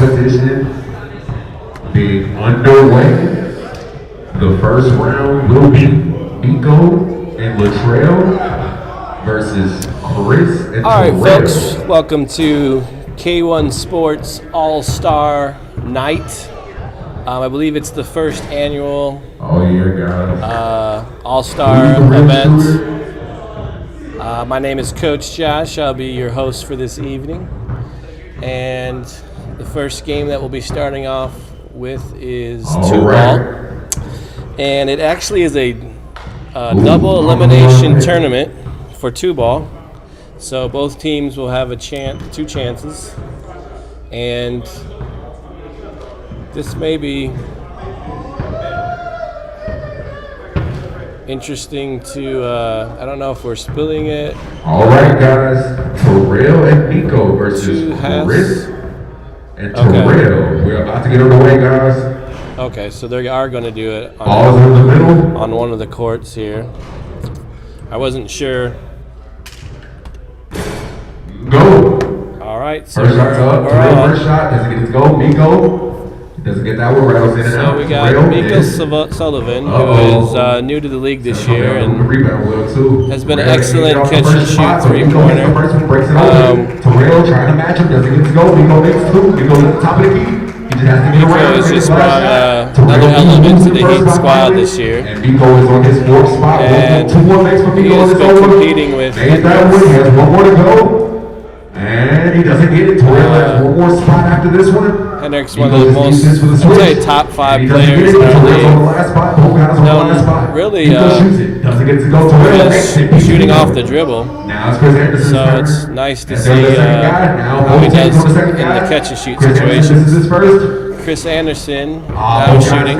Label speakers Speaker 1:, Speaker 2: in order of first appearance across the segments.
Speaker 1: competition being underway. The first round will be Nico and Latrell versus Chris and
Speaker 2: All right,
Speaker 1: Terrell.
Speaker 2: folks, welcome to K1 Sports All-Star Night. I believe it's the first annual All-Star event. My name is Coach Josh. I'll be your host for this evening. And the first game that we'll be starting off with is two-ball. And it actually is a double elimination tournament for two-ball. So both teams will have two chances. And this may be interesting to, I don't know if we're splitting it.
Speaker 1: All right, guys. Terrell and Nico versus Chris and Terrell. We're about to get underway, guys.
Speaker 2: Okay, so they are going to do it on one of the courts here. I wasn't sure.
Speaker 1: Go.
Speaker 2: All right, so
Speaker 1: first shot's up. First shot doesn't get to go. Nico doesn't get that one. Rattles in and out.
Speaker 2: So we got Nico Sullivan, who is new to the league this year and has been an excellent catch and shoot three-pointer.
Speaker 1: Terrell trying to match him, doesn't get to go. Nico makes two. Nico at the top of the key.
Speaker 2: Nico has just brought another element to the Heat squad this year.
Speaker 1: And Nico is on his fourth spot.
Speaker 2: And he has been competing with
Speaker 1: Hendrix. He has one more to go. And he doesn't get it. Terrell has one more spot after this one.
Speaker 2: Hendrix, one of the most, I'd say, top 5 players in our league. No, really, shooting off the dribble. So it's nice to see how he does in the catch and shoot situations. Chris Anderson now shooting.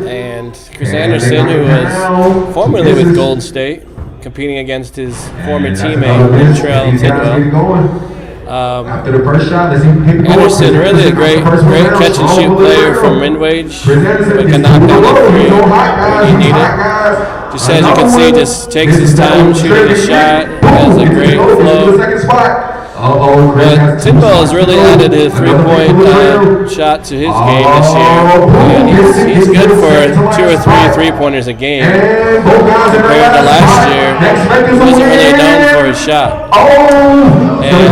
Speaker 2: And Chris Anderson, who was formerly with Golden State, competing against his former teammate, Latrell Tidwell.
Speaker 1: After the first shot,
Speaker 2: Anderson, really a great catch and shoot player from mid-range, but can knock down the three when you need it. Just as you can see, just takes his time shooting his shot, has a great flow. But Tidwell has really added his three-point shot to his game this year, and he's good for 2 or 3 three-pointers a game. Compared to last year, he wasn't really known for his shot. And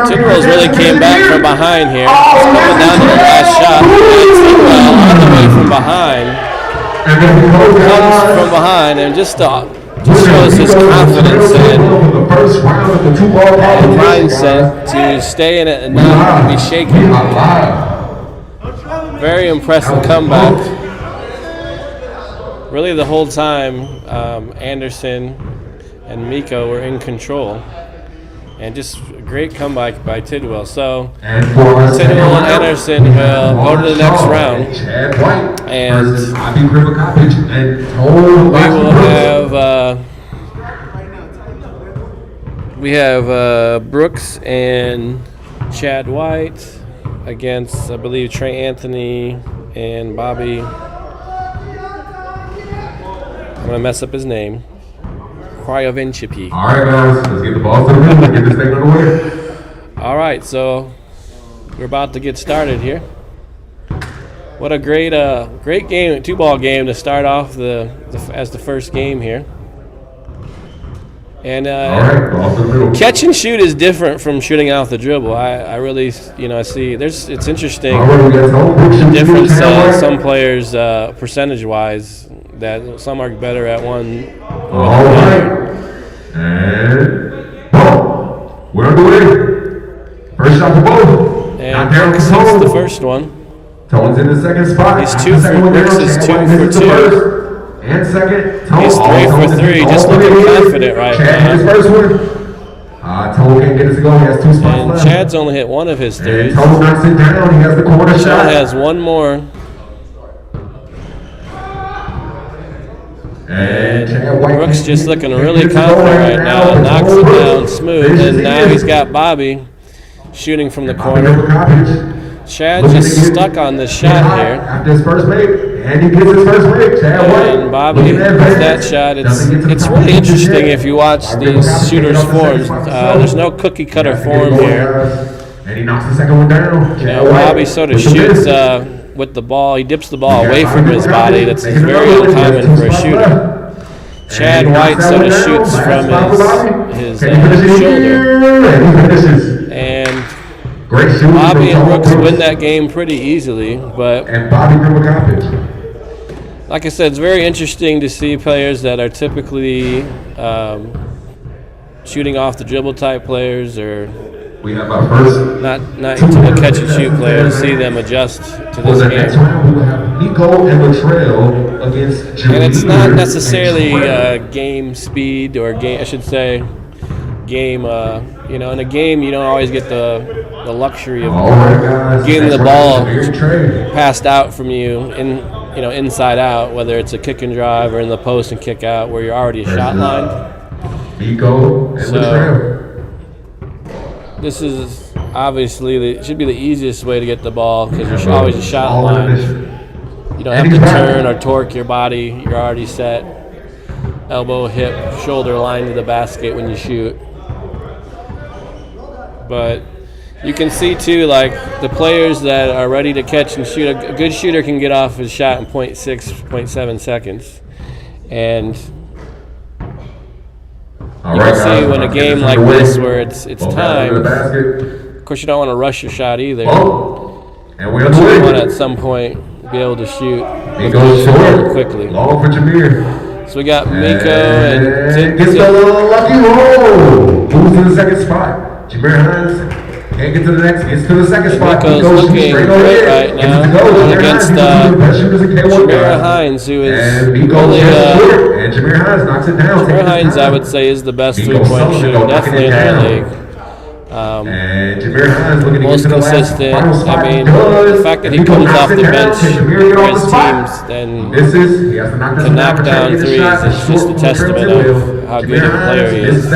Speaker 2: Tidwell really came back from behind here. He's coming down to the last shot. And Tidwell, all the way from behind, comes from behind and just shows his confidence and mindset to stay in it and not be shaken. Very impressive comeback. Really the whole time Anderson and Miko were in control. And just a great comeback by Tidwell. So Tidwell and Anderson will go to the next round. And we have Brooks and Chad White against, I believe, Trey Anthony and Bobby. I'm going to mess up his name. Crivokapich.
Speaker 1: All right, guys, let's get the ball to the middle and get this thing underway.
Speaker 2: All right, so we're about to get started here. What a great game, two-ball game to start off as the first game here. And catch and shoot is different from shooting off the dribble. I really, I see. It's interesting the difference. Some players, percentage-wise, that some are better at one.
Speaker 1: All right. And ball. We're underway. First shot for both.
Speaker 2: And Brooks hits the first one.
Speaker 1: Tone's in the second spot.
Speaker 2: He's 2 for Brooks is 2 for 2.
Speaker 1: And second.
Speaker 2: He's 3 for 3. Just looking confident right now.
Speaker 1: His first one. Tone can't get it to go. He has 2 spots
Speaker 2: and
Speaker 1: left.
Speaker 2: Chad's only hit 1 of his threes.
Speaker 1: Tone knocks it down. He has the corner shot.
Speaker 2: Chad has 1 more. And Brooks just looking really confident right now. Knocks it down smooth. And now he's got Bobby shooting from the corner. Chad just stuck on this shot here.
Speaker 1: After his first make, and he gets his first make.
Speaker 2: And Bobby gets that shot. It's really interesting if you watch these shooters' forms. There's no cookie-cutter form here.
Speaker 1: And he knocks the second one down.
Speaker 2: You know, Bobby sort of shoots with the ball. He dips the ball away from his body. That's very uncommon for a shooter. Chad White sort of shoots from his shoulder. And Bobby and Brooks win that game pretty easily. But like I said, it's very interesting to see players that are typically shooting off the dribble type players, or
Speaker 1: we have our first
Speaker 2: not typical catch and shoot players, see them adjust to this game.
Speaker 1: Next round, we will have Nico and Latrell against Junior.
Speaker 2: And it's not necessarily game speed or game, I should say, game. You know, in a game, you don't always get the luxury of getting the ball passed out from you inside out, whether it's a kick and drive or in the post and kick out, where you're already shot lined.
Speaker 1: Nico and Latrell.
Speaker 2: This is obviously it should be the easiest way to get the ball, because you're always a shot line. You don't have to turn or torque your body. You're already set. Elbow, hip, shoulder line to the basket when you shoot. But you can see too, like the players that are ready to catch and shoot. A good shooter can get off his shot in 0.6, 0.7 seconds, and you can see when a game like this, where it's time, of course you don't want to rush your shot either. But you want to at some point be able to shoot quickly. So we got Miko and
Speaker 1: gets the lucky roll. Moves to the second spot. Jameer Hines can't get to the next. Gets to the second spot.
Speaker 2: Miko's looking great right now against Jameer Hines, who is really
Speaker 1: and Jameer Hines knocks it down.
Speaker 2: Jameer Hines, I would say, is the best three-point shooter, definitely in our league.
Speaker 1: And Jameer Hines looking
Speaker 2: most consistent. I mean, the fact that he comes off the bench for his teams then to knock down threes is just a testament of how good of a player he is.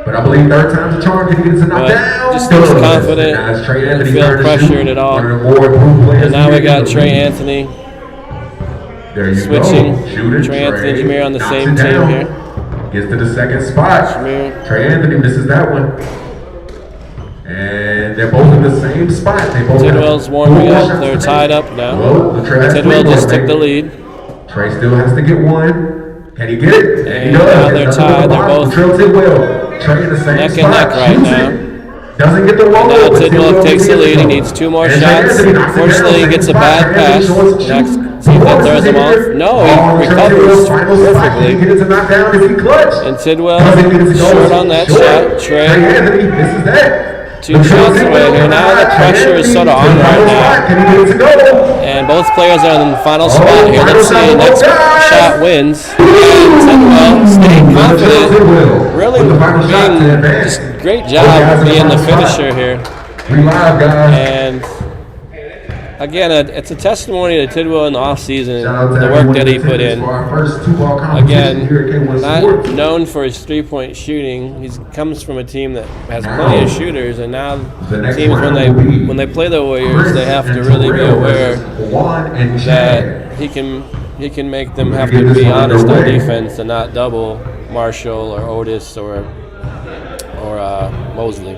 Speaker 1: But I believe third time's a charm. He gets a knockdown.
Speaker 2: Just looks confident, doesn't feel pressured at all. And now we got Trey Anthony switching. Trey Anthony and Jameer on the same team here.
Speaker 1: Gets to the second spot. Trey Anthony misses that one. And they're both in the same spot.
Speaker 2: Tidwell's warming up. They're tied up now. Tidwell just took the lead.
Speaker 1: Trey still has to get one. Can he get it?
Speaker 2: And now they're tied. They're both neck and neck right now.
Speaker 1: Doesn't get the roll.
Speaker 2: Now Tidwell takes the lead. He needs two more shots. Unfortunately, he gets a bad pass. Next, see if that throws him off. No, he recovers perfectly. And Tidwell short on that shot. Trey, two shots away here. Now the pressure is sort of on right now. And both players are in the final spot here. Let's see. Next shot wins. And Tidwell staying confident. Really being just great job being the finisher here. And again, it's a testimony to Tidwell in the offseason, the work that he put in. Again, not known for his three-point shooting. He comes from a team that has plenty of shooters, and now teams, when they play the Warriors, they have to really be aware that he can make them have to be honest on defense and not double Marshall or Otis or Mosley.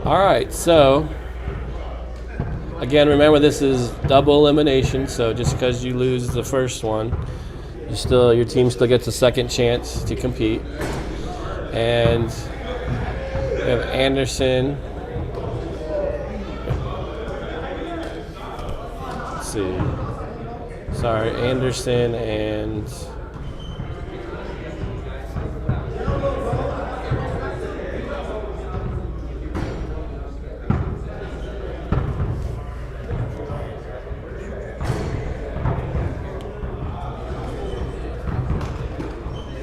Speaker 2: All right, so again, remember this is double elimination. So just because you lose the first one, your team still gets a second chance to compete. And we have Anderson. Let's see. Sorry, Anderson and.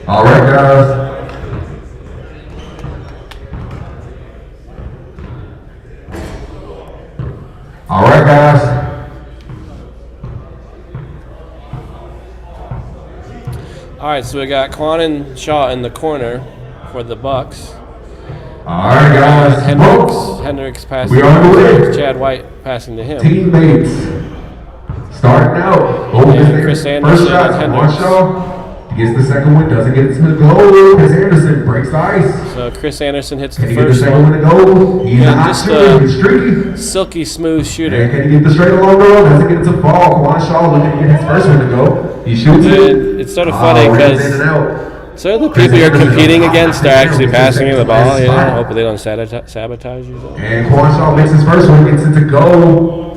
Speaker 1: All right, guys. All right, guys.
Speaker 2: All right, so we got Quanon Shaw in the corner for the Bucks.
Speaker 1: All right, guys.
Speaker 2: Hendrix passing to Chad White, passing to him.
Speaker 1: Teammates starting out.
Speaker 2: And Chris Anderson and Hendrix.
Speaker 1: To gets the second one, doesn't get it to the goal. Chris Anderson breaks the ice.
Speaker 2: So Chris Anderson hits the
Speaker 1: Can he get the
Speaker 2: first
Speaker 1: second one
Speaker 2: one.
Speaker 1: to go? He's a hot
Speaker 2: Just
Speaker 1: shooter. He's
Speaker 2: a
Speaker 1: streaky.
Speaker 2: silky smooth
Speaker 1: And
Speaker 2: shooter.
Speaker 1: can he get the straight along roll? Doesn't get it to fall. Quan Shaw looking to get his first one to go. He shoots it.
Speaker 2: And it's sort of funny
Speaker 1: Rims in and
Speaker 2: because
Speaker 1: out.
Speaker 2: so the people you're competing against are actually passing you the ball. You know, hopefully they don't sabotage you.
Speaker 1: And Quan Shaw makes his first one, gets it to go.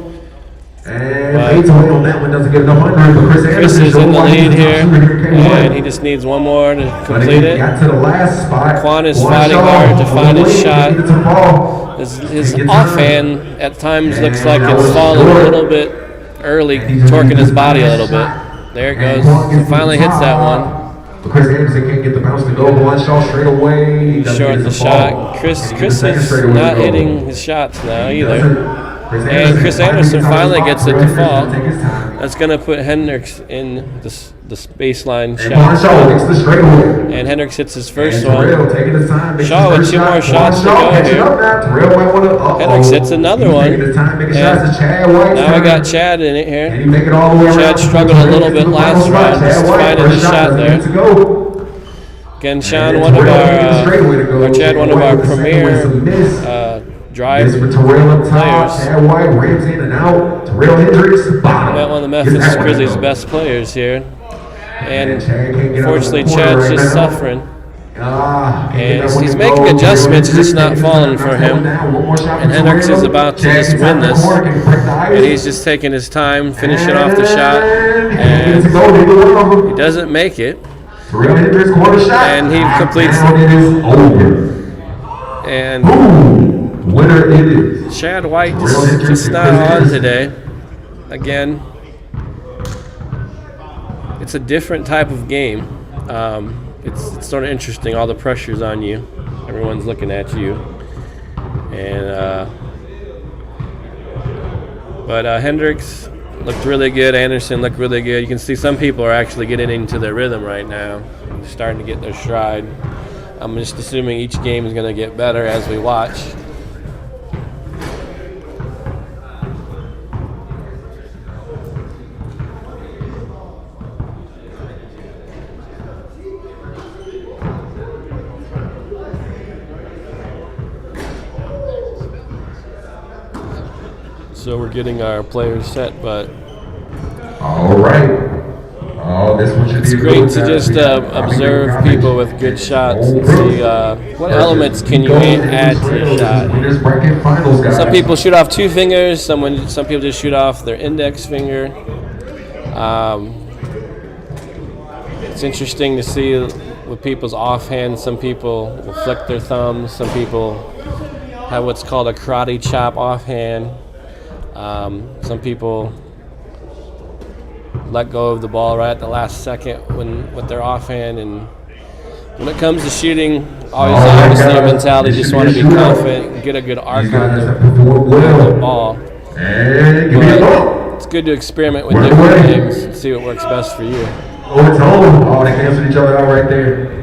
Speaker 1: And 8 away on that one, doesn't get enough under it, but Chris Anderson
Speaker 2: is in the lead here, and he
Speaker 1: one.
Speaker 2: just needs one more to
Speaker 1: But
Speaker 2: complete
Speaker 1: he
Speaker 2: it.
Speaker 1: got to the last spot.
Speaker 2: Quan is
Speaker 1: Quan
Speaker 2: fighting
Speaker 1: Shaw
Speaker 2: hard to
Speaker 1: on
Speaker 2: find
Speaker 1: the
Speaker 2: his
Speaker 1: way,
Speaker 2: shot.
Speaker 1: get it to fall.
Speaker 2: His
Speaker 1: He gets
Speaker 2: offhand
Speaker 1: it.
Speaker 2: at times looks
Speaker 1: And
Speaker 2: like
Speaker 1: that
Speaker 2: it's
Speaker 1: was
Speaker 2: falling
Speaker 1: short.
Speaker 2: a little bit early,
Speaker 1: And he's
Speaker 2: torquing his
Speaker 1: the
Speaker 2: body a
Speaker 1: last
Speaker 2: little bit.
Speaker 1: shot.
Speaker 2: There it
Speaker 1: And
Speaker 2: goes.
Speaker 1: Quan
Speaker 2: So
Speaker 1: gets
Speaker 2: finally
Speaker 1: the
Speaker 2: hits that
Speaker 1: top.
Speaker 2: one.
Speaker 1: But Chris Anderson can't get the bounce to go. Quan Shaw straight away. He doesn't
Speaker 2: Short
Speaker 1: get it
Speaker 2: the
Speaker 1: to fall.
Speaker 2: shot. Chris
Speaker 1: And he gets the second
Speaker 2: is
Speaker 1: straightaway to
Speaker 2: not
Speaker 1: go.
Speaker 2: hitting his shots now
Speaker 1: He
Speaker 2: either.
Speaker 1: doesn't.
Speaker 2: And Chris Anderson finally gets it to fall.
Speaker 1: Take his time.
Speaker 2: That's going to put Hendrix in the baseline
Speaker 1: And Quan
Speaker 2: shot.
Speaker 1: Shaw gets the straightaway.
Speaker 2: And Hendrix hits his first
Speaker 1: And Terrell
Speaker 2: one.
Speaker 1: taking his time, makes
Speaker 2: Shaw
Speaker 1: his
Speaker 2: with
Speaker 1: first
Speaker 2: two more
Speaker 1: shot.
Speaker 2: shots to
Speaker 1: Quan Shaw
Speaker 2: go
Speaker 1: catching
Speaker 2: here.
Speaker 1: up now. Terrell might want to.
Speaker 2: Hendrix hits another
Speaker 1: He's
Speaker 2: one.
Speaker 1: taking his time, making
Speaker 2: And
Speaker 1: shots to Chad White.
Speaker 2: Now we got Chad in it
Speaker 1: And
Speaker 2: here.
Speaker 1: he make it all the way around.
Speaker 2: Chad struggled a little bit last round, just finding his shot there.
Speaker 1: To go.
Speaker 2: Again, Sean,
Speaker 1: And
Speaker 2: one of
Speaker 1: Terrell getting the straightaway to go.
Speaker 2: or Chad, one of
Speaker 1: White
Speaker 2: our
Speaker 1: with the second
Speaker 2: premier
Speaker 1: one, it's a miss.
Speaker 2: drive
Speaker 1: This for Terrell up top.
Speaker 2: players.
Speaker 1: Chad White rims in and out. Terrell Hendrix bottom.
Speaker 2: Met one of the
Speaker 1: Gets
Speaker 2: Memphis
Speaker 1: that one to
Speaker 2: Grizzlies'
Speaker 1: go.
Speaker 2: best players here. And
Speaker 1: Chad can't get out of the
Speaker 2: unfortunately,
Speaker 1: corner
Speaker 2: Chad's
Speaker 1: right
Speaker 2: just
Speaker 1: now.
Speaker 2: suffering.
Speaker 1: Can't get
Speaker 2: And
Speaker 1: that one
Speaker 2: he's
Speaker 1: to
Speaker 2: making
Speaker 1: go.
Speaker 2: adjustments,
Speaker 1: Terrell
Speaker 2: just not
Speaker 1: Hendrix
Speaker 2: falling
Speaker 1: taking
Speaker 2: for
Speaker 1: his
Speaker 2: him.
Speaker 1: time down. One more shot
Speaker 2: And
Speaker 1: for
Speaker 2: Hendrix
Speaker 1: Terrell.
Speaker 2: is about to
Speaker 1: Chad
Speaker 2: just
Speaker 1: gets
Speaker 2: win
Speaker 1: out the
Speaker 2: this.
Speaker 1: corner, can break the ice.
Speaker 2: And he's just taking his time, finishing off the shot.
Speaker 1: And
Speaker 2: And
Speaker 1: he
Speaker 2: he doesn't make it.
Speaker 1: Terrell Hendrix corner shot.
Speaker 2: And he completes
Speaker 1: Now it is over.
Speaker 2: And
Speaker 1: Boom. Winner it is.
Speaker 2: Chad White
Speaker 1: Terrell Hendrix
Speaker 2: just
Speaker 1: and
Speaker 2: not
Speaker 1: Chris
Speaker 2: on
Speaker 1: Anderson.
Speaker 2: today. Again, it's a different type of game. It's sort of interesting. All the pressure's on you. Everyone's looking at you. And but Hendrix looked really good. Anderson looked really good. You can see some people are actually getting into their rhythm right now, starting to get their stride. I'm just assuming each game is going to get better as we watch. So we're getting our players set, but
Speaker 1: All right. Oh, this one should
Speaker 2: it's
Speaker 1: be a
Speaker 2: great
Speaker 1: good
Speaker 2: to
Speaker 1: one,
Speaker 2: just
Speaker 1: guys.
Speaker 2: observe
Speaker 1: Crivokapich.
Speaker 2: people with good shots and see what elements can you add to your shot.
Speaker 1: Winners bracket finals, guys.
Speaker 2: Some people shoot off 2 fingers. Some people just shoot off their index finger. It's interesting to see with people's offhand. Some people will flick their thumbs. Some people have what's called a karate chop offhand. Some people let go of the ball right at the last second with their offhand. And when it comes to shooting, obviously your mentality just want to be confident and get a good arc
Speaker 1: These guys
Speaker 2: on
Speaker 1: have performed
Speaker 2: the
Speaker 1: well.
Speaker 2: ball.
Speaker 1: And give me a ball.
Speaker 2: It's good to experiment with
Speaker 1: Work
Speaker 2: different
Speaker 1: away.
Speaker 2: things and see what works best for you.
Speaker 1: Oh, it's home. Oh, they canceled each other out right there.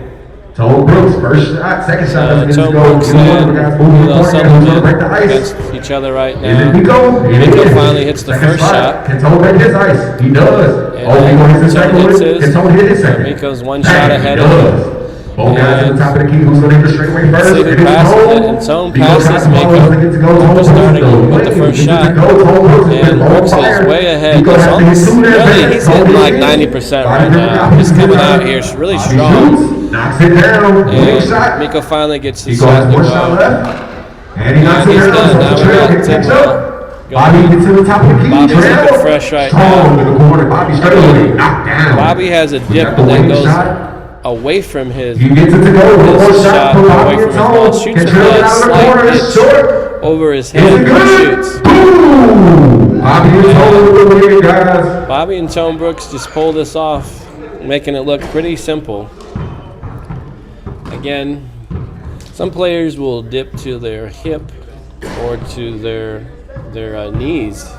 Speaker 1: Tone Brooks, first shot, second shot doesn't get to
Speaker 2: Tone
Speaker 1: go.
Speaker 2: Brooks
Speaker 1: Give me one of
Speaker 2: and
Speaker 1: the guys moving the corner, who's gonna break the
Speaker 2: against
Speaker 1: ice.
Speaker 2: each other right
Speaker 1: Is it
Speaker 2: now.
Speaker 1: Nico? It
Speaker 2: Nico
Speaker 1: is.
Speaker 2: finally hits the
Speaker 1: Second
Speaker 2: first shot.
Speaker 1: Can Tone break his ice? He does.
Speaker 2: And
Speaker 1: Oh, Nico hits his
Speaker 2: Tone
Speaker 1: second
Speaker 2: hits
Speaker 1: one.
Speaker 2: his.
Speaker 1: Can Tone hit his second?
Speaker 2: Nico's one
Speaker 1: Bang,
Speaker 2: shot
Speaker 1: he
Speaker 2: ahead of
Speaker 1: does.
Speaker 2: him.
Speaker 1: Both guys at
Speaker 2: And
Speaker 1: the top of the key. Who's gonna hit the straightaway first?
Speaker 2: see who
Speaker 1: It is
Speaker 2: passes
Speaker 1: Tone.
Speaker 2: it, and Tone
Speaker 1: Nico
Speaker 2: passes
Speaker 1: tries to follow,
Speaker 2: Nico.
Speaker 1: doesn't get to go. Tone
Speaker 2: Nico
Speaker 1: Brooks
Speaker 2: starting
Speaker 1: goes
Speaker 2: with the
Speaker 1: away.
Speaker 2: first
Speaker 1: He gets
Speaker 2: shot.
Speaker 1: to go. Tone Brooks has
Speaker 2: And
Speaker 1: been on
Speaker 2: Brooks is
Speaker 1: fire.
Speaker 2: way ahead.
Speaker 1: Nico
Speaker 2: He's
Speaker 1: has to hit
Speaker 2: almost,
Speaker 1: two there.
Speaker 2: really, he's
Speaker 1: Tone
Speaker 2: hitting like
Speaker 1: hits.
Speaker 2: 90%
Speaker 1: Bobby
Speaker 2: right now.
Speaker 1: Birgans
Speaker 2: He's coming
Speaker 1: hits.
Speaker 2: out here really
Speaker 1: Bobby
Speaker 2: strong.
Speaker 1: shoots, knocks it down. Big shot.
Speaker 2: And Nico finally gets
Speaker 1: He
Speaker 2: his
Speaker 1: goes
Speaker 2: shot to
Speaker 1: one shot
Speaker 2: go.
Speaker 1: left. And he knocks
Speaker 2: And
Speaker 1: it
Speaker 2: he's
Speaker 1: down.
Speaker 2: done.
Speaker 1: So
Speaker 2: Now we
Speaker 1: Trail
Speaker 2: got
Speaker 1: can catch
Speaker 2: Tim
Speaker 1: up. Bobby gets to the top of the key.
Speaker 2: Bobby's
Speaker 1: Trail.
Speaker 2: looking fresh right
Speaker 1: Strong
Speaker 2: now.
Speaker 1: in the corner. Bobby straight away. Knocked down.
Speaker 2: Bobby has a
Speaker 1: He
Speaker 2: dip
Speaker 1: got the
Speaker 2: that
Speaker 1: wing
Speaker 2: goes
Speaker 1: shot.
Speaker 2: away from his
Speaker 1: He gets it to go. One more
Speaker 2: his
Speaker 1: shot
Speaker 2: shot
Speaker 1: for
Speaker 2: away
Speaker 1: Bobby
Speaker 2: from
Speaker 1: and
Speaker 2: his ball.
Speaker 1: Tone.
Speaker 2: Shoots
Speaker 1: Can
Speaker 2: a
Speaker 1: Trail get out of the
Speaker 2: slight
Speaker 1: corner?
Speaker 2: pitch
Speaker 1: It's short.
Speaker 2: over his
Speaker 1: Is it
Speaker 2: head when he
Speaker 1: good?
Speaker 2: shoots.
Speaker 1: Boom! Bobby and Tone with the win, guys.
Speaker 2: Bobby and Tone Brooks just pull this off, making it look pretty simple. Again, some players will dip to their hip or to their knees,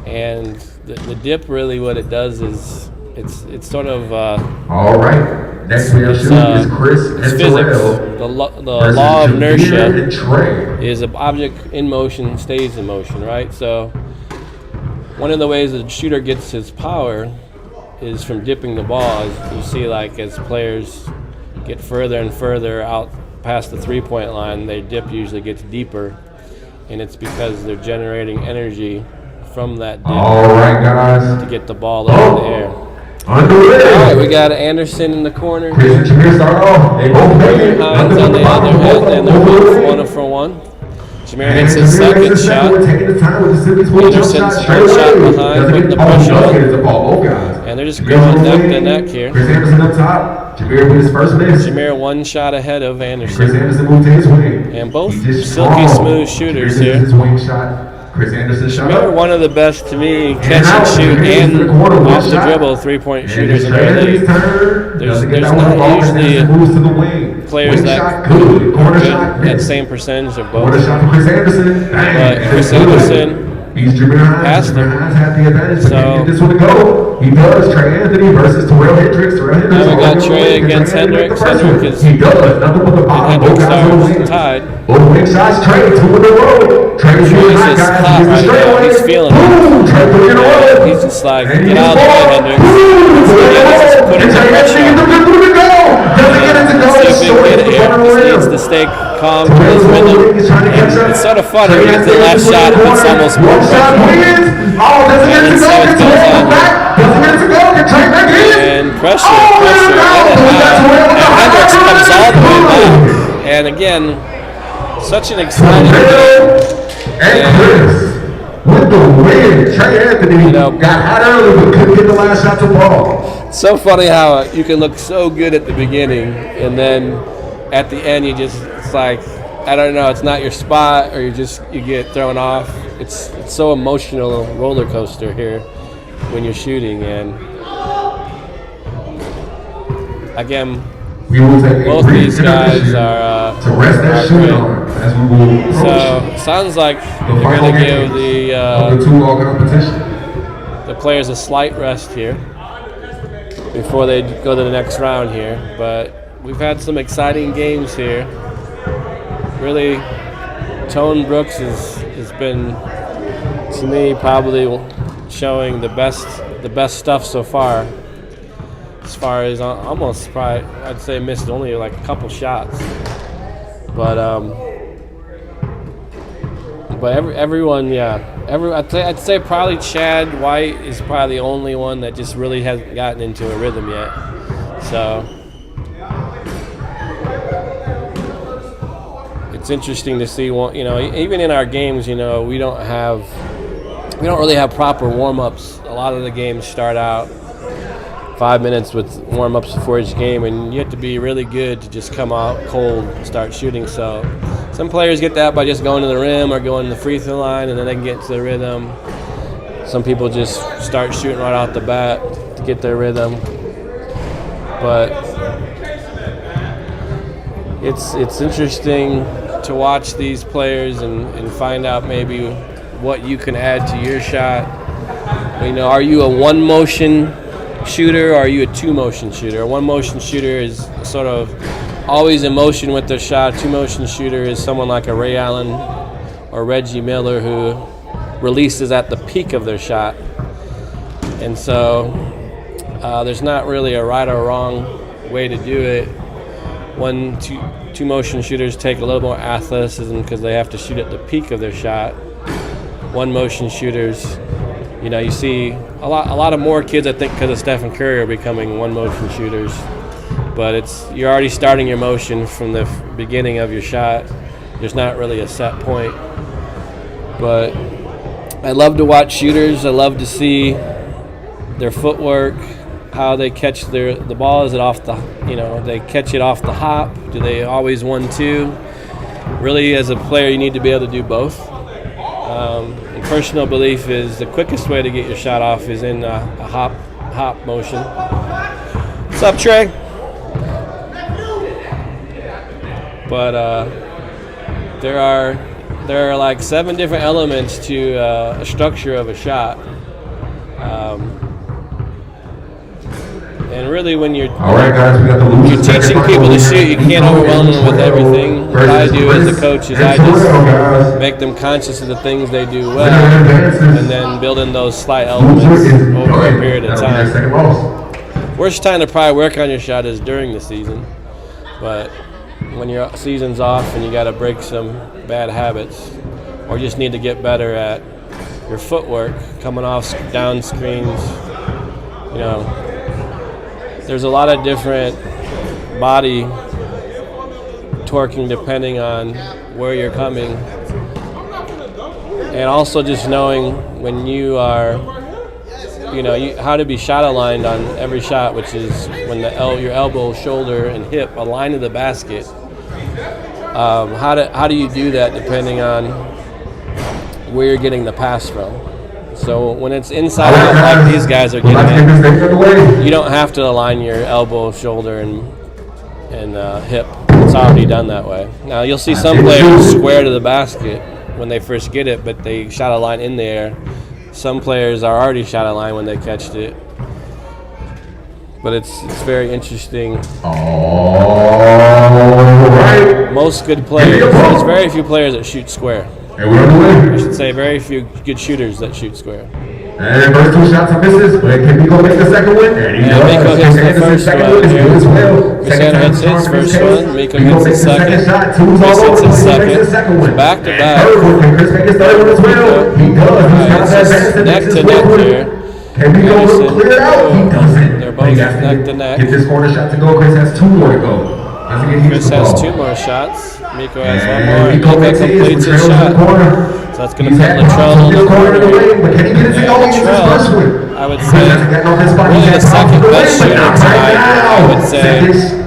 Speaker 2: and the dip really what it does is it's sort of
Speaker 1: All right. Next we are shooting is Chris
Speaker 2: it's
Speaker 1: and
Speaker 2: physics.
Speaker 1: Terrell.
Speaker 2: The
Speaker 1: versus
Speaker 2: law of
Speaker 1: Javier
Speaker 2: inertia
Speaker 1: and Trey.
Speaker 2: is an object in motion stays in motion, right? So one of the ways the shooter gets his power is from dipping the ball. As you see, like as players get further and further out past the three-point line, their dip usually gets deeper, and it's because they're generating energy from that dip to get the ball up in the air. All right, we got Anderson in the corner. Hines on the other end, and they're both 1 for 1. Jameer hits his second shot. Anderson's one shot behind, putting the pressure on. And they're just going neck to neck here. Jameer 1 shot ahead of Anderson. And both silky smooth shooters here. Jameer, one of the best to me, catch and shoot and off the dribble three-point shooters in the league. There's not usually players that are good at same percentage of both. But Chris Anderson passed him. So he does. Trey Anthony versus Hendrix. Now we got Trey against Hendrix. Hendrix is Hendrix are tied. Trey is hot right now. He's feeling it. He's just like, get out of the way, Hendrix. He's just putting the pressure on. Let's see if we can get it here. Just needs to stay calm to his rhythm. And it's sort of funny. When you get the last shot, it's almost more pressure. And let's see what goes on here. And pressure. And Hendrix comes all the way back. And again, such an exciting game. And with the win, Trey Anthony got hot early but couldn't get the last shot to ball. So funny how you can look so good at the beginning, and then at the end it's like, I don't know, it's not your spot, or you get thrown off. It's so emotional roller coaster here when you're shooting, and again, both these guys are great. So sounds like they're going to give the players a slight rest here before they go to the next round here. But we've had some exciting games here. Really, Tone Brooks has been, to me, probably showing the best stuff so far. As far as almost probably, I'd say missed only like a couple shots, but everyone, I'd say probably Chad White is probably the only one that just really hasn't gotten into a rhythm yet. So it's interesting to see. Even in our games, we don't really have proper warm-ups. A lot of the games start out 5 minutes with warm-ups before each game, and you have to be really good to just come out cold and start shooting. So some players get that by just going to the rim or going to the free throw line, and then they can get to the rhythm. Some people just start shooting right off the bat to get their rhythm. But it's interesting to watch these players and find out maybe what you can add to your shot. Are you a one-motion shooter, or are you a two-motion shooter? A one-motion shooter is sort of always in motion with their shot. A two-motion shooter is someone like a Ray Allen or Reggie Miller who releases at the peak of their shot. And so there's not really a right or wrong way to do it. Two-motion shooters take a little more athleticism because they have to shoot at the peak of their shot. One-motion shooters, you see a lot of more kids, I think, because of Stephen Curry, are becoming one-motion shooters. But you're already starting your motion from the beginning of your shot. There's not really a set point. But I love to watch shooters. I love to see their footwork, how they catch the ball. Is it off the, they catch it off the hop? Do they always 1-2? Really, as a player, you need to be able to do both. And personal belief is the quickest way to get your shot off is in a hop motion. What's up, Trey? But there are like 7 different elements to a structure of a shot. And really, when you're
Speaker 1: guys, we got the
Speaker 2: you're teaching people to shoot, you can't overwhelm them with everything. What I do as a coach is I just make them conscious of the things they do well, and then build in those slight elements over a period of time. Worst time to probably work on your shot is during the season, but when your season's off and you got to break some bad habits, or just need to get better at your footwork, coming off down screens, you know, there's a lot of different body torquing depending on where you're coming. And also just knowing when you are, how to be shot aligned on every shot, which is when your elbow, shoulder, and hip align to the basket. How do you do that depending on where you're getting the pass from? So when it's inside out like these guys are getting it, you don't have to align your elbow, shoulder, and hip. It's already done that way. Now you'll see some players square to the basket when they first get it, but they shot a line in the air. Some players are already shot a line when they catched it. But it's very interesting. Most good players, there's very few players that shoot square. I should say very few good shooters that shoot square.
Speaker 1: And first 2 shots are misses, but can Miko make the second one? And he does.
Speaker 2: Miko hits the first one here. Cristiano hits his first one. Miko hits his second. Chris hits his second. Back to back. It's neck to neck here.
Speaker 1: Can Miko clear it out? He doesn't.
Speaker 2: They're both neck to neck.
Speaker 1: Get this corner shot to go. Chris has 2 more to go.
Speaker 2: Chris has 2 more shots. Miko has 1 more. And Miko completes his shot. So that's going to put Latrell in the corner. Latrell, I would say, really the second best shooter tonight. I would say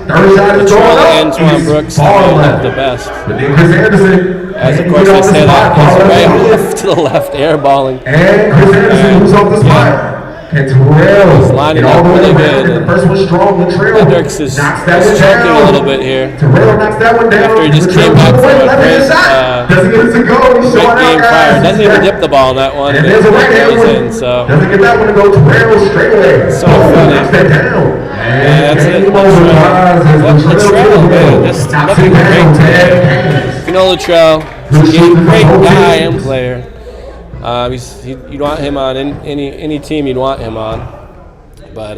Speaker 2: Latrell and Antoine Brooks are the best. As of course I say that, he's right off to the left, airballing.
Speaker 1: And Chris Anderson moves off the spot.
Speaker 2: He's lining up really good. Hendrix is choking a little bit here. After he just came back from a great game prior. Doesn't even dip the ball on that one. It goes in, so. So funny. Yeah, that's it. Latrell, man, just looking great today. You know Latrell, he's a great guy and player. You'd want him on any team you'd want him on, but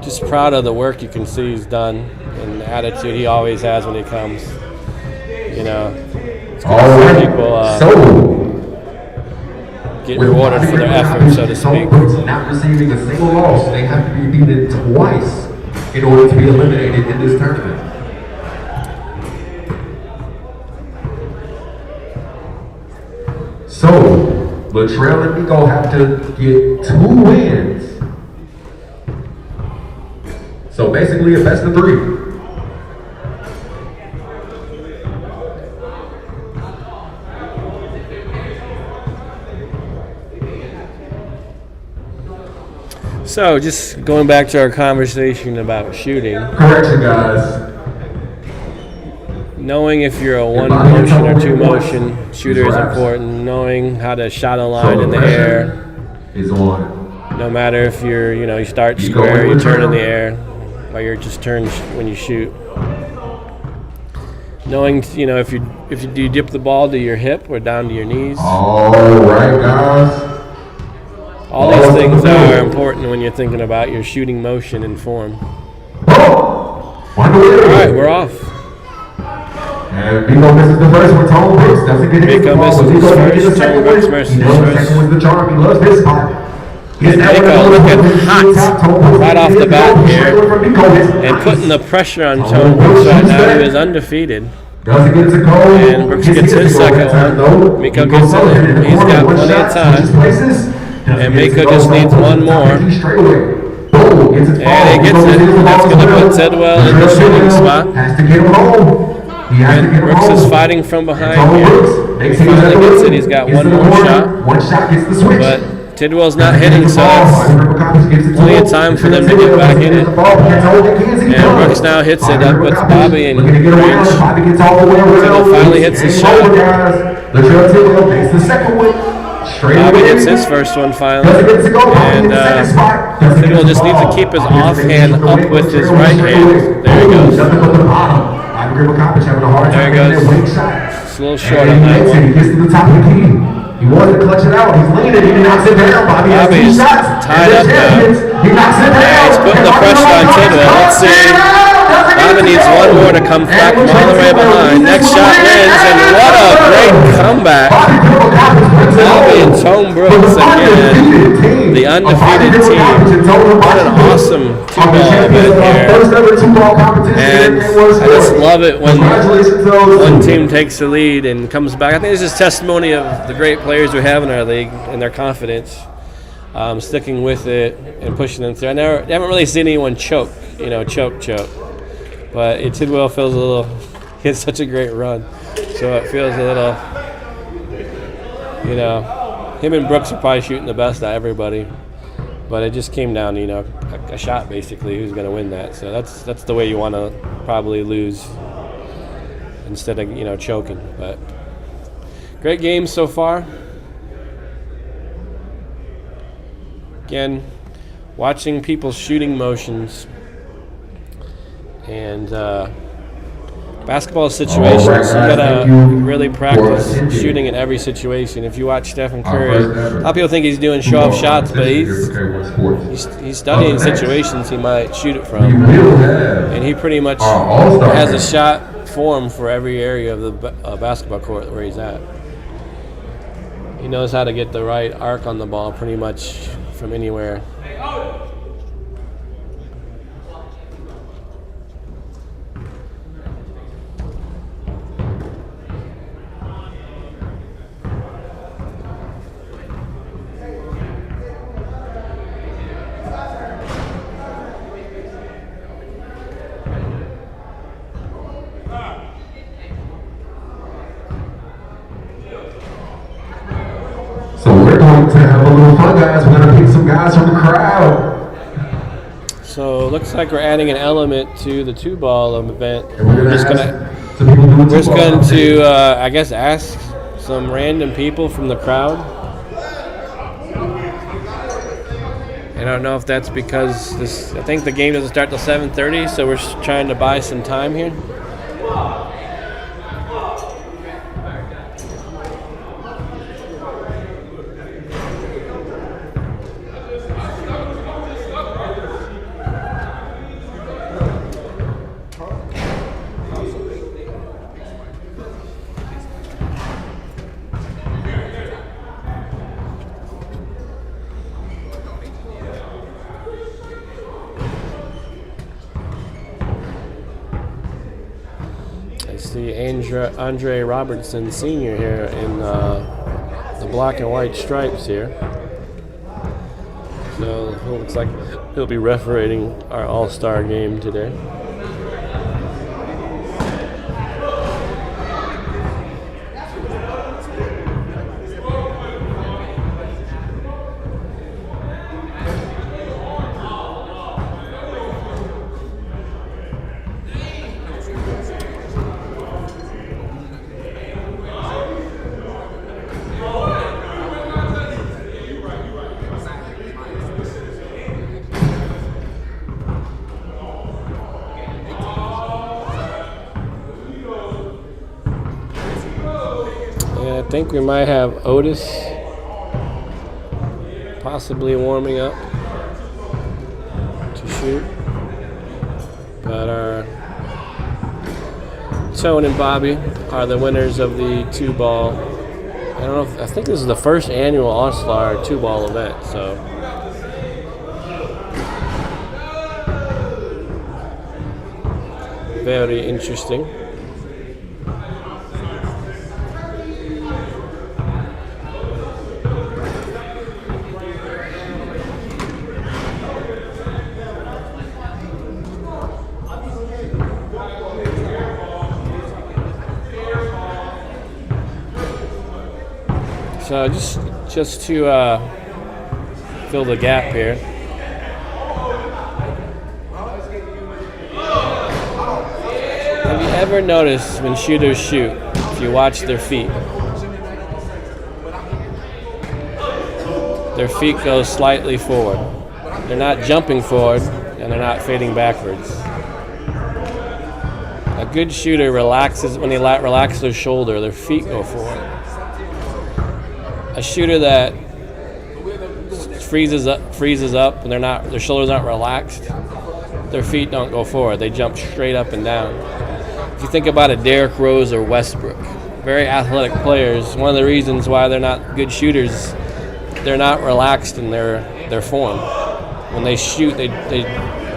Speaker 2: just proud of the work you can see he's done and the attitude he always has when he comes. It's good to see people get rewarded for their effort, so to speak.
Speaker 1: Not receiving a single loss, they have to be beaten twice in order to be eliminated in this tournament. So, Latrell and Miko have to get 2 wins. So basically a best of 3.
Speaker 2: So, just going back to our conversation about shooting.
Speaker 1: Correction, guys.
Speaker 2: Knowing if you're a 1 motion or 2 motion shooter is important. Knowing how to shot a line in the air. No matter if you start square, you turn in the air, or you're just turned when you shoot. Knowing, if you dip the ball to your hip or down to your knees.
Speaker 1: All right, guys.
Speaker 2: All these things are important when you're thinking about your shooting motion and form. All right, we're off.
Speaker 1: And Miko misses the first one. Tone Brooks doesn't get it.
Speaker 2: Miko misses his first. Tone Brooks misses his first.
Speaker 1: The second one's the charm. He loves this spot.
Speaker 2: Miko looking hot right off the bat here and putting the pressure on Tone Brooks right now. He is undefeated. And Brooks gets his second one. Miko gets it. He's got plenty of time. And Miko just needs 1 more. And he gets it. That's going to put Tidwell in the shooting spot. And Brooks is fighting from behind here. He finally gets it. He's got 1 more shot. But Tidwell's not hitting, so that's plenty of time for them to get back in it. And Brooks now hits it. That puts Bobby in range. Tidwell finally hits his shot. Bobby gets his first one finally. And Crivokapich just needs to keep his offhand up with his right hand. There he goes. There he goes. It's a little short on that one.
Speaker 1: He gets to the top of the key. He wanted to clutch it out. He's leaning. He knocks it down. Bobby has 2 shots.
Speaker 2: Tied up now.
Speaker 1: He knocks it down.
Speaker 2: He's putting the pressure on Tidwell. Let's see. Bobby needs one more to come back from all the way behind. Next shot wins, and what a great comeback. Bobby and Tone Brooks again. The undefeated team. What an awesome 2-ball event here. And I just love it when one team takes the lead and comes back. I think this is testimony of the great players we have in our league and their confidence, sticking with it and pushing them through. I haven't really seen anyone choke. But Tidwell feels a little, he had such a great run. So it feels a little, him and Brooks are probably shooting the best out of everybody. But it just came down to, a shot basically, who's going to win that. So that's the way you want to probably lose instead of, choking. But great game so far. Again, watching people's shooting motions. And basketball situations, you gotta really practice shooting in every situation. If you watch Stephen Curry, a lot of people think he's doing show-off shots, but he's studying situations he might shoot it from. And he pretty much has a shot form for every area of the basketball court where he's at. He knows how to get the right arc on the ball pretty much from anywhere.
Speaker 1: So we're going to have a little fun, guys. We're going to pick some guys from the crowd.
Speaker 2: So it looks like we're adding an element to the 2-ball event.
Speaker 1: We're
Speaker 2: just going to, I guess, ask some random people from the crowd. I don't know if that's because I think the game doesn't start till 7:30, so we're trying to buy some time here. See Andre Robertson Sr. here in the black and white stripes here. So it looks like he'll be refereeing our All-Star game today. I think we might have Otis possibly warming up to shoot. But our Tone and Bobby are the winners of the 2-ball. I don't know I think this is the first annual All-Star 2-ball event, so very interesting. So just to fill the gap here. Have you ever noticed when shooters shoot, if you watch their feet, their feet go slightly forward. They're not jumping forward, and they're not fading backwards. A good shooter relaxes when they relax their shoulder, their feet go forward. A shooter that freezes up, and their shoulders aren't relaxed, their feet don't go forward. They jump straight up and down. If you think about a Derrick Rose or Westbrook, very athletic players, one of the reasons why they're not good shooters, they're not relaxed in their form. When they shoot, they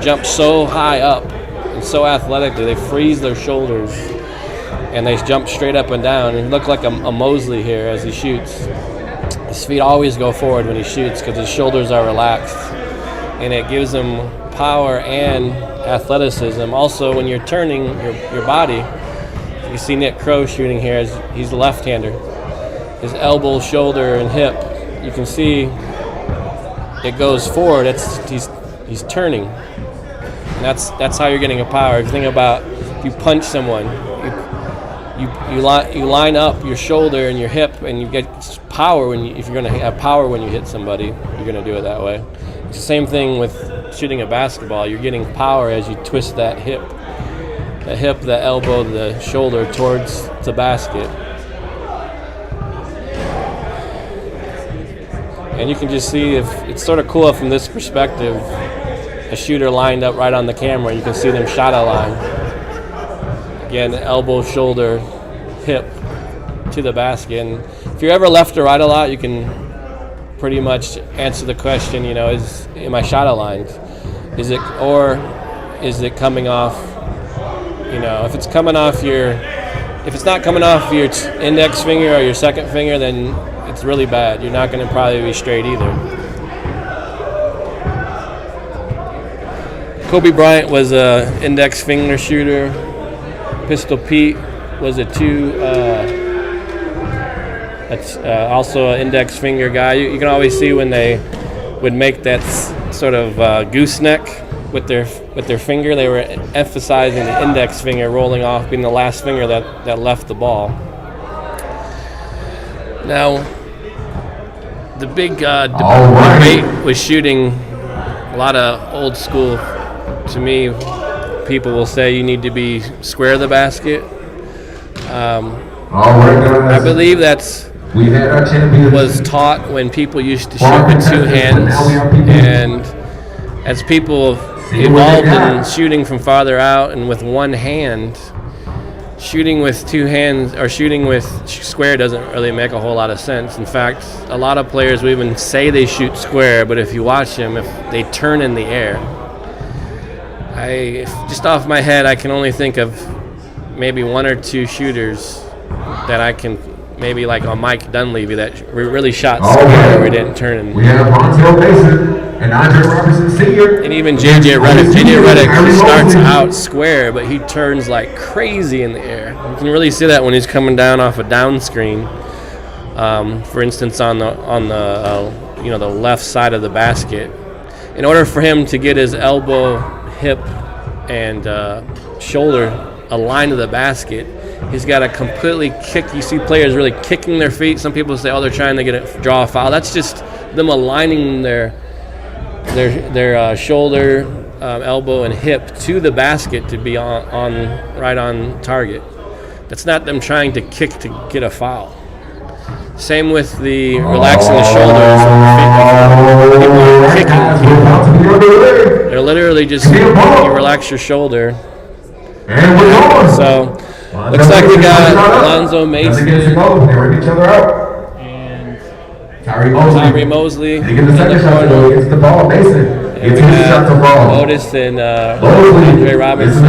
Speaker 2: jump so high up and so athletically, they freeze their shoulders and they jump straight up and down. And look like a Mosley here as he shoots. His feet always go forward when he shoots because his shoulders are relaxed, and it gives him power and athleticism. Also, when you're turning your body, you see Nick Crow shooting here. He's a left-hander. His elbow, shoulder, and hip, you can see it goes forward. He's turning. And that's how you're getting a power. If you think about, if you punch someone, you line up your shoulder and your hip, and you get power if you're going to have power when you hit somebody, you're going to do it that way. It's the same thing with shooting a basketball. You're getting power as you twist that hip, the elbow, the shoulder towards the basket. And you can just see, if it's sort of cool from this perspective, a shooter lined up right on the camera, you can see them shot align. Again, elbow, shoulder, hip to the basket. And if you're ever left or right a lot, you can pretty much answer the question, am I shot aligned? Is it coming off, if it's coming off if it's not coming off your index finger or your second finger, then it's really bad. You're not going to probably be straight either. Kobe Bryant was a index finger shooter. Pistol Pete was also an index finger guy. You can always see when they would make that sort of gooseneck with their finger, they were emphasizing the index finger rolling off being the last finger that left the ball. Now, the big debate was shooting. A lot of old school, to me, people will say you need to be square the basket. I believe was taught when people used to shoot with two hands, and as people evolved in shooting from farther out and with one hand, shooting with two hands or shooting with square doesn't really make a whole lot of sense. In fact, a lot of players will even say they shoot square, but if you watch them, if they turn in the air, just off my head, I can only think of maybe one or two shooters that I can, maybe like on Mike Dunleavy, that really shot square where we didn't turn in.
Speaker 1: We have Montel Mason and Andre Robertson Sr.
Speaker 2: And even J.J. Redick. J.J. Redick, he starts out square, but he turns like crazy in the air. You can really see that when he's coming down off a down screen. For instance, on the left side of the basket. In order for him to get his elbow, hip, and shoulder aligned to the basket, he's got to completely kick. You see players really kicking their feet. Some people say, they're trying to draw a foul. That's just them aligning their shoulder, elbow, and hip to the basket to be right on target. That's not them trying to kick to get a foul. Same with the relaxing the shoulders. People are kicking. They're literally just, you relax your shoulder. So, looks like we got Alonzo Mason and Tyree Mosley in the corner.
Speaker 1: Gets the ball, Mason.
Speaker 2: And we have Otis and Andre Robinson.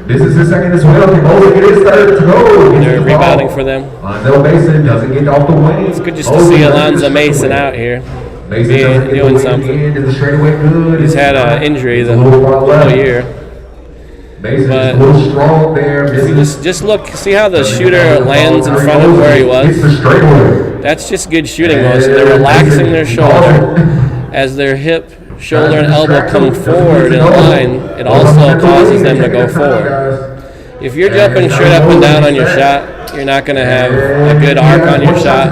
Speaker 1: This is his second as well. Can Mosley get his third to go?
Speaker 2: They're rebounding for them.
Speaker 1: Alonzo Mason doesn't get off the wing.
Speaker 2: It's good just to see Alonzo Mason out here doing something. He's had an injury the whole year. But
Speaker 1: a little strong there.
Speaker 2: Just look, see how the shooter lands in front of where he was? That's just good shooting motion. They're relaxing their shoulder as their hip, shoulder, and elbow come forward in a line. It also causes them to go forward. if you're jumping straight up and down on your shot, you're not going to have a good arc on your shot.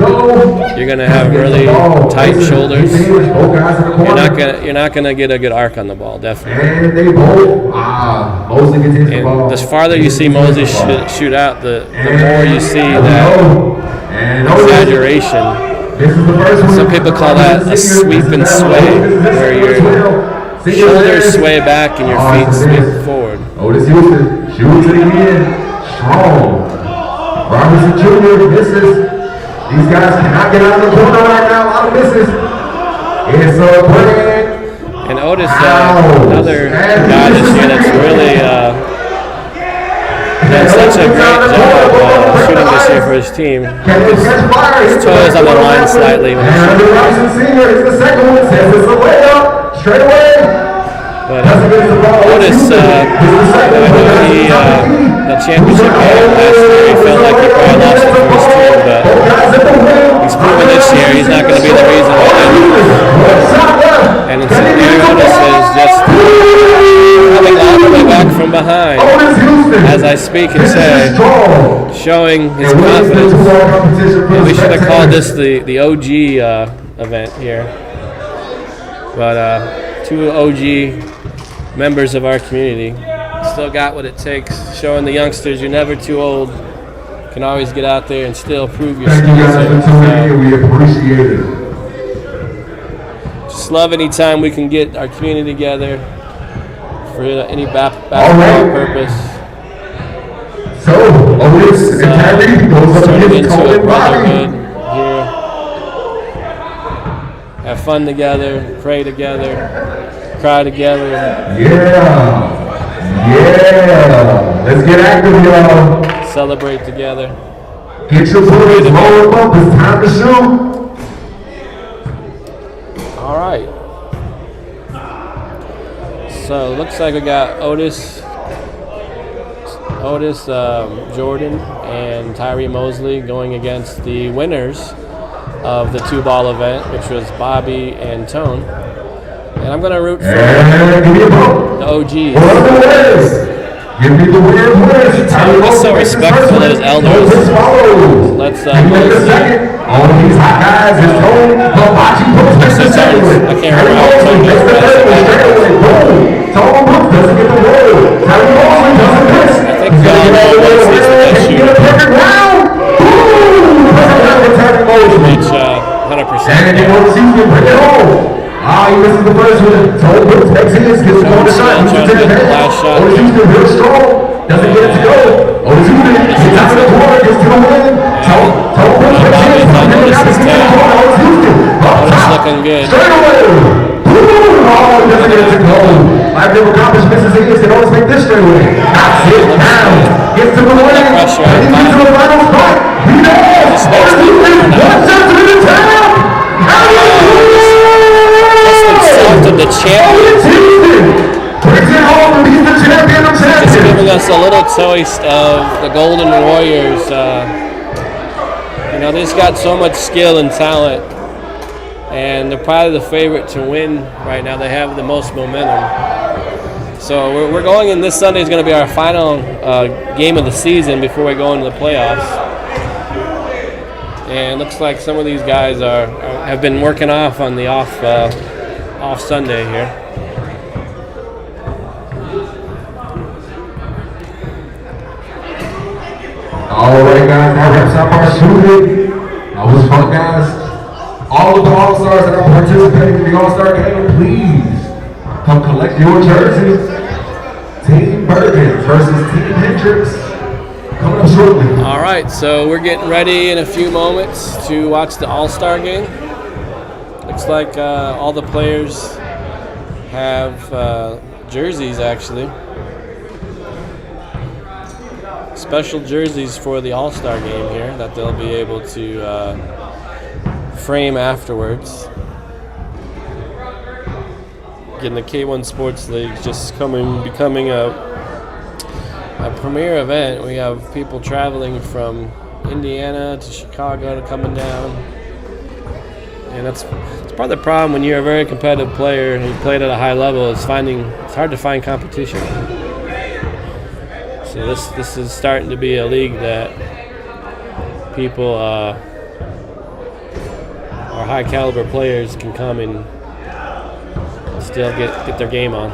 Speaker 2: You're going to have really tight shoulders. You're not going to get a good arc on the ball, definitely. And the farther you see Mosley shoot out, the more you see that exaggeration. Some people call that a sweep and sway, where your shoulders sway back and your feet sweep forward.
Speaker 1: Otis Houston shoots it again. Strong. Robinson Jr. misses. These guys cannot get out of the corner right now. A lot of misses. It's a break.
Speaker 2: And Otis, another guy this year that's really done such a great job shooting this year for his team. His toe is on the line slightly when he's shooting.
Speaker 1: Robinson Sr. is the second one. Says it's a layup. Straight away.
Speaker 2: But Otis, the championship game last year, he felt like he probably lost it for his team, but he's proven this year he's not going to be the reason why they lose. And it's Otis is just coming all the way back from behind, as I speak and say, showing his confidence. And we should have called this the OG event here. But two OG members of our community still got what it takes, showing the youngsters you're never too old. You can always get out there and still prove your skills.
Speaker 1: We appreciate it.
Speaker 2: Just love any time we can get our community together for any basketball purpose.
Speaker 1: So, Otis and Tyree goes up
Speaker 2: turning
Speaker 1: against
Speaker 2: into a
Speaker 1: Coleman
Speaker 2: brotherhood
Speaker 1: Bobby.
Speaker 2: here. Have fun together, pray together, cry together.
Speaker 1: Yeah. Let's get active, y'all.
Speaker 2: Celebrate together.
Speaker 1: Get your bullets rolled up. It's time to shoot.
Speaker 2: All right. So it looks like we got Otis, Jordan, and Tyree Mosley going against the winners of the two-ball event, which was Bobby and Tone. And I'm going to root for the OGs.
Speaker 1: Give me the winners.
Speaker 2: He's so respectful of his elders. Let's
Speaker 1: second. All of these hot guys is Tone. I
Speaker 2: can't remember how Tone gets
Speaker 1: Tone Brooks doesn't get the roll. Tyree Mosley doesn't miss.
Speaker 2: I think we all know Mosley's the best shooter.
Speaker 1: Perfect round.
Speaker 2: Reach 100%.
Speaker 1: And he wants to bring it home. He misses the first one. Tone Brooks makes his, gets the corner shot.
Speaker 2: Trying to get the last shot.
Speaker 1: Otis Houston real strong. Doesn't get it to go. Otis Houston gets out of the corner, gets to the win. Tone Brooks makes his. Otis Houston.
Speaker 2: Otis looking good.
Speaker 1: Straight away. Doesn't get it to go. Crivokapich misses his, and Otis make this straight away. Knocks it down. Gets to the win. And he's to the final spot. He knows. Otis Houston. One shot to the town.
Speaker 2: To the champion. Just giving us a little taste of the Golden Warriors. They've got so much skill and talent, and they're probably the favorite to win right now. They have the most momentum. So we're going in. This Sunday is going to be our final game of the season before we go into the playoffs. And it looks like some of these guys have been working off on the off Sunday here.
Speaker 1: All right, guys, that wraps up our shooting. That was fun, guys. All of the All-Stars that are participating in the All-Star game, please come collect your jerseys. Team Birgans versus Team Hendrix. Coming up shortly.
Speaker 2: All right, so we're getting ready in a few moments to watch the All-Star game. Looks like all the players have jerseys, actually. Special jerseys for the All-Star game here that they'll be able to frame afterwards. Again, the K1 Sports League just becoming a premier event. We have people traveling from Indiana to Chicago to coming down. And it's part of the problem when you're a very competitive player and you played at a high level. It's hard to find competition. So this is starting to be a league that people or high caliber players can come and still get their game on.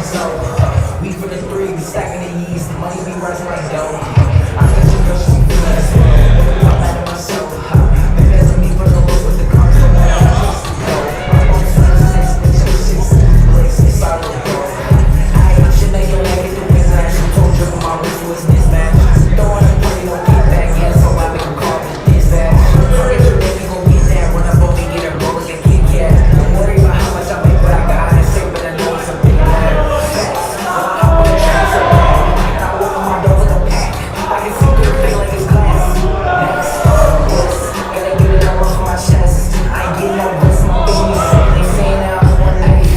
Speaker 3: We for the three, we stacking the yeast, the money be rising like dough. I got you girls, she feel that as well. I'm mad at myself. Maybe that's me for the low with the cars, don't want to chase the dough. I'm on 6, place inside of the door. I ain't shit, they don't like it, the wings I actually told you my wrist was mismatched. Throwing a party, don't get back, yeah, so I make a call with this back. Forget your baby, gon' get that, run up on me, get a roll like a Kit Kat. Don't worry about how much I make, but I got it safe, but I know it's a big bag. Facts, I hop on the train so bad, and I walk on my door with a pack. I can see through the thing like it's glass. Next, yes, gotta get it all off my chest. I ain't getting no rest, my baby said they saying that I'm one night.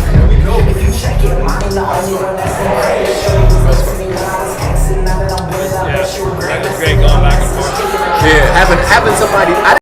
Speaker 3: If you check it, mine the only one that's in credit. Show you was to me when I was texting, now that I'm with, I bet you regret.
Speaker 2: That was great going back and forth.
Speaker 4: Yeah, having somebody. I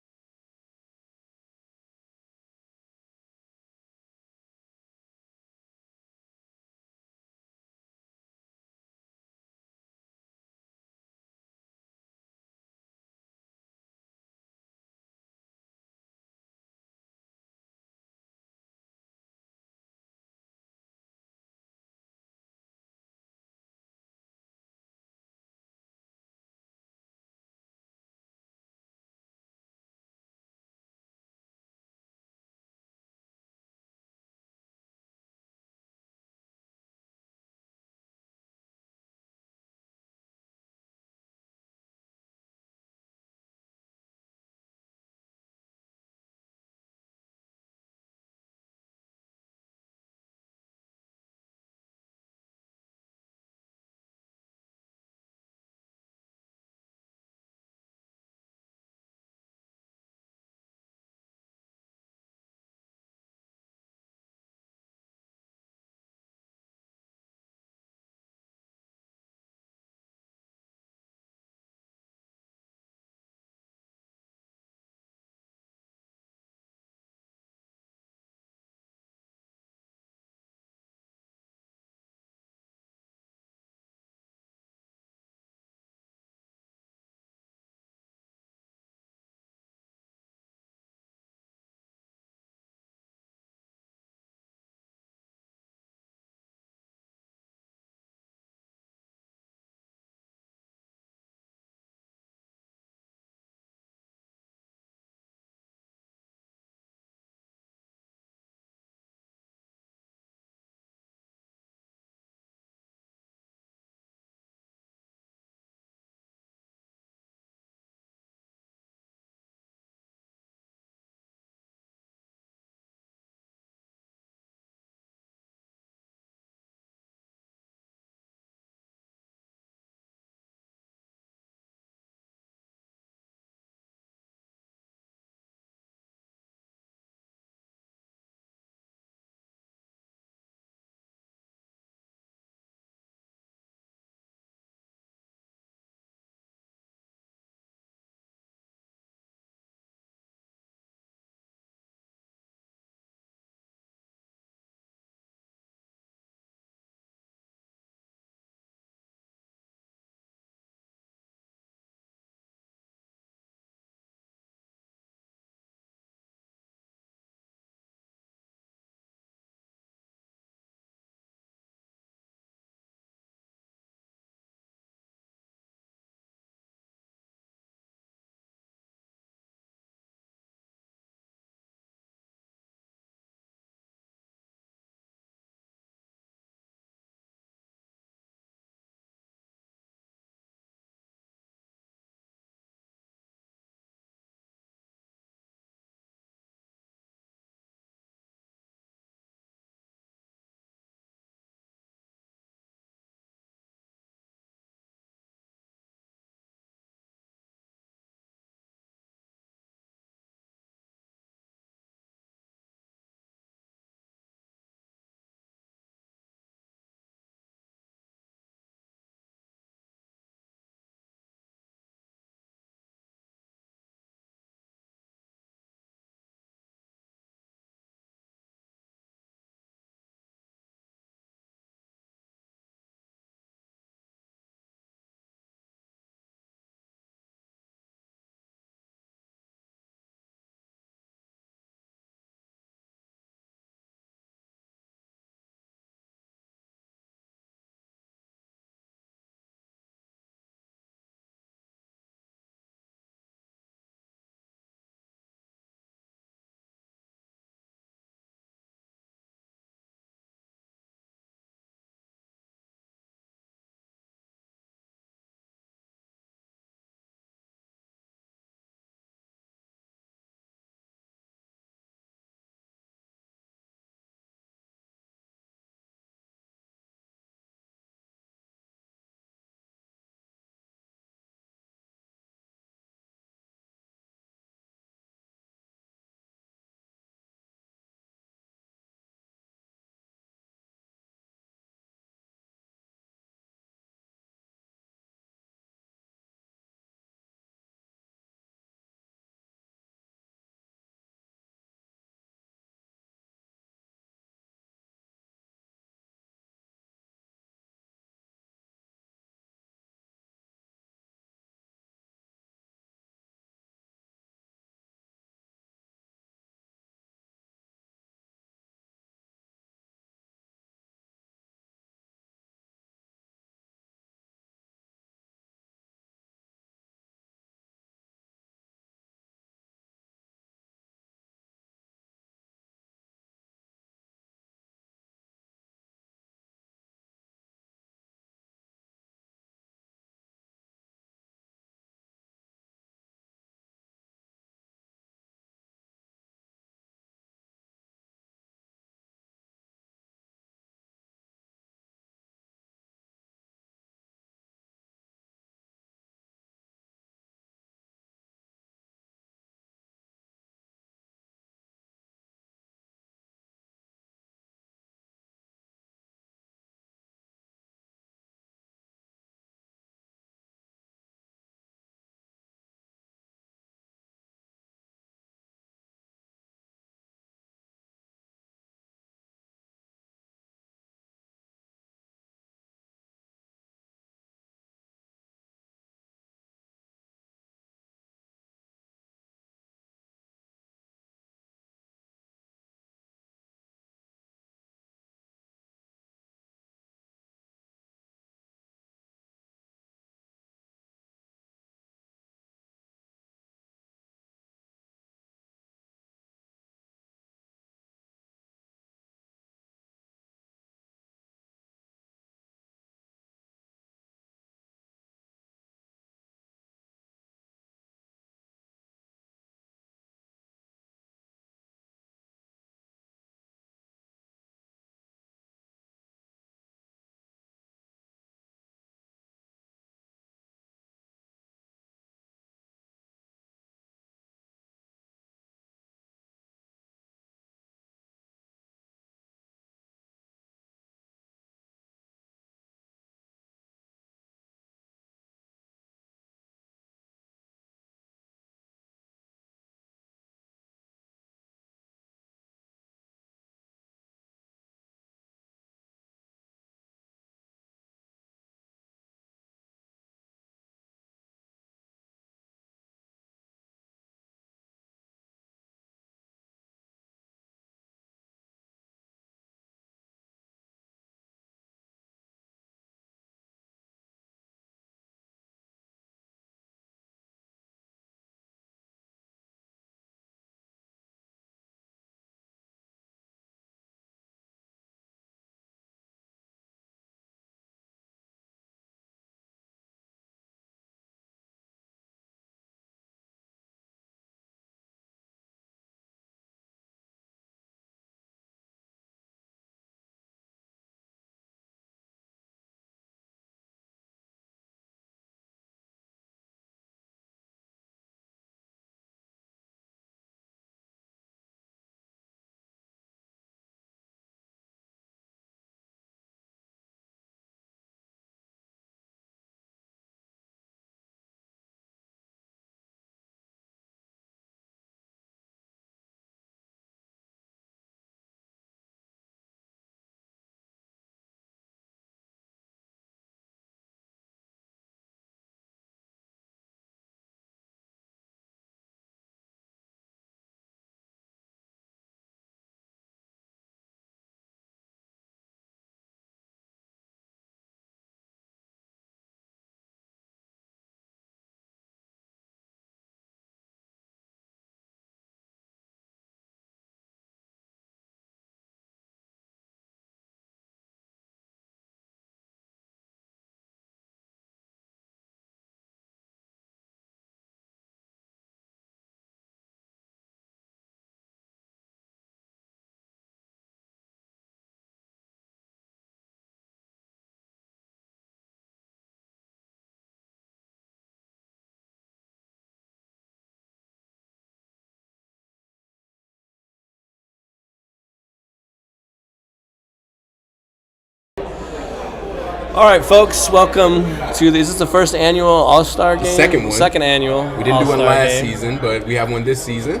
Speaker 2: All right, folks, welcome to this. Is this the first annual All-Star game?
Speaker 4: Second one.
Speaker 2: Second annual.
Speaker 4: We didn't do one last
Speaker 2: game.
Speaker 4: season, but we have one this season.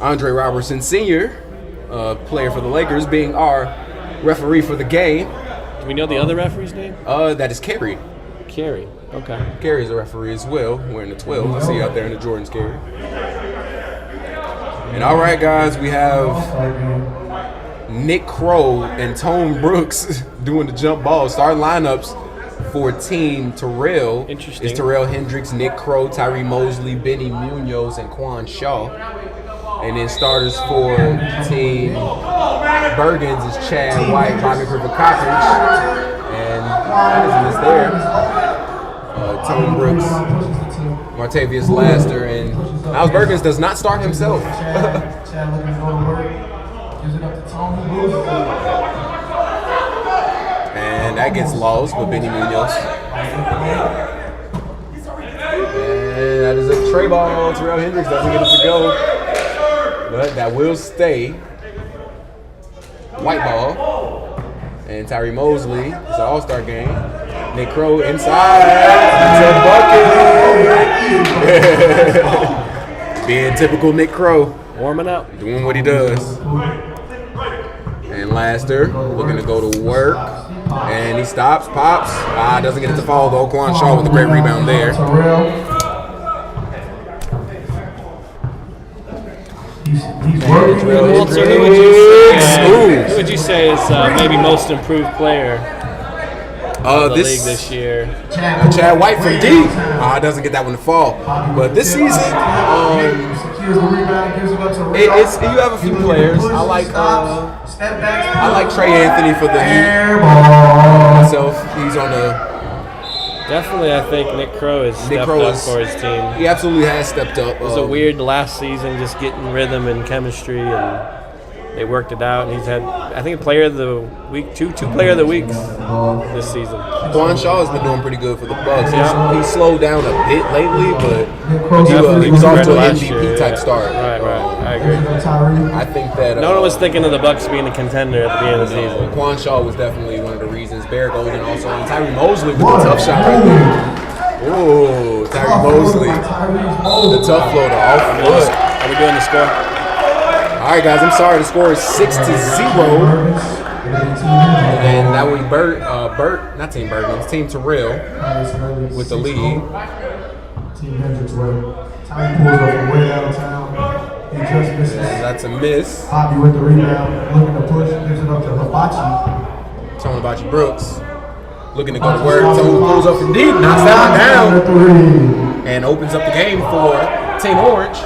Speaker 4: Andre Robertson Sr., player for the Lakers, being our referee for the game.
Speaker 2: Do we know the other referee's name?
Speaker 4: That is Kerry.
Speaker 2: Kerry. Okay.
Speaker 4: Kerry's a referee as well, wearing the 12. I see you out there in the Jordans, Kerry. And all right, guys, we have Nick Crow and Tone Brooks doing the jump ball. Starting lineups for Team Terrell.
Speaker 2: Interesting.
Speaker 4: It's Terrell Hendrix, Nick Crow, Tyree Mosley, Benny Munoz, and Quan Shaw. And then starters for Team Birgans is Chad White, Bobby Crivokapich, and that is this there. Tone Brooks, Martavius Laster, and Miles Birgans does not start himself. And that gets lost with Benny Munoz. And that is a tray ball. Terrell Hendrix doesn't get it to go. But that will stay. White ball. And Tyree Mosley. It's an all-star game. Nick Crow inside. It's a bucket. Being typical Nick Crow.
Speaker 2: Warming up.
Speaker 4: Doing what he does. And Laster looking to go to work. And he stops, pops. Doesn't get it to fall though. Quan Shaw with a great rebound there.
Speaker 2: Walter, who would you say is maybe most improved player of the league this year?
Speaker 4: Chad White from D. Doesn't get that one to fall. But this season, you have a few players. I like Trey Anthony for the Heat. Myself, he's on the.
Speaker 2: Definitely, I think Nick Crow has stepped up for his team.
Speaker 4: He absolutely has stepped up.
Speaker 2: It was a weird last season, just getting rhythm and chemistry, and they worked it out. And he's had, I think, player of the week, two player of the weeks this season.
Speaker 4: Quan Shaw has been doing pretty good for the Bucks.
Speaker 2: Yeah.
Speaker 4: He slowed down a bit lately, but he was off to an MVP type start.
Speaker 2: Right. I agree.
Speaker 4: I think that
Speaker 2: no one was thinking of the Bucks being a contender at the beginning of the season.
Speaker 4: Quan Shaw was definitely one of the reasons. Barrett Golden also, and Tyree Mosley with a tough shot right there. Ooh, Tyree Mosley, the tough floater off foot.
Speaker 2: Are we doing the score?
Speaker 4: All right, guys. I'm sorry. The score is 6-0, and that was not Team Birgans, Team Terrell with the lead.
Speaker 5: Team Hendrix way. Tyree pulls up from way downtown. He just misses.
Speaker 4: That's a miss.
Speaker 5: Bobby with the rebound, looking to push, gives it up to Hibachi.
Speaker 4: Tony Hibachi Brooks looking to go to work. Tony pulls up from deep, knocks that one down, and opens up the game for Team Orange.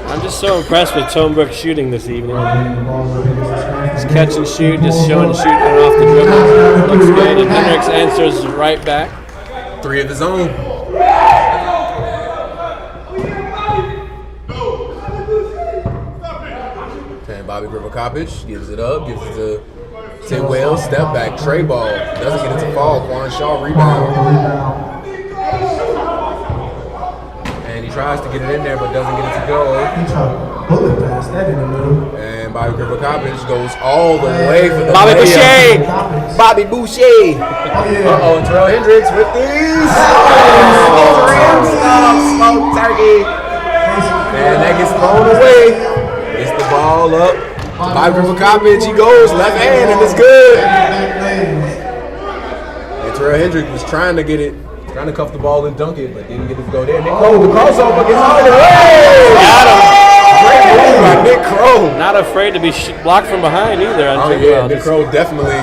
Speaker 2: I'm just so impressed with Tone Brooks shooting this evening. Just catch and shoot, just showing and shooting off the dribble. Looks good, and Hendrix answers right back.
Speaker 4: 3 of his own. And Bobby Crivokapich gives it up, gives it to Tim Wells, step back, tray ball. Doesn't get it to fall. Quan Shaw rebound. And he tries to get it in there, but doesn't get it to go.
Speaker 5: He tried to bullet pass that in the middle.
Speaker 4: And Bobby Crivokapich goes all the way for the
Speaker 2: Bobby
Speaker 4: layup.
Speaker 2: Boucher!
Speaker 4: Bobby Boucher! Uh-oh, Terrell Hendrix with these. Smoke turkey. And that gets thrown away. Gets the ball up. Bobby Crivokapich, he goes left hand, and it's good. And Terrell Hendrix was trying to get it, trying to cuff the ball and dunk it, but didn't get it to go there. Nick Crow, the crossover gets all the way.
Speaker 2: Got him.
Speaker 4: Great move by Nick Crow.
Speaker 2: Not afraid to be blocked from behind either.
Speaker 4: Oh yeah, Nick Crow definitely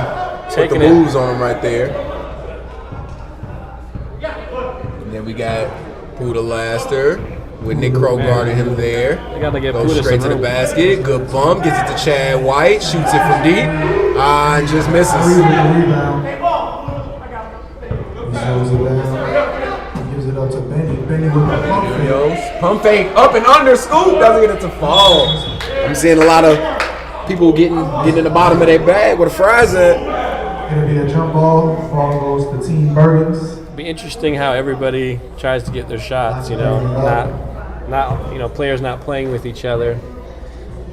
Speaker 4: took the
Speaker 2: taking
Speaker 4: moves on him right there. And then we got Puda Laster with Nick Crow guarding him there.
Speaker 2: They got to get
Speaker 4: Goes
Speaker 2: Puda
Speaker 4: straight to
Speaker 2: some
Speaker 4: the
Speaker 2: room.
Speaker 4: basket. Good bump. Gets it to Chad White. Shoots it from deep. And just misses.
Speaker 5: Rebound. He slows it down. He gives it up to Benny. Benny with the pump fake.
Speaker 4: Pump fake up and under. Scoop. Doesn't get it to fall. I'm seeing a lot of people getting in the bottom of their bag where the fries at.
Speaker 5: It'll be a jump ball. Ball goes to Team Birgans.
Speaker 2: Be interesting how everybody tries to get their shots. Not players not playing with each other,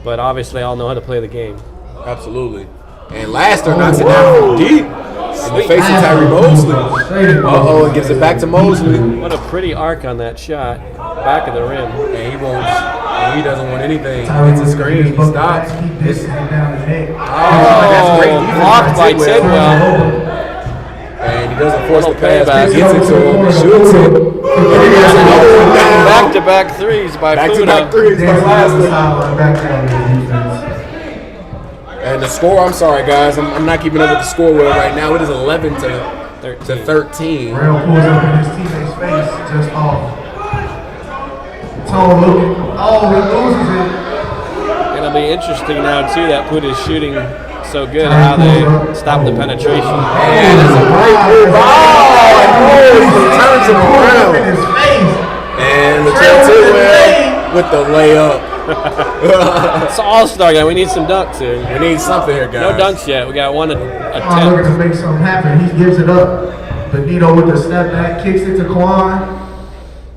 Speaker 2: but obviously all know how to play the game.
Speaker 4: Absolutely. And Laster knocks it down from deep. In the face of Tyree Mosley. Uh-oh, and gives it back to Mosley.
Speaker 2: What a pretty arc on that shot. Back of the rim.
Speaker 4: And he won't. He doesn't want anything. It's a screen. He stops. That's great.
Speaker 2: Blocked by Tidwell.
Speaker 4: And he doesn't force the
Speaker 2: Little
Speaker 4: pass.
Speaker 2: payback.
Speaker 4: He gets it to him. He shoots it.
Speaker 2: Back-to-back threes by
Speaker 4: Back-to-back threes by Lashley. And the score, I'm sorry, guys. I'm not keeping up with the score right now. It is 11 to 13.
Speaker 5: Rail pulls up in his teammate's face, just off. Tone looking. Oh, he loses it.
Speaker 2: It'll be interesting now, too, that Put is shooting so good how they stop the penetration.
Speaker 4: And that's a great move. Oh, and Mosley turns him around.
Speaker 5: In his face.
Speaker 4: And the Tidwell with the layup.
Speaker 2: It's an all-star game. We need some dunks here.
Speaker 4: We need something here, guys.
Speaker 2: No dunks yet. We got one
Speaker 5: Looking
Speaker 2: attempt.
Speaker 5: to make something happen. He gives it up. Benito with the step back, kicks it to Kwan.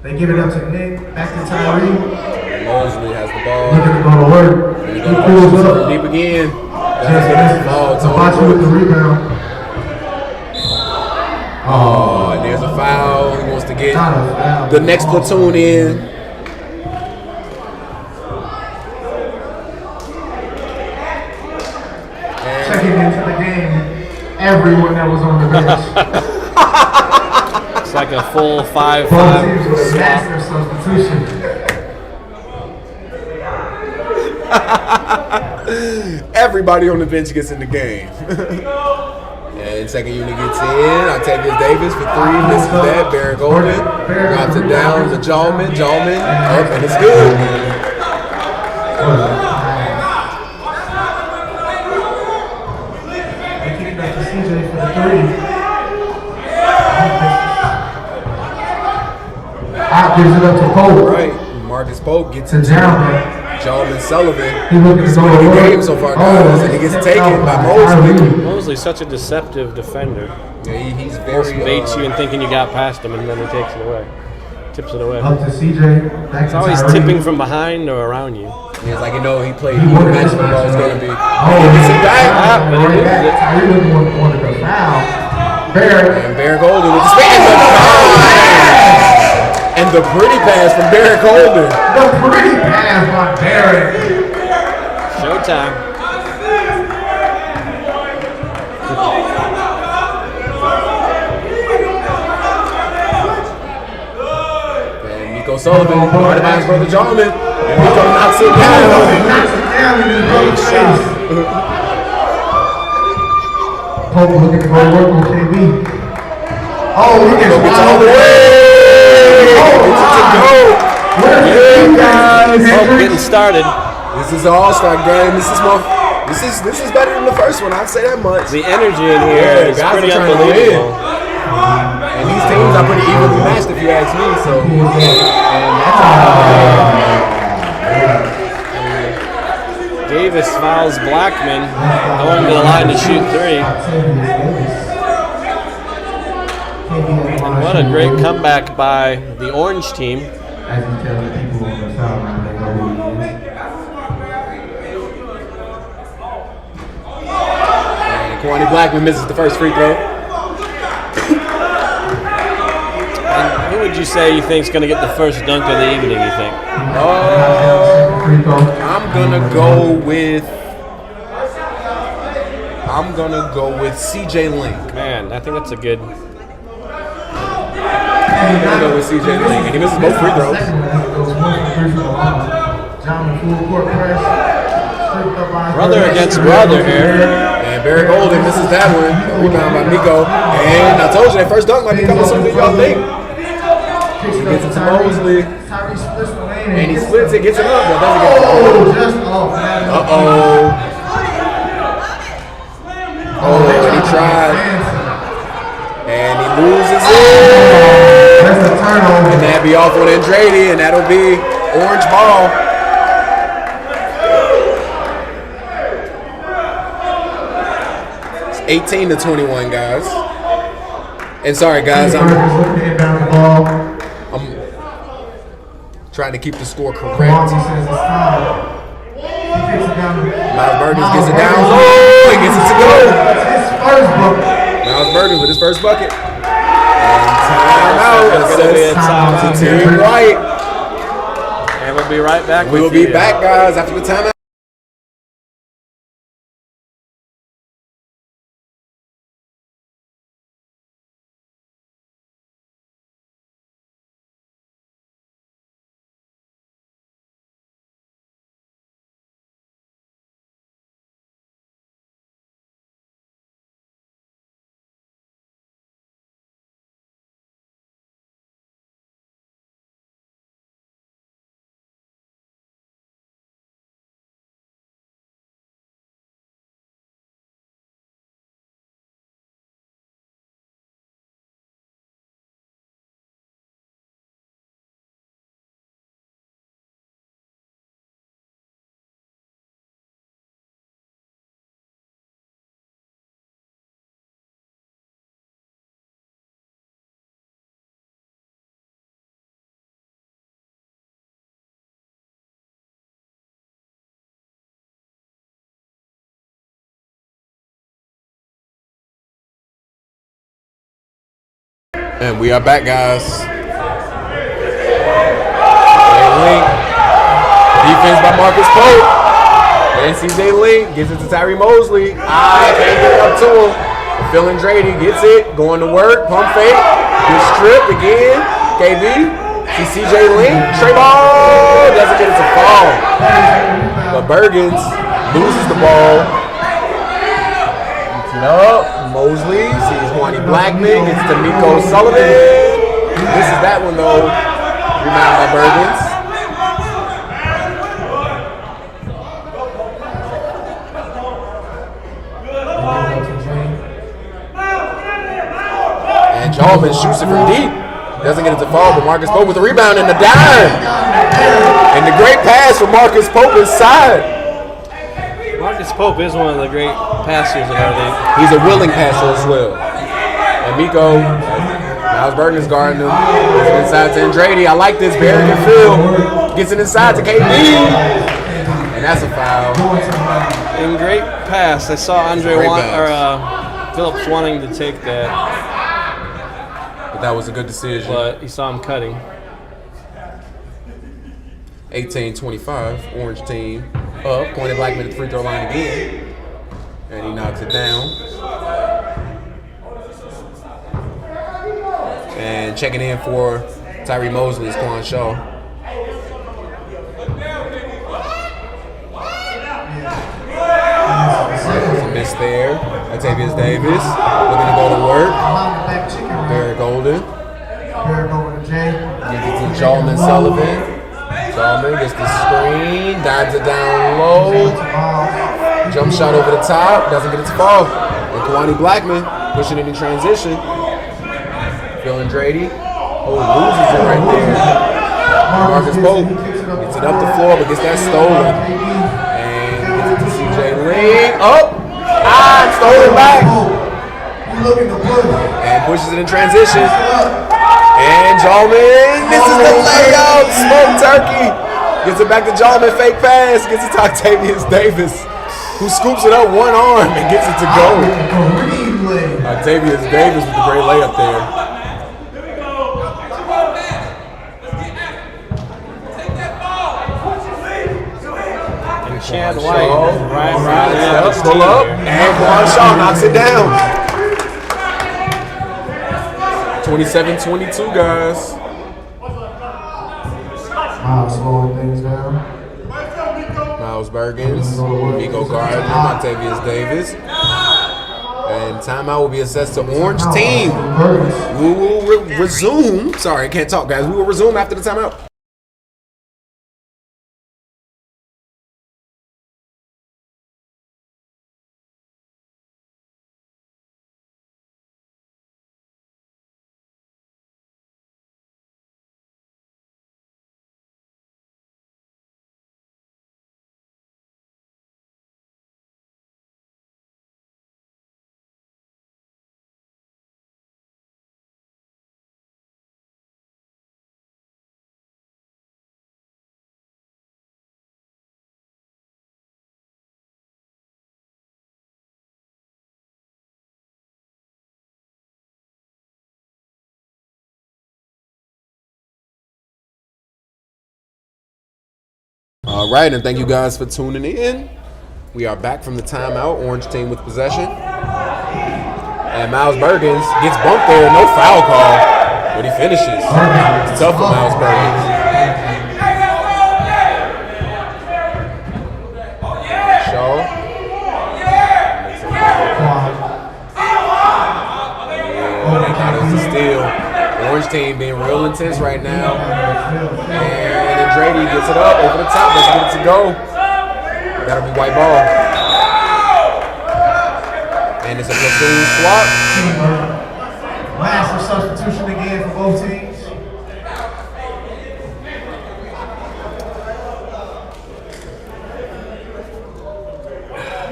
Speaker 5: They give it up to Nick, back to Tyree.
Speaker 4: Mosley has the ball.
Speaker 5: Looking to go to work.
Speaker 4: And
Speaker 5: He
Speaker 4: he
Speaker 5: pulls
Speaker 4: goes
Speaker 5: up.
Speaker 4: deep again.
Speaker 5: Just misses.
Speaker 4: Oh, it's on
Speaker 5: Hibachi with the rebound.
Speaker 4: Oh, and there's a foul. He wants to get
Speaker 5: Not a foul.
Speaker 4: the next platoon in.
Speaker 5: Checking into the game, everyone that was on the bench.
Speaker 2: It's like a full 5-5
Speaker 5: Both teams with a
Speaker 2: swap.
Speaker 5: massive substitution.
Speaker 4: Everybody on the bench gets in the game. And second unit gets in. Octavius Davis for three. Misses that. Barrett Golden drops it down to Jallman. Jallman up, and it's good.
Speaker 5: They kick it back to CJ for the three. Out gives it up to Pope.
Speaker 4: Right. Marcus Pope gets
Speaker 5: To
Speaker 4: into
Speaker 5: Jallman.
Speaker 4: Jallman Sullivan.
Speaker 5: He looking to
Speaker 4: It's
Speaker 5: go
Speaker 4: a
Speaker 5: to
Speaker 4: good
Speaker 5: work.
Speaker 4: game so far, guys. And he gets taken by Mosley.
Speaker 2: Mosley's such a deceptive defender.
Speaker 4: Yeah, he's
Speaker 2: Just
Speaker 4: very.
Speaker 2: baits you in thinking you got past him, and then he takes it away. Tips it away.
Speaker 5: Up to CJ. Back
Speaker 2: It's
Speaker 5: to
Speaker 2: always
Speaker 5: Tyree.
Speaker 2: tipping from behind or around you.
Speaker 4: It's like, you know, he played.
Speaker 5: He
Speaker 4: He
Speaker 5: wanted
Speaker 4: imagined the
Speaker 5: to
Speaker 4: ball was going to be.
Speaker 5: Oh,
Speaker 4: He gets it back.
Speaker 2: but he
Speaker 5: right
Speaker 2: moved
Speaker 5: back.
Speaker 2: it.
Speaker 5: Tyree wouldn't want to foul. Barrett.
Speaker 4: And Barrett Golden with the spin. And the pretty pass from Barrett Golden.
Speaker 5: The pretty pass by Barrett.
Speaker 2: Showtime.
Speaker 4: And Nico Sullivan, right by his brother Jallman. And Nico knocks it down.
Speaker 5: Knocks it down in his brother's face. Pope looking to go to work on KB. Oh, he gets
Speaker 4: It's all
Speaker 5: wild
Speaker 4: the way. It's to go.
Speaker 5: Where's the guys?
Speaker 2: Oh, getting started.
Speaker 4: This is an all-star game. This is more. This is better than the first one. I'd say that much.
Speaker 2: The energy in here is
Speaker 4: guys are
Speaker 2: pretty
Speaker 4: trying to
Speaker 2: unbelievable.
Speaker 4: And these teams are pretty evenly matched, if you ask me. So, and that's
Speaker 2: Davis fouls Blackman, going to the line to shoot three. And what a great comeback by the Orange team.
Speaker 5: As you tell the people on the sideline, they know who he is.
Speaker 4: and Kwani Blackman misses the first free throw.
Speaker 2: And who would you say you think is going to get the first dunk of the evening, you think?
Speaker 5: Free throw.
Speaker 4: I'm gonna go with CJ Link.
Speaker 2: Man, I think that's a good...
Speaker 4: I'm gonna go with CJ Link, and he misses both free throws.
Speaker 2: Brother against brother here.
Speaker 4: And Barrett Golden misses that one. Rebound by Nico. And I told you that first dunk might be coming sooner than y'all think. He gets it to Mosley. And he splits it, gets it up, but doesn't get it. Uh-oh. Oh, and he tried. And he loses it.
Speaker 5: That's a turnover.
Speaker 4: And that'd be off on Andrade, and that'll be orange ball. It's 18-21, guys. And sorry, guys, I'm trying to keep the score correct. Miles Birgans gets it down low and gets it to go. Miles first bucket. And timeout.
Speaker 2: It's gonna be a timeout.
Speaker 4: To Team White.
Speaker 2: And we'll be right back.
Speaker 4: We will
Speaker 2: with
Speaker 4: be
Speaker 2: you.
Speaker 4: back, guys, after the timeout. And we are back, guys. Link. Defense by Marcus Pope. And CJ Link gets it to Tyree Mosley. Can't get it up to him. Phil Andrade gets it. Going to work. Pump fake. Gets stripped again. KB. See CJ Link. Straight ball. Doesn't get it to fall. But Birgans loses the ball. Up. Mosley sees Juani Blackman, gets to Miko Sullivan. This is that one though. Rebound by Birgans. And Jallman shoots it from deep. Doesn't get it to fall, but Marcus Pope with the rebound and the dime. And the great pass from Marcus Pope inside.
Speaker 2: Marcus Pope is one of the great passers of our league.
Speaker 4: He's a willing passer as well. And Miko, now it's Birgans guarding him. Gets it inside to Andrade. I like this. Barry and Phil gets it inside to KD. And that's a foul.
Speaker 2: And great pass. I saw Andre Phillips wanting to take that,
Speaker 4: But that was a good decision.
Speaker 2: but he saw him cutting.
Speaker 4: 18-25, orange team up. Pointed Blackman at the free throw line again. And he knocks it down. And checking in for Tyree Mosley is Quan Shaw. There's a miss there. Octavius Davis looking to go to work. Barry Golden. Gives it to Jallman Sullivan. Jallman gets the screen, dives it down low. Jump shot over the top, doesn't get it to fall. And Juani Blackman pushing it in transition. Phil Andrade. Loses it right there. Marcus Pope gets it up the floor, but gets that stolen. And gets it to CJ Link. Stolen back. And pushes it in transition. And Jallman misses the layup. Smoke turkey. Gets it back to Jallman. Fake pass. Gets it to Octavius Davis, who scoops it up one arm and gets it to go. Octavius Davis with the great layup there.
Speaker 2: Chad White, right,
Speaker 4: Pull up, and Quan Shaw knocks it down. 27-22, guys.
Speaker 5: Miles slowing things down.
Speaker 4: Miles Birgans, Miko Gardner, Octavius Davis. And timeout will be assessed to Orange Team. We will resume. Sorry, I can't talk, guys. We will resume after the timeout. All right, and thank you guys for tuning in. We are back from the timeout. Orange team with possession. And Miles Birgans gets bumped there. No foul call, but he finishes. It's tough for Miles Birgans. Shaw. That was a steal. Orange team being real intense right now. And Andrade gets it up over the top. Let's get it to go. That'll be white ball. And it's a platoon swap.
Speaker 5: Massive substitution again for both teams.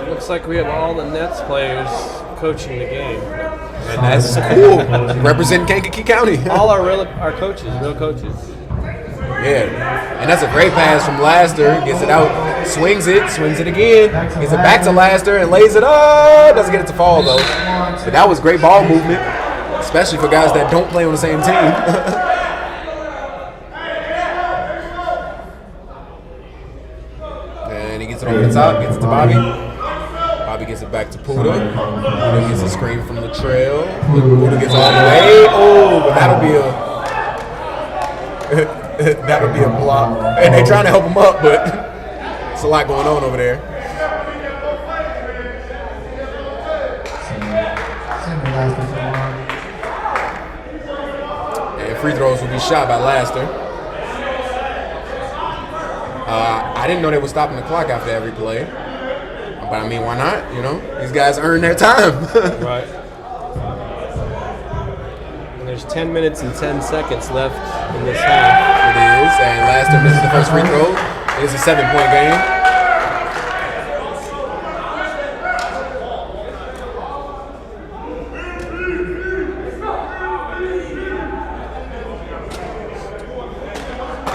Speaker 2: Looks like we have all the Nets players coaching the game.
Speaker 4: And that's cool. Representing Kankakee County.
Speaker 2: All our coaches, real coaches.
Speaker 4: Yeah. And that's a great pass from Laster. Gets it out. Swings it again. Gets it back to Laster and lays it up. Doesn't get it to fall though. But that was great ball movement. Especially for guys that don't play on the same team. And he gets it over the top. Gets it to Bobby. Bobby gets it back to Puda. Puda gets a screen from the trail. Puda gets all the way. Oh, but that'll be a block. And they're trying to help him up, but it's a lot going on over there. And free throws will be shot by Laster. I didn't know they were stopping the clock after every play. But I mean, why not? You know, these guys earn their time.
Speaker 2: Right. And there's 10 minutes and 10 seconds left in this half.
Speaker 4: It is, and Laster misses the first free throw. It is a 7-point game.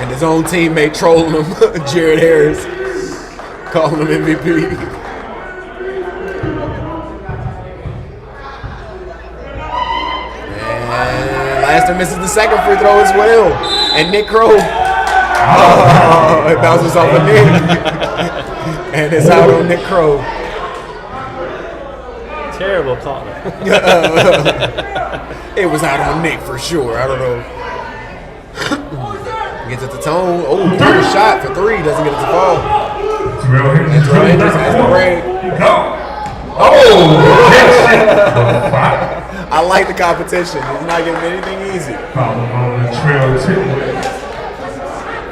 Speaker 4: And his own teammate trolling him, Jared Harris, calling him MVP. Laster misses the second free throw as well. And Nick Crow, it bounces off of Nick. And it's out on Nick Crow.
Speaker 2: Terrible call.
Speaker 4: It was out on Nick for sure. I don't know. Gets it to Tone. Oh, Tone shot for three. Doesn't get it to fall. And Terrell Hendrix has the break. Oh! I like the competition. He's not giving anything easy.
Speaker 1: Foul on the trail Tidwell.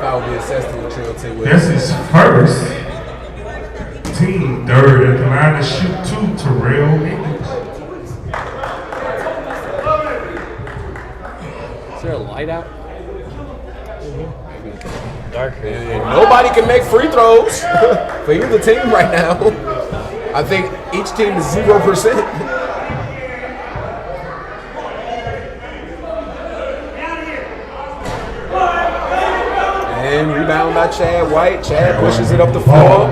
Speaker 4: Foul will be assessed to the trail Tidwell.
Speaker 1: This is first. Team third at the line to shoot two, Terrell Hendrix.
Speaker 2: Is there a light out? Darker.
Speaker 4: And nobody can make free throws for either team right now. I think each team is 0%. And rebound by Chad White. Chad pushes it up the floor.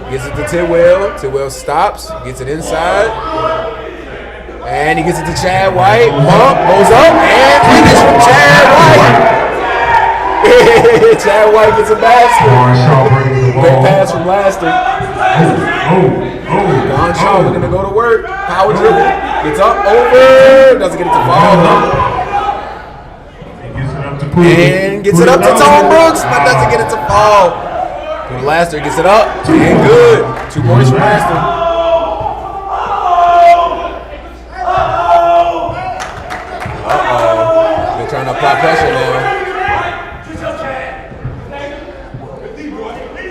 Speaker 4: Gets it to Tidwell. Tidwell stops. Gets it inside. And he gets it to Chad White. Bump. Goes up. And finish from Chad White. Chad White gets a basket. Great pass from Laster. Don Shaw looking to go to work. Power dribble. Gets up. Over. Doesn't get it to fall. And gets it up to Tone Brooks, but doesn't get it to fall. Laster gets it up, and good. 2 points from Laster. Uh-oh. They're trying to apply pressure now.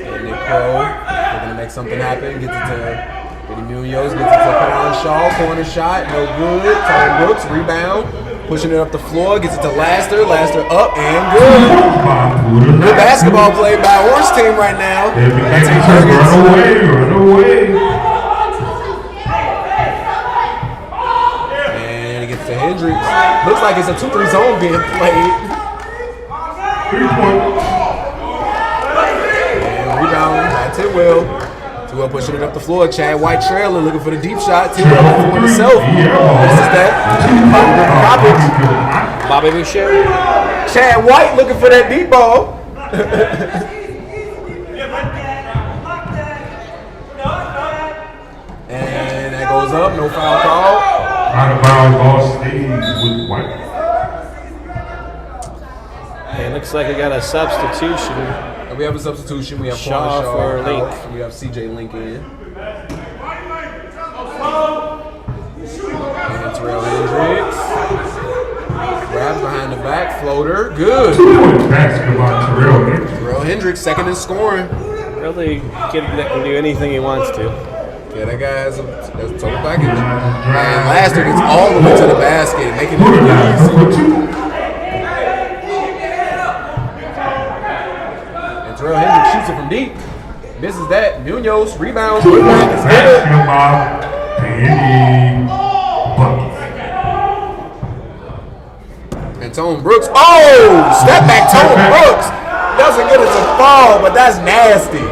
Speaker 4: And Nick Crow, they're going to make something happen. Gets it to Benny Munoz, gets it to Quan Shaw. Corner shot, no good. Tone Brooks, rebound. Pushing it up the floor, gets it to Laster. Laster up and good. Good basketball play by Orange team right now.
Speaker 1: Run away.
Speaker 4: And he gets to Hendrix. Looks like it's a 2-3 zone being played.
Speaker 1: 3-point.
Speaker 4: And rebound by Tidwell. Tidwell pushing it up the floor. Chad White trailing, looking for the deep shot. Tidwell looking for himself. This is that.
Speaker 2: Bobby Boucher.
Speaker 4: Chad White looking for that deep ball. goes up, no foul call.
Speaker 1: Out of bounds, ball stays with White.
Speaker 2: It looks like we got a substitution.
Speaker 4: And we have a substitution. We have
Speaker 2: Shaw
Speaker 4: Shaw
Speaker 2: for Link.
Speaker 4: out. We have CJ Link in. And Terrell Hendrix. Grabs behind the back, floater. Good.
Speaker 1: 2-point basket by Terrell Hendrix.
Speaker 4: Terrell Hendrix, second in scoring.
Speaker 2: Really kid that can do anything he wants to.
Speaker 4: Yeah, that guy has a total package. And Laster gets all the way to the basket, making it easy. And Terrell Hendrix shoots it from deep. Misses that. Munoz rebounds. Rebound is good.
Speaker 1: Basketball, Penny Bucket.
Speaker 4: And Tone Brooks. Oh! Step back, Tone Brooks. Doesn't get it to fall, but that's nasty.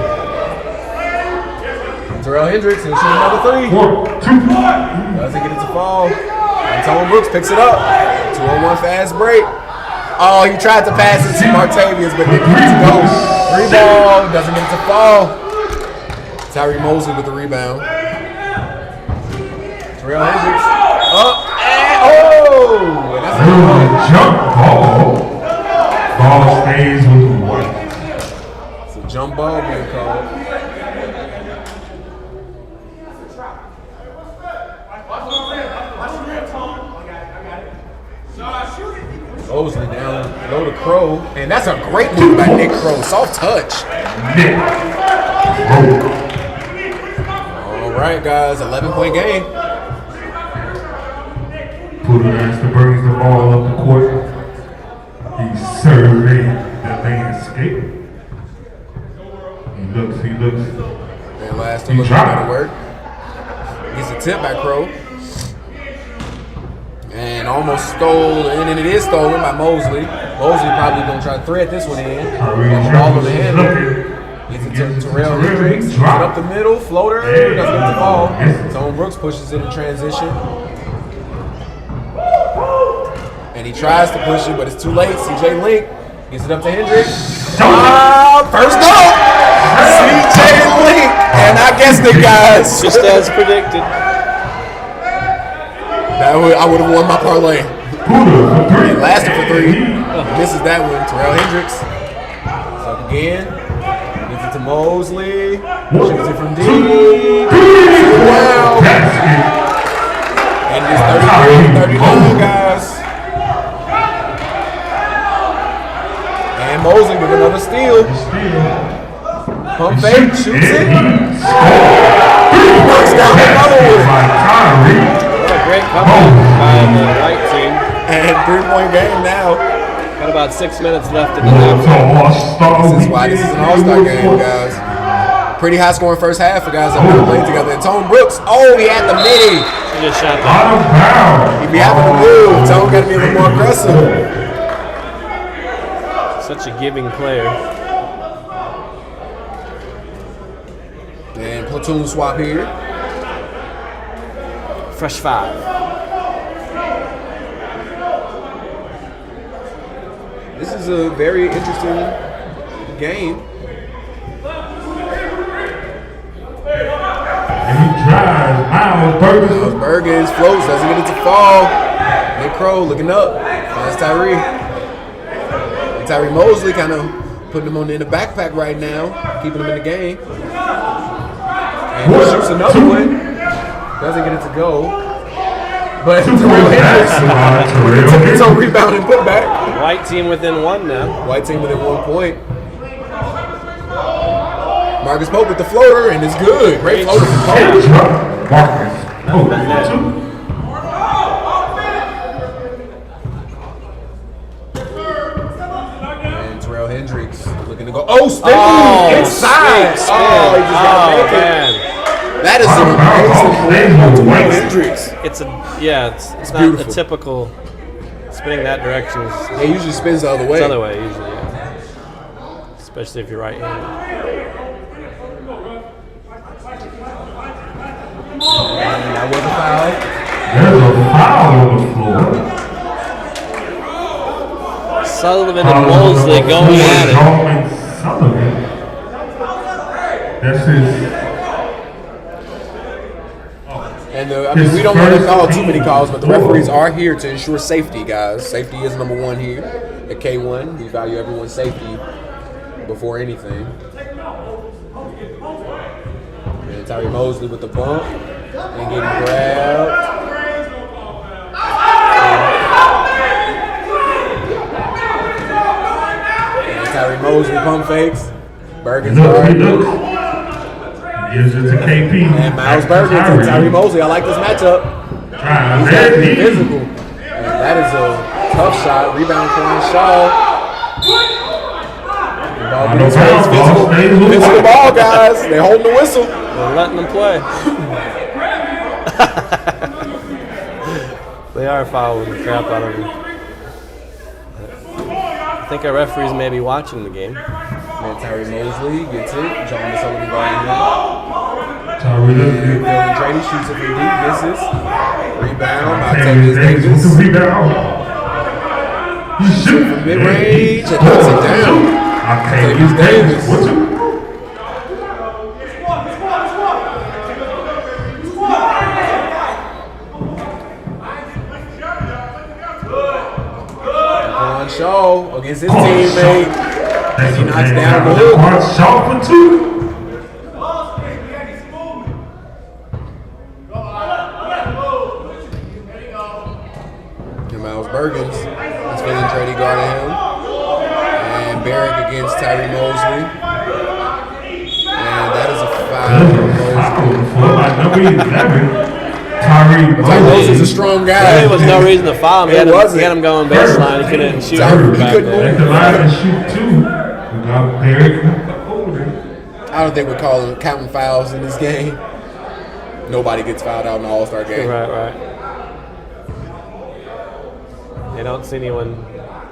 Speaker 4: Terrell Hendrix will shoot another three.
Speaker 1: 4-2.
Speaker 4: Doesn't get it to fall. And Tone Brooks picks it up. 2-on-1 fast break. Oh, he tried to pass it to Martavius, but didn't get it to go. Three ball. Doesn't get it to fall. Tyree Mosley with the rebound. Terrell Hendrix. Up. And oh! And that's a good one.
Speaker 1: Jump ball. Ball stays with White.
Speaker 4: It's a jump ball being called. Mosley down low to Crow. And that's a great move by Nick Crow. Soft touch.
Speaker 1: Nick.
Speaker 4: All right, guys. 11-point game.
Speaker 1: Puller has to bring the ball up the court. He's surveying the landscape. He looks.
Speaker 4: And last
Speaker 1: He
Speaker 4: one looking
Speaker 1: tried.
Speaker 4: to work. Gets a tip by Crow. And almost stole, and it is stolen by Mosley. Mosley probably gonna try to thread this one in. Got the ball over the handle. Gets it to Terrell Hendrix. Gets it up the middle. Floater. Doesn't get the ball. Tone Brooks pushes it in transition. And he tries to push it, but it's too late. CJ Link gets it up to Hendrix. First up! CJ Link! And I guessed it, guys.
Speaker 2: Just as predicted.
Speaker 4: I would have won my parlay. And lasted for three. Misses that one. Terrell Hendrix. Up again. Gets it to Mosley. Shoots it from deep. Wow. And it's 33-39, guys. And Mosley with another steal. Pump fake. Shoots it. Works down another one.
Speaker 2: Great comeback by the White team.
Speaker 4: And 3-point game now.
Speaker 2: Got about 6 minutes left in the half.
Speaker 4: This is why this is an all-star game, guys. Pretty high scoring first half for guys that have played together. And Tone Brooks, oh, he had the midi.
Speaker 2: He just shot that.
Speaker 4: He be having to move. Tone got to be a little more aggressive.
Speaker 2: Such a giving player.
Speaker 4: And platoon swap here.
Speaker 2: Fresh five.
Speaker 4: This is a very interesting game.
Speaker 1: And he drives. Miles Birgans.
Speaker 4: Birgans floats, doesn't get it to fall. Nick Crow looking up. Finds Tyree. And Tyree Mosley kind of putting him on in the backpack right now, keeping him in the game. And he shoots another one. Doesn't get it to go. But Terrell Hendrix took his own rebound and put back.
Speaker 2: White team within one now.
Speaker 4: White team within 1 point. Marcus Pope with the floater, and it's good. Great floater from Pope.
Speaker 1: Marcus.
Speaker 4: And Terrell Hendrix looking to go. Oh, spin inside.
Speaker 2: Spin.
Speaker 4: Oh, he just got
Speaker 2: Oh,
Speaker 4: naked.
Speaker 2: man.
Speaker 4: That is an amazing move. Hendrix.
Speaker 2: It's it's not
Speaker 4: beautiful.
Speaker 2: a typical spinning that direction.
Speaker 4: Yeah, he usually spins the other way.
Speaker 2: It's the other way usually, yeah. Especially if you're right-handed.
Speaker 4: And that was a foul.
Speaker 1: There's a foul on the floor.
Speaker 2: Sullivan and Mosley going at it.
Speaker 1: Sullivan. That's his.
Speaker 4: And I mean, we don't want to call too many calls, but the referees are here to ensure safety, guys. Safety is number one here at K1. We value everyone's safety before anything. And Tyree Mosley with the bump and getting grabbed. And Tyree Mosley pump fakes. Birgans guard.
Speaker 6: Gives it to KP.
Speaker 4: And Miles Birgans and Tyree Mosley. I like this matchup. He's got to be physical. And that is a tough shot. Rebound from Shaw. Ball being physical ball, guys. They're holding the whistle.
Speaker 2: They're letting them play. They are fouling the crap out of them. I think our referees may be watching the game.
Speaker 4: And Tyree Mosley gets it. John Sullivan guarding him.
Speaker 6: Tyree
Speaker 4: Trady shoots it from deep, misses. Rebound by Davis.
Speaker 6: You shoot
Speaker 4: From mid-range and puts it down. Davis. Quan Shaw against his teammate. As he knocks down the hook.
Speaker 6: Shaw for two.
Speaker 4: And Miles Birgans is feeling Trady guarding him. And Barrick against Tyree Mosley. And that is a foul for Mosley.
Speaker 6: Tyree
Speaker 4: Mosley's a strong guy.
Speaker 2: There was no reason to foul him. He had him going baseline. He couldn't shoot.
Speaker 4: He couldn't move.
Speaker 6: At the line and shoot two. We got Barrick older.
Speaker 4: I don't think we're counting fouls in this game. Nobody gets fouled out in the All-Star game.
Speaker 2: Right. They don't see anyone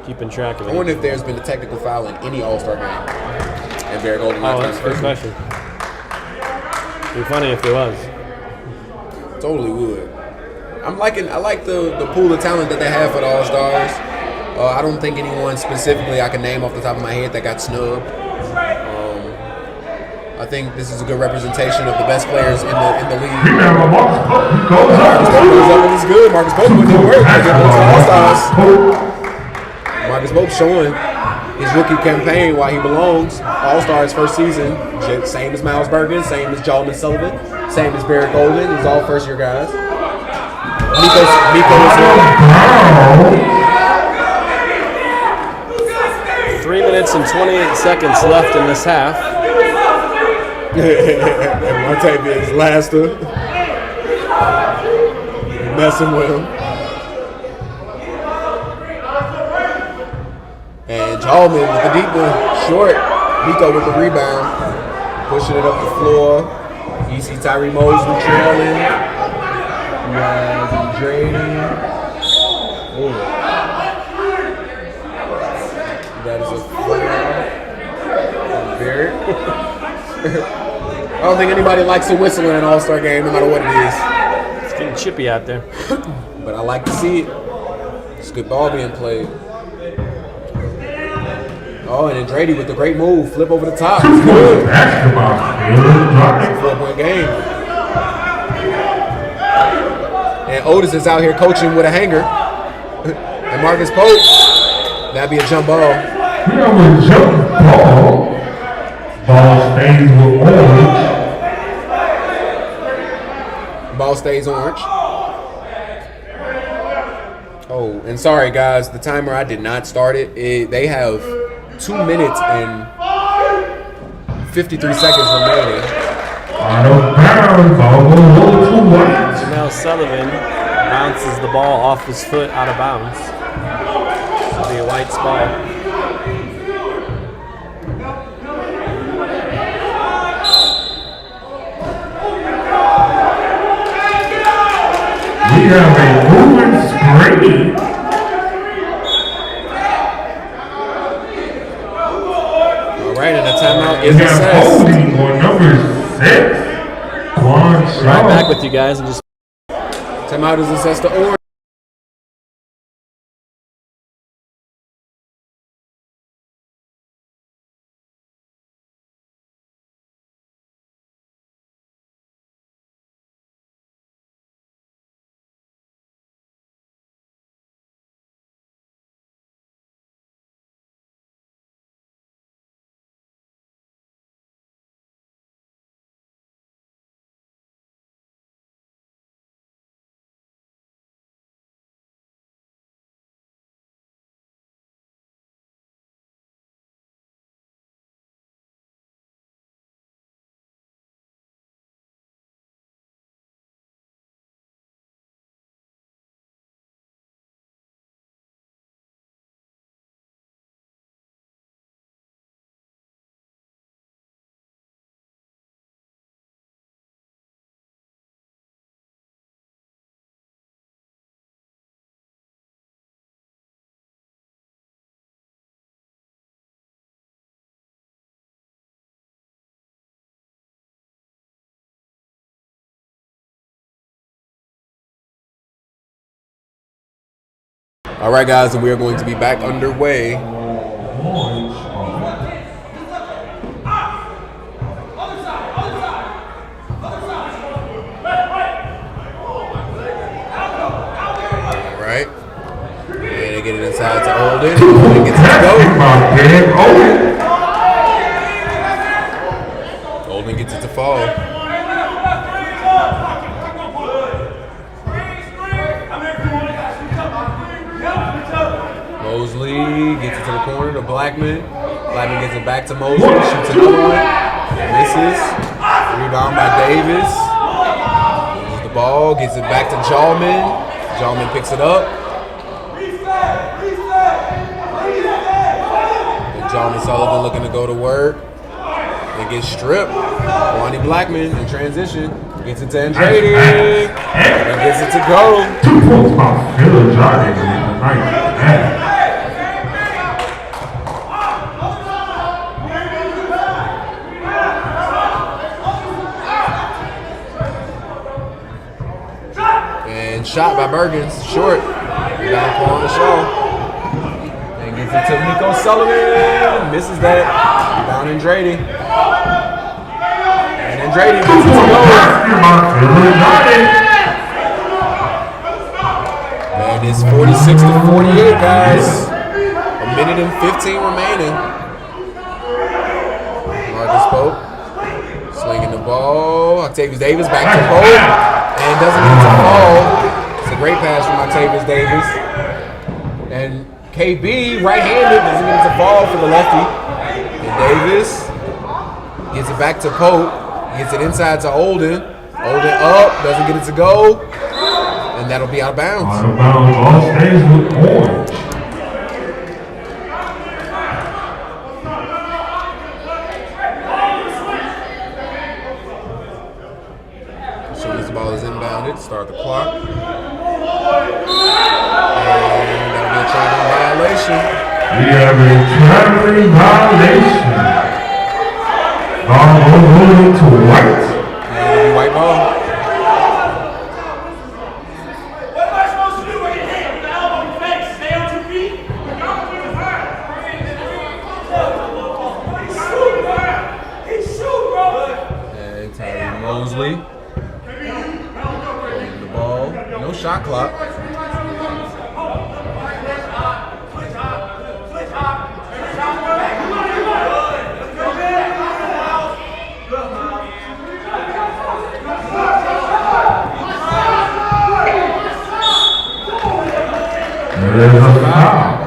Speaker 2: keeping track of it.
Speaker 4: I wonder if there's been a technical foul in any All-Star game. And Barrick Golden
Speaker 2: That's a good question. It'd be funny if there was.
Speaker 4: Totally would. I like the pool of talent that they have for the All-Stars. I don't think anyone specifically I can name off the top of my head that got snubbed. I think this is a good representation of the best players in the league. Marcus Pope goes up and he's good. Marcus Pope put in work. Marcus Pope showing his rookie campaign why he belongs. All-Stars first season. Same as Miles Birgans, same as Jalman Sullivan, same as Barrett Golden. He's all first-year guys. Miko is here.
Speaker 2: 3 minutes and 28 seconds left in this half.
Speaker 4: And Montavious Laster messing with him. And Jalman with the deep one, short. Miko with the rebound, pushing it up the floor. You see Tyree Mosley trailing. You have Drady. That is a foul. Barrett. I don't think anybody likes a whistle in an All-Star game, no matter what it is.
Speaker 2: It's getting chippy out there.
Speaker 4: But I like to see it. It's good ball being played. Oh, and then Drady with the great move. Flip over the top. It's good.
Speaker 6: Basketball.
Speaker 4: It's a 4-point game. And Otis is out here coaching with a hanger. And Marcus Pope. That'd be a jump ball.
Speaker 6: Jump ball. Ball stays with orange.
Speaker 4: Ball stays orange. Oh, and sorry guys, the timer, I did not start it. They have 2 minutes and 53 seconds remaining.
Speaker 6: Out of bounds. Ball goes to white.
Speaker 2: So now Sullivan bounces the ball off his foot out of bounds. It'll be a White's ball.
Speaker 6: We have a moving screen.
Speaker 4: All right, and a timeout is
Speaker 6: We have
Speaker 4: assessed.
Speaker 6: holding on number 6. Quan Shaw.
Speaker 2: Right back with you guys and just
Speaker 4: Timeout is assessed to orange. All right, guys, and we are going to be back underway. All right. And they get it inside to Olden. Olden gets it to go. Olden gets it to fall. Mosley gets it to the corner to Blackman. Blackman gets it back to Mosley. Shoots another one. Misses. Rebound by Davis. Loses the ball. Gets it back to Jallman. Jallman picks it up. Jallman Sullivan looking to go to work. They get stripped. Lonnie Blackman in transition. Gets it to Andrade. And gets it to go.
Speaker 6: 2 points by Phil Johnny. Nice.
Speaker 4: And shot by Birgans. Short. Rebound Quan Shaw. And gets it to Nico Sullivan. Misses that. Rebound Andrade. And Andrade gets it to go. And it's 46 to 48, guys. A minute and 15 remaining. Marcus Pope slinging the ball. Octavius Davis back to Pope. And doesn't get it to fall. It's a great pass from Octavius Davis. And KB, right-handed, doesn't get it to fall for the lefty. And Davis gets it back to Pope. Gets it inside to Olden. Olden up, doesn't get it to go. And that'll be out of bounds.
Speaker 6: Out of bounds, all stays with Orange.
Speaker 4: As soon as the ball is inbounded, start the clock. And that'll be a traveling violation.
Speaker 6: We have a traveling violation. Ball moving to white.
Speaker 4: And it'll be white ball. And Tyree Mosley holding the ball. No shot clock.
Speaker 6: There's a foul.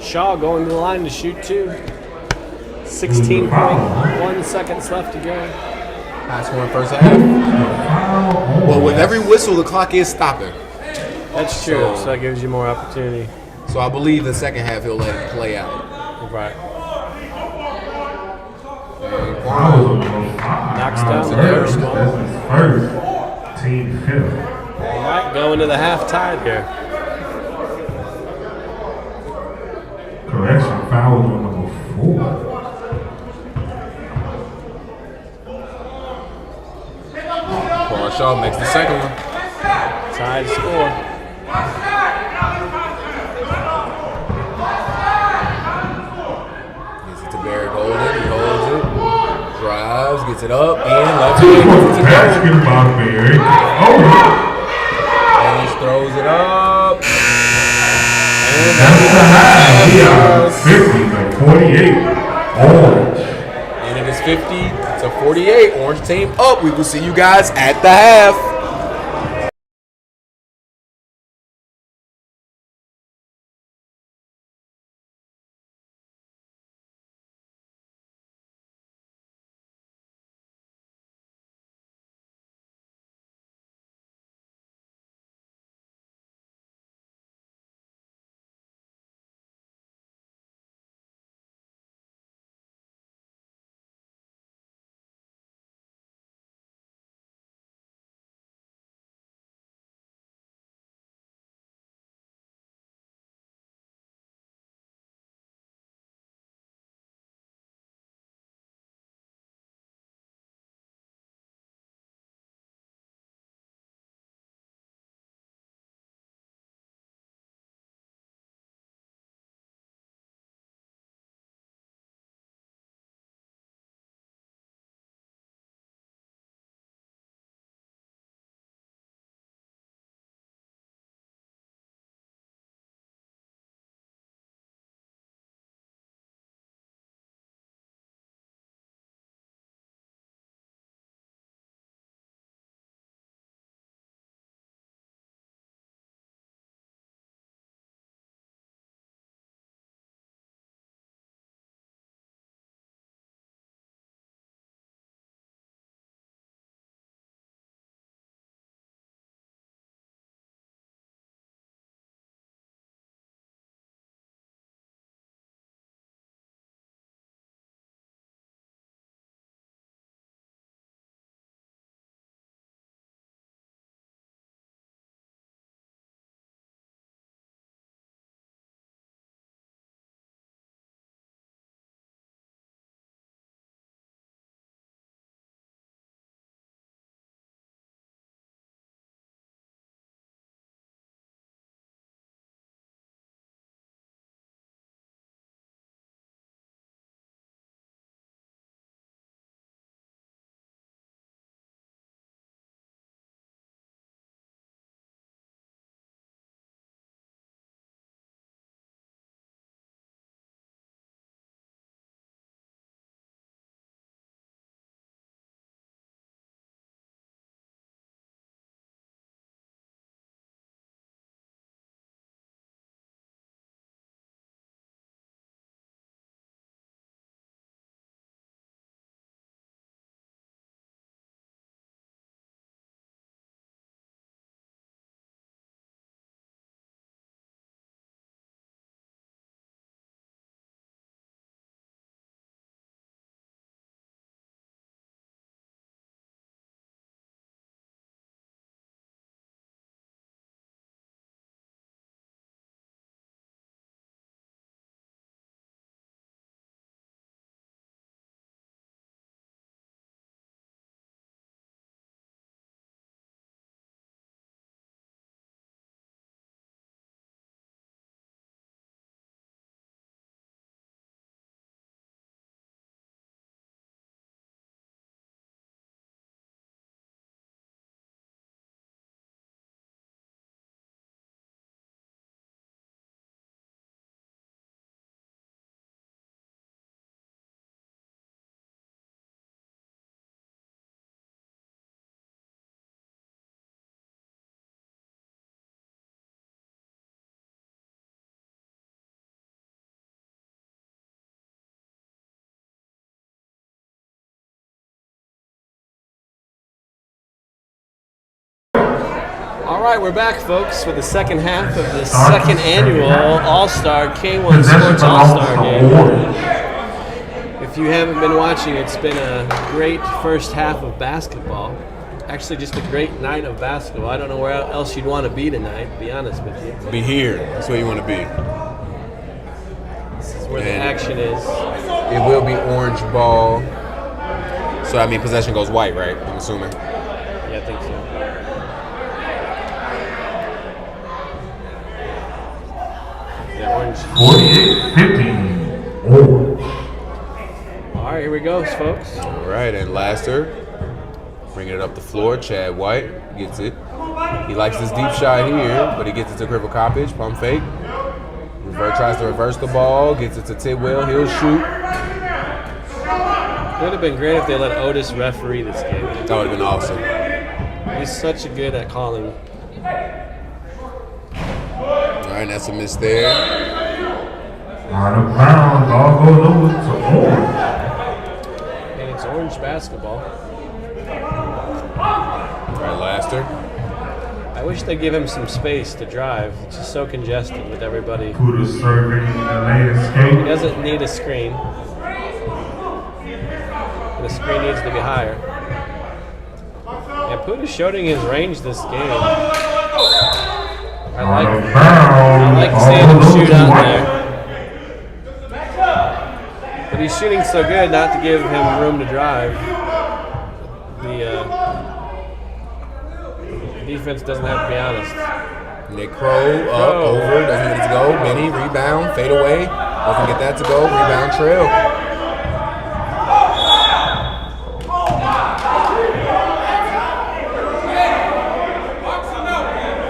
Speaker 2: Shaw going to the line to shoot 2. 16.1 seconds left to go.
Speaker 4: High scoring first half. Well, with every whistle, the clock is stopping.
Speaker 2: That's true, so that gives you more opportunity.
Speaker 4: So I believe the second half he'll let it play out.
Speaker 2: Right.
Speaker 4: And
Speaker 2: Knocks down the
Speaker 6: First,
Speaker 2: first one.
Speaker 6: this is first. Team Phil.
Speaker 2: All right, going to the half tied here.
Speaker 6: Correction, foul on number 4.
Speaker 4: Quan Shaw makes the second one.
Speaker 2: Tied score.
Speaker 4: Gets it to Barry Golden. He holds it. Drives, gets it up, and left hand gets it to go.
Speaker 6: Basketball, Barry. Oh,
Speaker 4: And he throws it up. And
Speaker 6: that's the high. We are 50 to 48. Orange.
Speaker 4: And it is 50 to 48. Orange team up. We will see you guys at the half.
Speaker 2: All right, we're back, folks, for the second half of the second annual All-Star K1 Sports All-Star game. If you haven't been watching, it's been a great first half of basketball. Actually, just a great night of basketball. I don't know where else you'd want to be tonight, to be honest with you.
Speaker 4: Be here. That's where you want to be.
Speaker 2: This is where the action is.
Speaker 4: It will be orange ball. So, I mean, possession goes white, right? I'm assuming.
Speaker 2: Yeah, I think so. Yeah, orange.
Speaker 6: 48-15. Orange.
Speaker 2: All right, here we go, folks.
Speaker 4: All right, and Laster bringing it up the floor. Chad White gets it. He likes this deep shot here, but he gets it to Crivokapich. Pump fake. Tries to reverse the ball. Gets it to Tidwell. He'll shoot.
Speaker 2: It would have been great if they let Otis referee this game.
Speaker 4: That would have been awesome.
Speaker 2: He's such a good at calling.
Speaker 4: All right, that's a miss there.
Speaker 6: Out of bounds. Ball goes over to orange.
Speaker 2: And it's orange basketball.
Speaker 4: All right, Laster.
Speaker 2: I wish they'd give him some space to drive. It's just so congested with everybody.
Speaker 6: Puda serving the
Speaker 2: He
Speaker 6: landscape.
Speaker 2: doesn't need a screen. The screen needs to be higher. And Puda's showing his range this game. I like seeing him shoot out there. But he's shooting so good not to give him room to drive. The defense doesn't have to be honest.
Speaker 4: Nick Crow up, over, doesn't get it to go. Benny, rebound, fade away. Doesn't get that to go. Rebound, trail.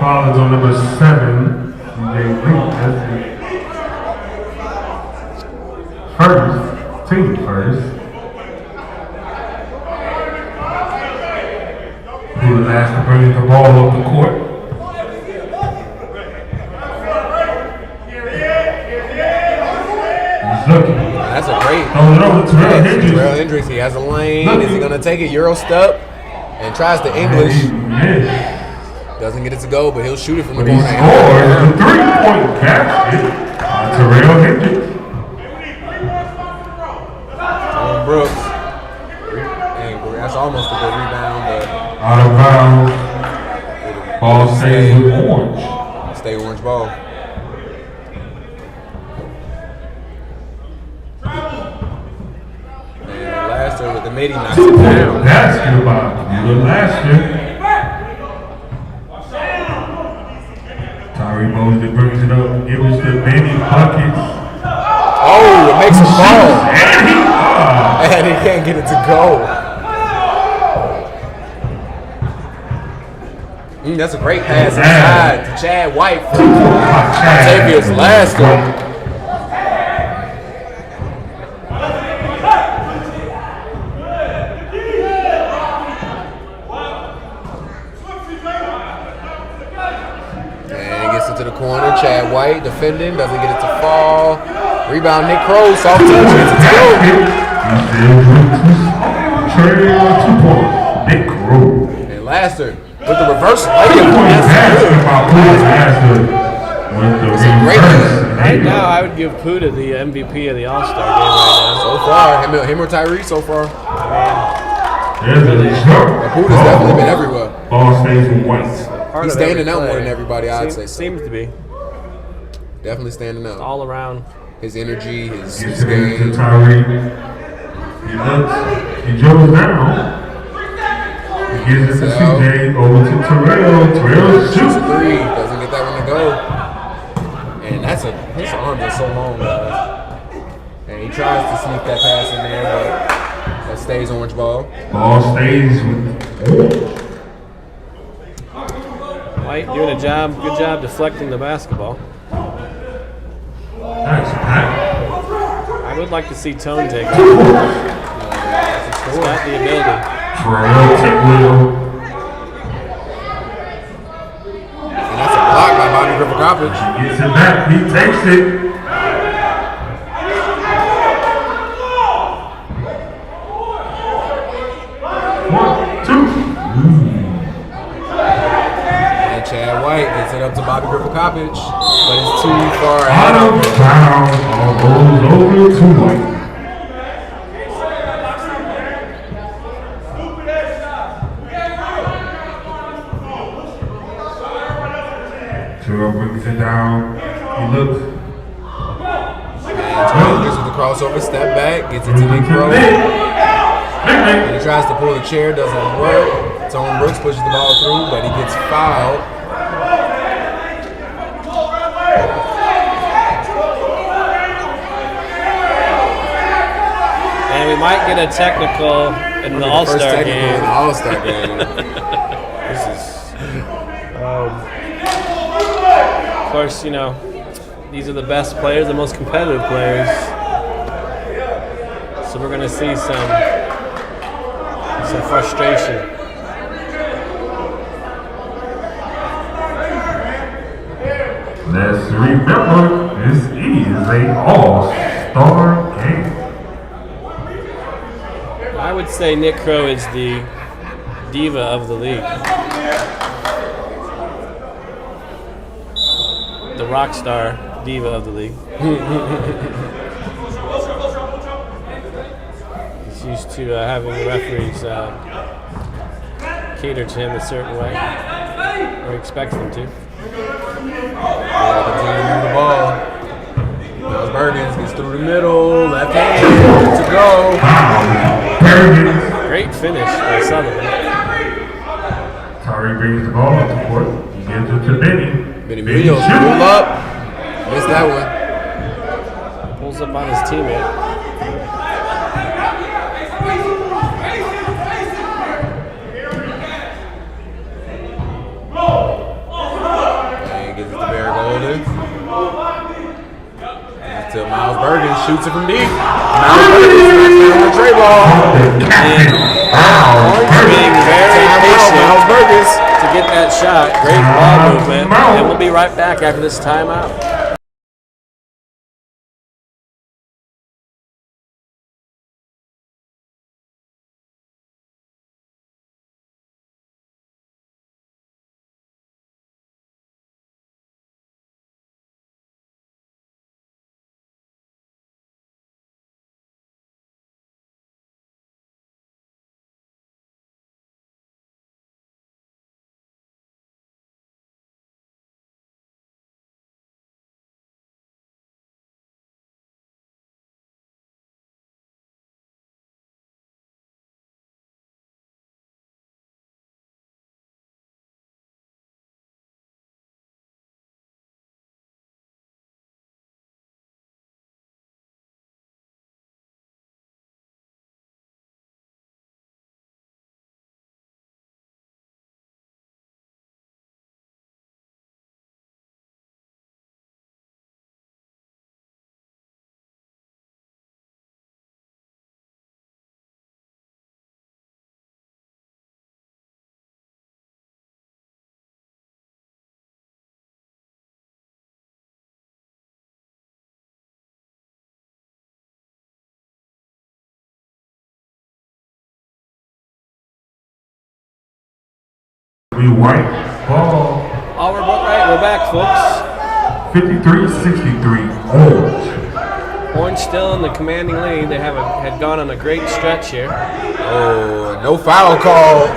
Speaker 6: Foul is on number 7. DJ Lee. That's the team first. Who the last to bring the ball up the court? He's looking.
Speaker 4: That's a great.
Speaker 6: Throws it over to Terrell Hendrix.
Speaker 4: Terrell Hendrix, he has a lane. Is he going to take it? Euro step and tries to English.
Speaker 6: Yes.
Speaker 4: Doesn't get it to go, but he'll shoot it from the
Speaker 6: But he
Speaker 4: corner.
Speaker 6: scores the 3-point basket on Terrell Hendrix.
Speaker 4: Tom Brooks. And that's almost a good rebound, but
Speaker 6: Out of bounds. Ball stays with orange.
Speaker 4: stay orange ball. And Laster with the midi knocks it down.
Speaker 6: Basketball. The Laster. Tyree Mosley brings it up. Gives us the many buckets.
Speaker 4: Oh, it makes him fall.
Speaker 6: And he
Speaker 4: And he can't get it to go. That's a great pass inside to Chad White from Xavier's Laster. And he gets it to the corner. Chad White defending, doesn't get it to fall. Rebound, Nick Crow, soft touch, gets it to go.
Speaker 6: Trail 2 points. Nick Crow.
Speaker 4: And Laster with the reverse layup.
Speaker 2: Right now, I would give Puda the MVP of the All-Star game right
Speaker 4: So far, him or Tyree so far.
Speaker 6: There's a jump.
Speaker 4: Puda's definitely been everywhere.
Speaker 6: Ball stays with White.
Speaker 2: now. Part
Speaker 4: He's
Speaker 2: of every
Speaker 4: standing out more
Speaker 2: play.
Speaker 4: than everybody, I'd say.
Speaker 2: Seems to be.
Speaker 4: Definitely standing out.
Speaker 2: All around.
Speaker 4: His energy, his
Speaker 6: Gets it into
Speaker 4: game.
Speaker 6: Tyree. He looks. He dribbles down. He gives it to CJ. Over to Terrell. Terrell
Speaker 4: Shoots a
Speaker 6: shoots.
Speaker 4: three, doesn't get that one to go. And his arms are so long, guys. And he tries to sneak that pass in there, but that stays orange ball.
Speaker 6: Ball stays with orange.
Speaker 2: White doing a job. Good job deflecting the basketball.
Speaker 6: Nice pass.
Speaker 2: I would like to see Tone take it. He's got the ability.
Speaker 6: Terrell Tidwell.
Speaker 4: And that's a block by Bobby Crivokapich.
Speaker 6: Gets it back. He takes it.
Speaker 4: White gets it up to Bobby Crivokapich, but it's too far
Speaker 6: Out
Speaker 4: ahead.
Speaker 6: of bounds. All goes over to White. Terrell brings it down. He looks.
Speaker 4: And gets with the crossover, step back, gets it to Nick Crow. And he tries to pull the chair, doesn't work. Tone Brooks pushes the ball through, but he gets fouled.
Speaker 2: And we might get a technical in the All-Star game.
Speaker 4: All-Star game.
Speaker 2: This is, of course, you know, these are the best players, the most competitive players. So we're going to see some frustration.
Speaker 6: Let's remember, this is a all-star game.
Speaker 2: I would say Nick Crow is the diva of the league. The rock star diva of the league. He's used to having the referees cater to him a certain way, or expects them to.
Speaker 4: Continuing the ball. Now Birgans gets through the middle, left hand to go.
Speaker 6: Birgans.
Speaker 2: Great finish by Sullivan.
Speaker 6: Tari brings the ball up the court. He gives it to Benny.
Speaker 4: Benny Munoz pull up. Missed that one.
Speaker 2: Pulls up on his teammate.
Speaker 4: And gets it to Barry Golden. Until Miles Birgans shoots it from deep. Miles Birgans on the tray ball.
Speaker 2: Orange being very patient to get that shot. Great ball movement. And we'll be right back after this timeout.
Speaker 6: White ball.
Speaker 2: All right, we're back, folks.
Speaker 6: 53-63. Orange.
Speaker 2: Orange still in the commanding lead. They had gone on a great stretch here.
Speaker 4: Oh, no foul call.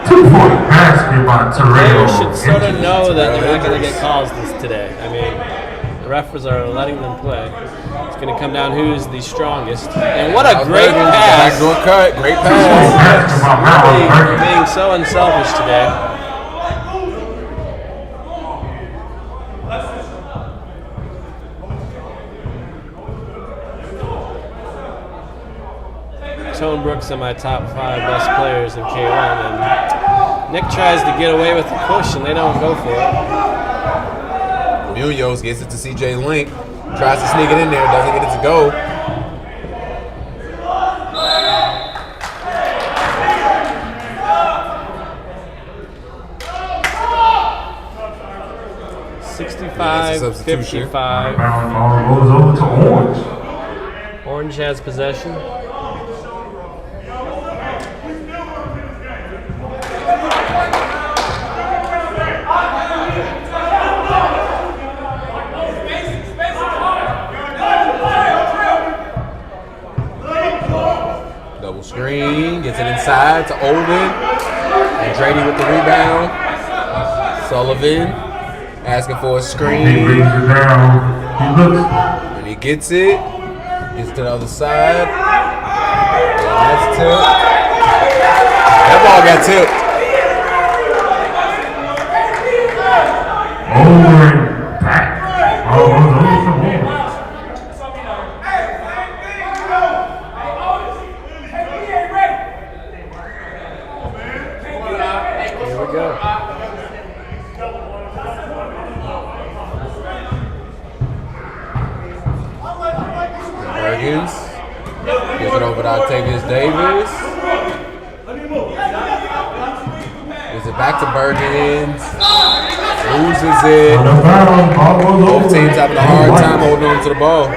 Speaker 6: 2-point basket by Terrell.
Speaker 2: Players should sort of know that they're not going to get calls today. I mean, the refs are letting them play. It's going to come down who's the strongest. And what a great pass.
Speaker 4: Backdoor cut, great pass.
Speaker 2: Really being so unselfish today. Tone Brooks are my top 5 best players in K1, and Nick tries to get away with the push, and they don't go for it.
Speaker 4: Munoz gets it to CJ Link, tries to sneak it in there, doesn't get it to go.
Speaker 6: Substitution.
Speaker 2: 55.
Speaker 6: Ball goes over to Orange.
Speaker 2: Orange has possession.
Speaker 4: side to Olden. And Drady with the rebound. Sullivan asking for a
Speaker 6: He
Speaker 4: screen.
Speaker 6: brings it down. He looks.
Speaker 4: And he gets it. Gets to the other side. And that's tipped. That ball got tipped.
Speaker 6: Over and back. Oh, those are some more.
Speaker 2: Here we go.
Speaker 4: Birgans gives it over to Octavius Davis. Gives it back to Birgans. Loses it.
Speaker 6: On the foul, ball goes over.
Speaker 4: Both teams having a hard time holding on to the ball.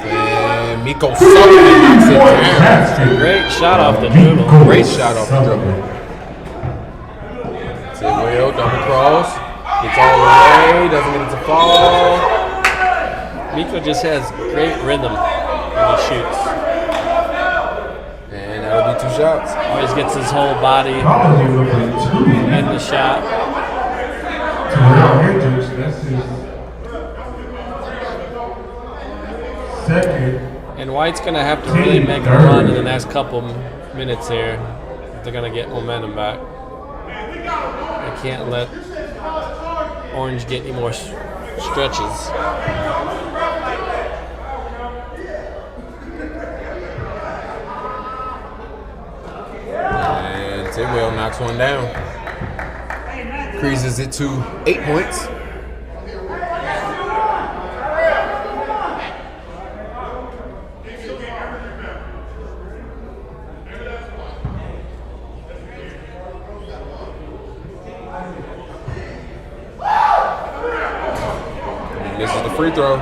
Speaker 4: And Miko Sullivan knocks it down.
Speaker 2: Great shot off the dribble.
Speaker 4: Great shot off the dribble. Tidwell, double cross. Gets all the way, doesn't get it to fall.
Speaker 2: Miko just has great rhythm when he shoots.
Speaker 4: And that'll be 2 shots.
Speaker 2: Always gets his whole body in the shot.
Speaker 6: Hendrix, that's his second.
Speaker 2: And White's going to have to really make a run in the next couple minutes here if they're going to get momentum back. They can't let Orange get any more stretches.
Speaker 4: And Tidwell knocks one down. Increases it to 8 points. And this is the free throw.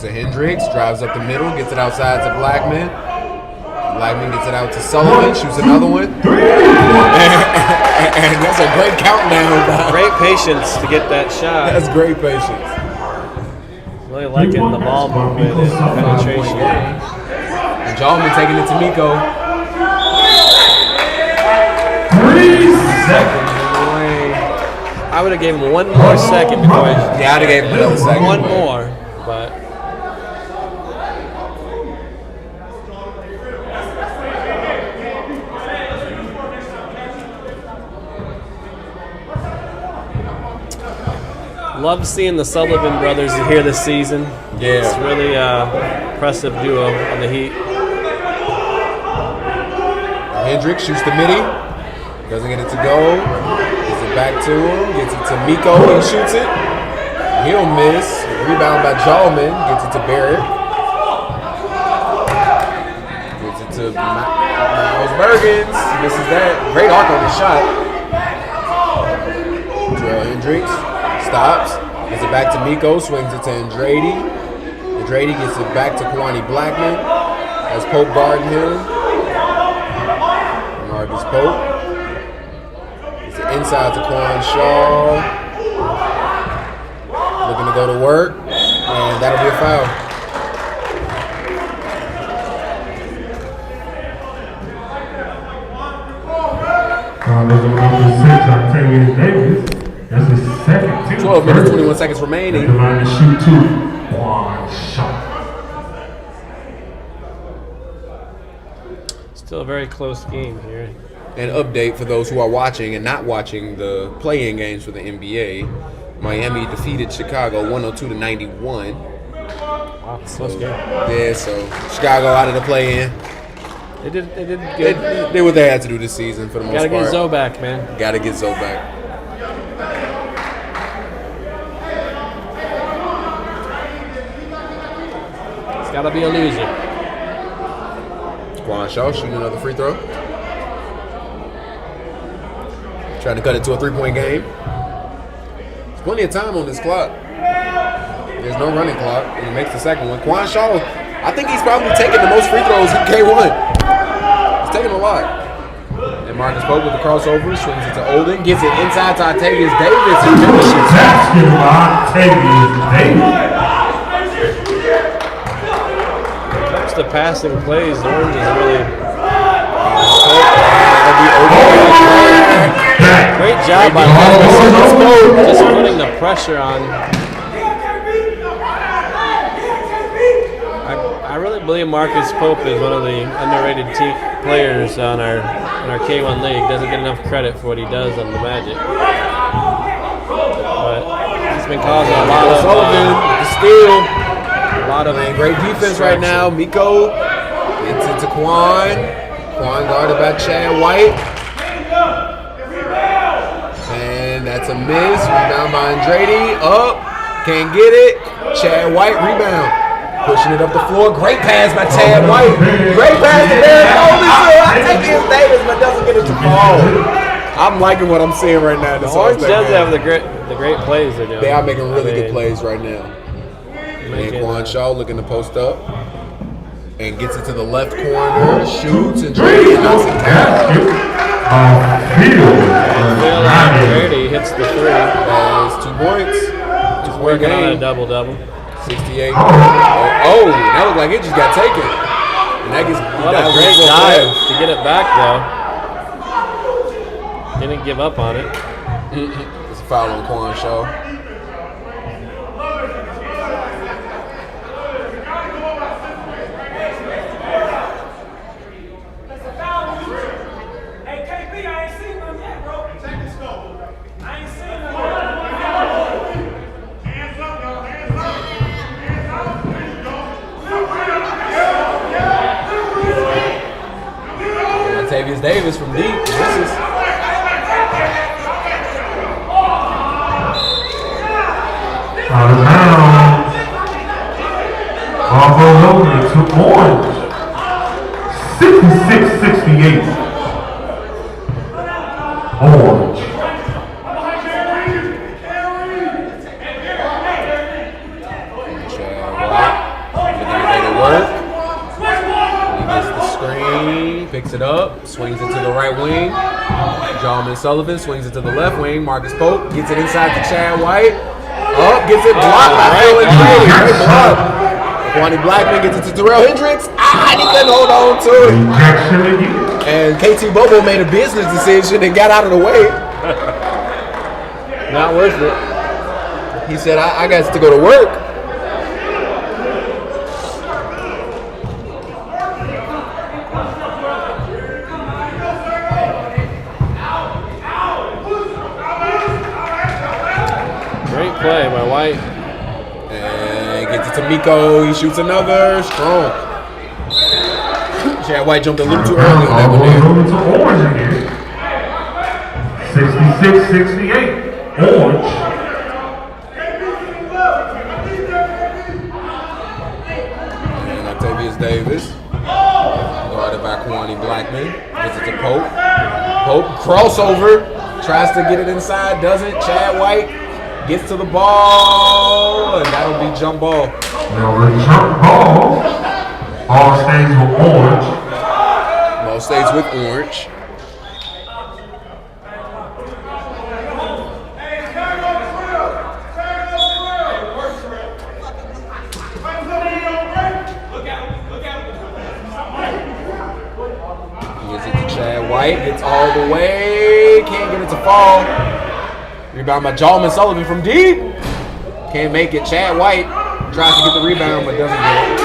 Speaker 4: To Hendrix, drives up the middle, gets it outside to Blackman. Blackman gets it out to Sullivan, shoots another one. And that's a great countdown.
Speaker 2: Great patience to get that shot.
Speaker 4: That's great patience.
Speaker 2: Really liking the ball movement and penetration.
Speaker 4: And Jallman taking it to Miko.
Speaker 6: 3 seconds.
Speaker 2: I would have given him one more second before I
Speaker 4: Yeah, I'd have gave him another second.
Speaker 2: one more, but love seeing the Sullivan brothers here this season.
Speaker 4: Yeah.
Speaker 2: It's really impressive duo on the Heat.
Speaker 4: Hendrix shoots the midi. Doesn't get it to go. Gets it back to him. Gets it to Miko. He shoots it. He'll miss. Rebound by Jallman. Gets it to Barrett. Gets it to Miles Birgans. Misses that. Great arc on the shot. Terrell Hendrix stops. Gets it back to Miko. Swings it to Andrade. Andrade gets it back to Kwani Blackman. As Pope guarding him. Marcus Pope. It's inside to Quan Shaw. Looking to go to work. And that'll be a foul.
Speaker 6: There's a number 6, Octavius Davis. That's his second team.
Speaker 4: 12 minutes, 21 seconds remaining.
Speaker 6: At the line to shoot 2. One shot.
Speaker 2: Still a very close game here.
Speaker 4: An update for those who are watching and not watching the play-in games for the NBA. Miami defeated Chicago 102-91.
Speaker 2: Wow, close game.
Speaker 4: Yeah, so Chicago out of the play-in.
Speaker 2: They did
Speaker 4: They
Speaker 2: good.
Speaker 4: did what they had to do this season for the most
Speaker 2: Gotta
Speaker 4: part.
Speaker 2: get Zoe back, man.
Speaker 4: Gotta get Zoe back.
Speaker 2: It's gotta be a loser.
Speaker 4: Quan Shaw shooting another free throw. Trying to cut it to a 3-point game. plenty of time on this clock. There's no running clock, and he makes the second one. Quan Shaw, I think he's probably taking the most free throws in K1. He's taking a lot. And Marcus Pope with the crossover, swings it to Olden, gets it inside to Octavius Davis, and finishes.
Speaker 6: Basket by Octavius Davis.
Speaker 2: Comes to passing plays, Orange is really great job by Marcus Pope, just putting the pressure on. I really believe Marcus Pope is one of the underrated players on our K1 league. Doesn't get enough credit for what he does on the Magic. But he's been causing a lot of
Speaker 4: steal. A lot of great defense right now. Miko gets it to Quan. Quan guarded by Chad White. And that's a miss. Rebound by Andrade. Up. Can't get it. Chad White rebound. Pushing it up the floor. Great pass by Chad White. Great pass to Derek Coley. I take his Davis, but doesn't get it to fall. I'm liking what I'm seeing right now.
Speaker 2: The Orange does have the great plays they're doing.
Speaker 4: They are making really good plays right now. And Quan Shaw looking to post up. And gets it to the left corner. Shoots and knocks it down.
Speaker 2: Brady hits the three.
Speaker 4: That's 2 points.
Speaker 2: He's working on a double-double.
Speaker 4: 68. Oh, that looked like it just got taken. And that gets
Speaker 2: what a great dive to get it back, though. Didn't give up on it.
Speaker 4: It's a foul on Quan Shaw. Octavius Davis from deep. Misses.
Speaker 6: Out of bounds. Bravo Logan to Orange. 66-68. Orange.
Speaker 4: Picks it up, swings it to the right wing. Jawman Sullivan swings it to the left wing. Marcus Pope gets it inside to Chad White. Up, gets it blocked by Phil and Brady. Great block. Kwani Blackman gets it to Terrell Hendrix. He couldn't hold on to it. And KT Bobo made a business decision and got out of the way.
Speaker 2: Not worth it.
Speaker 4: He said, I got to go to work.
Speaker 2: Play by White.
Speaker 4: And gets it to Miko. He shoots another. Strong. Chad White jumped a little too early on that one there.
Speaker 6: 66-68. Orange.
Speaker 4: And Octavius Davis. Guarded by Kwani Blackman. Gets it to Pope. Pope crossover. Tries to get it inside. Doesn't. Chad White gets to the ball, and that'll be jump ball.
Speaker 6: Now the jump ball. Ball stays with Orange.
Speaker 4: Ball stays with Orange. Gets it to Chad White. Gets all the way. Can't get it to fall. Rebound by Jawman Sullivan from deep. Can't make it. Chad White tries to get the rebound, but doesn't get it.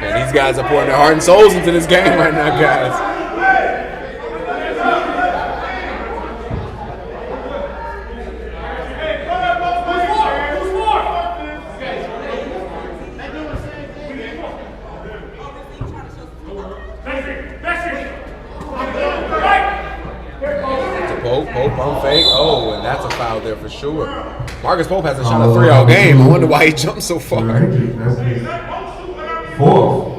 Speaker 4: And these guys are pouring their heart and souls into this game right now, guys. Pope on fake. Oh, and that's a foul there for sure. Marcus Pope hasn't shot a 3 all game. I wonder why he jumped so far.
Speaker 6: That's his fourth.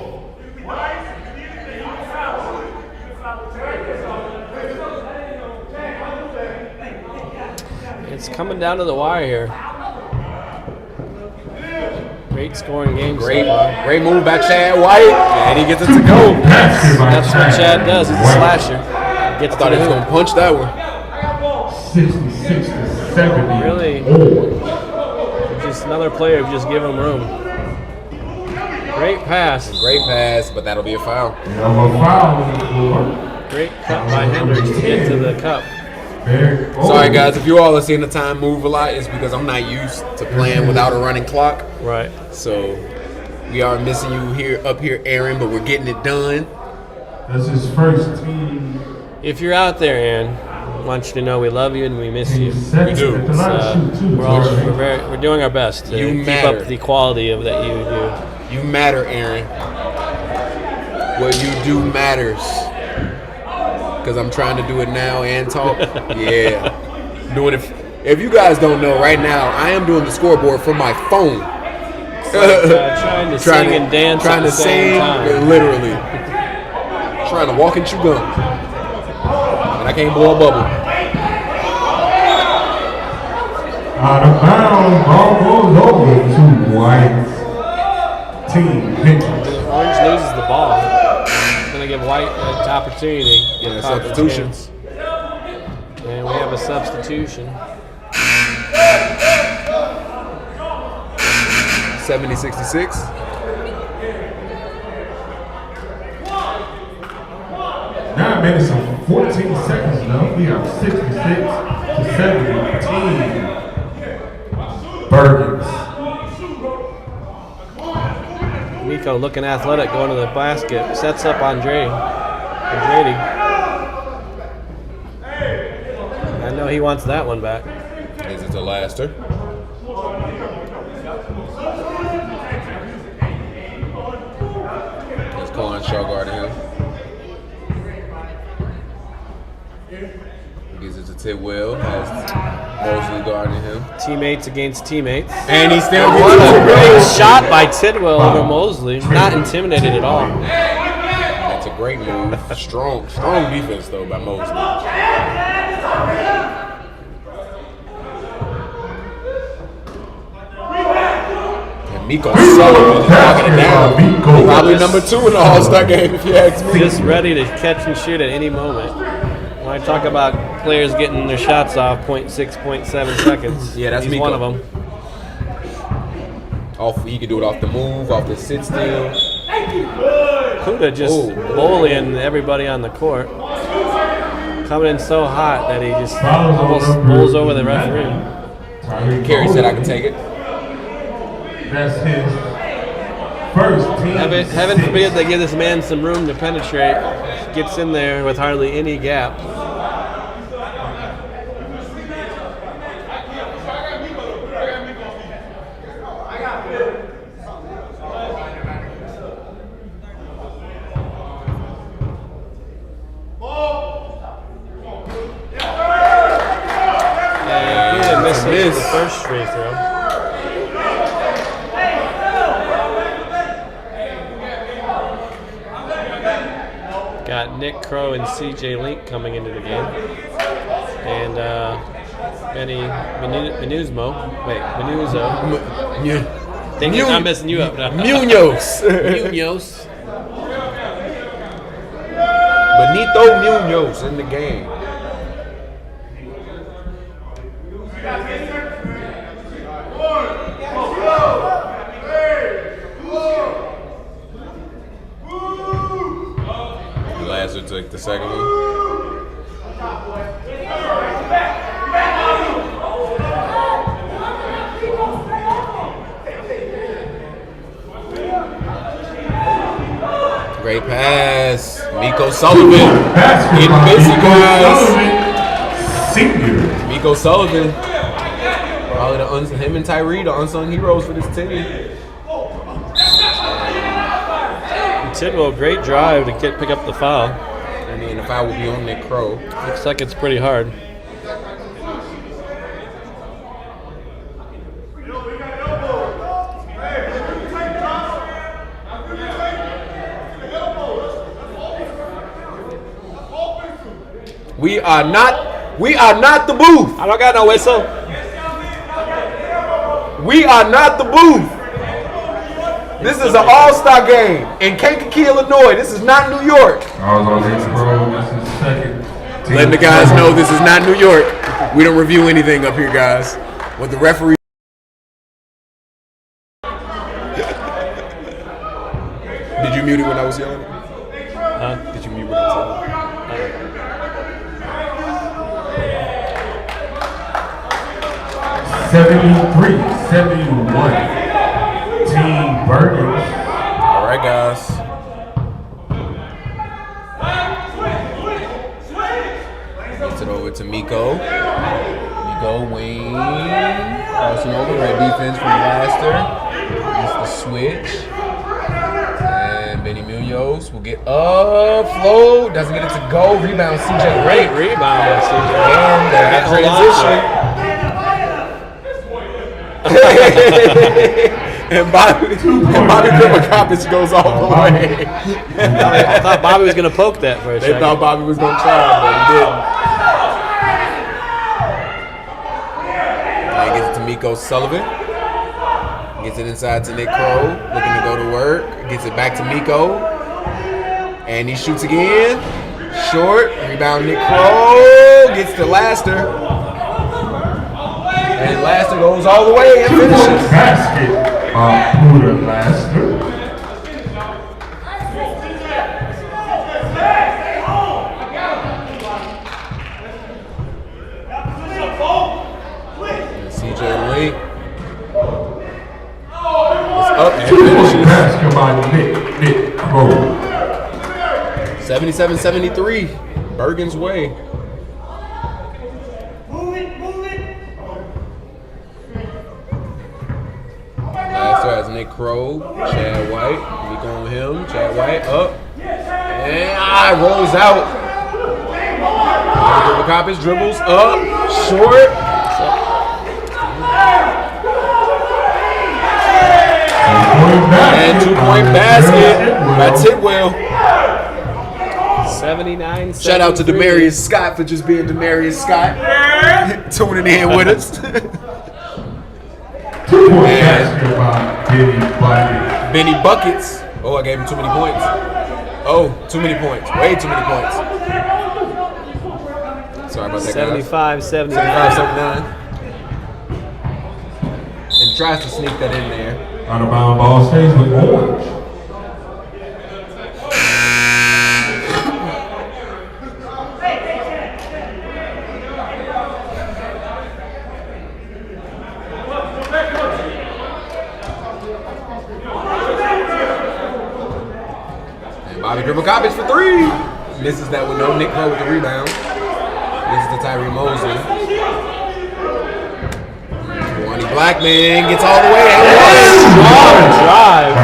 Speaker 2: It's coming down to the wire here. Great scoring game.
Speaker 4: Great move by Chad White, and he gets it to go.
Speaker 2: That's what Chad does. He's a slasher.
Speaker 4: I thought he was going to punch that one.
Speaker 6: 66 to 70.
Speaker 2: Really? Just another player who just give him room. Great pass.
Speaker 4: Great pass, but that'll be a foul.
Speaker 2: Great cut by Hendrix to get to the cup.
Speaker 4: Sorry, guys, if you all are seeing the time move a lot, it's because I'm not used to playing without a running clock.
Speaker 2: Right.
Speaker 4: So we are missing you up here, Aaron, but we're getting it done.
Speaker 6: That's his first team.
Speaker 2: If you're out there, Aaron, I want you to know we love you and we miss you.
Speaker 4: We do.
Speaker 2: We're doing our best to keep up the quality of that you do.
Speaker 4: You matter, Aaron. What you do matters. Because I'm trying to do it now and talk. Yeah. Doing it. If you guys don't know, right now, I am doing the scoreboard from my phone.
Speaker 2: Trying to sing and dance
Speaker 4: Trying
Speaker 2: at
Speaker 4: to
Speaker 2: the same
Speaker 4: sing,
Speaker 2: time.
Speaker 4: literally. Trying to walk and chew gum. And I can't blow a bubble.
Speaker 6: Out of bounds, ball goes over to White. Team Hendrix.
Speaker 2: Orange loses the ball. It's going to give White an opportunity to get
Speaker 4: Substitutions.
Speaker 2: And we have a substitution.
Speaker 4: 70-66.
Speaker 6: Nine minutes and 14 seconds left. We have 66 to 70. Team Birgans.
Speaker 2: Miko looking athletic, going to the basket. Sets up Andretti. I know he wants that one back.
Speaker 4: Is it the laster? There's Colin Shaw guarding him. Gives it to Tidwell. Has Mosley guarding him.
Speaker 2: Teammates against teammates.
Speaker 4: And he still
Speaker 2: What
Speaker 4: gets
Speaker 2: a
Speaker 4: it.
Speaker 2: great shot by Tidwell over Mosley. Not intimidated at all.
Speaker 4: That's a great move. Strong defense though by Mosley. And Miko Sullivan is knocking it down. Probably number 2 in the All-Star game if you ask me.
Speaker 2: Just ready to catch and shoot at any moment. When I talk about players getting their shots off 0.6, 0.7 seconds,
Speaker 4: Yeah, that's
Speaker 2: he's
Speaker 4: Miko.
Speaker 2: one of them.
Speaker 4: He can do it off the move, off the sit still.
Speaker 2: Kuda just bullying everybody on the court. Coming in so hot that he just almost rolls over the referee.
Speaker 4: Kerry said I can take it.
Speaker 6: That's his first team.
Speaker 2: Heaven forbid they give this man some room to penetrate. Gets in there with hardly any gap. And misses the first free throw. Got Nick Crow and CJ Link coming into the game. And Benny Manuzzo. I'm messing you up now.
Speaker 4: Munoz.
Speaker 2: Munoz.
Speaker 4: Benito Munoz in the game. Lazar took the second one. Great pass. Miko Sullivan. Getting busy, guys.
Speaker 6: Senior.
Speaker 4: Miko Sullivan. Probably him and Tyree, the unsung heroes for this team.
Speaker 2: Tidwell, great drive to pick up the foul.
Speaker 4: I mean, the foul will be on Nick Crow.
Speaker 2: Looks like it's pretty hard.
Speaker 4: We are not the booth.
Speaker 2: I don't got no whistle.
Speaker 4: We are not the booth. This is an all-star game in Kankakee, Illinois. This is not New York.
Speaker 6: I was on this, bro. This is second.
Speaker 4: Letting the guys know this is not New York. We don't review anything up here, guys. What the referee. Did you mute it when I was yelling?
Speaker 2: Huh?
Speaker 4: Did you mute when I was yelling?
Speaker 6: 73-71. Team Birgans.
Speaker 4: All right, guys. Gets it over to Miko. Miko, Wayne. Crossing over. Great defense from Laster. Gets the switch. And Benny Munoz will get upload. Doesn't get it to go. Rebound, CJ.
Speaker 2: Great rebound by CJ.
Speaker 4: And that transition. And Bobby Crivokapich goes all the way.
Speaker 2: I thought Bobby was going to poke that for a
Speaker 4: They
Speaker 2: second.
Speaker 4: thought Bobby was going to try, but he didn't. And he gets it to Miko Sullivan. Gets it inside to Nick Crow, looking to go to work. Gets it back to Miko. And he shoots again. Short. Rebound Nick Crow. Gets to Laster. And Laster goes all the way and finishes.
Speaker 6: Basket by Buddha Laster.
Speaker 4: And CJ Lee is up and finishes.
Speaker 6: Basket by Nick Crow.
Speaker 4: 77-73. Bergen's way. Laster has Nick Crow, Chad White. We go on him. Chad White up. And rolls out. Crivokapich dribbles up. Short. And 2-point basket by Tidwell.
Speaker 2: 79.
Speaker 4: Shout out to Demarius Scott for just being Demarius Scott. Tuning in with us.
Speaker 6: 2-point basket by Benny Buckets.
Speaker 4: Benny Buckets. Oh, I gave him too many points. Oh, too many points. Way too many points. Sorry about that, guys.
Speaker 2: 75-79.
Speaker 4: 75-79. And tries to sneak that in there.
Speaker 6: Out of bound ball stays with Orange.
Speaker 4: Bobby Crivokapich for three. Misses that with no Nick Crow with the rebound. This is to Tyree Mosley. Wani Blackman gets all the way.
Speaker 2: Strong drive.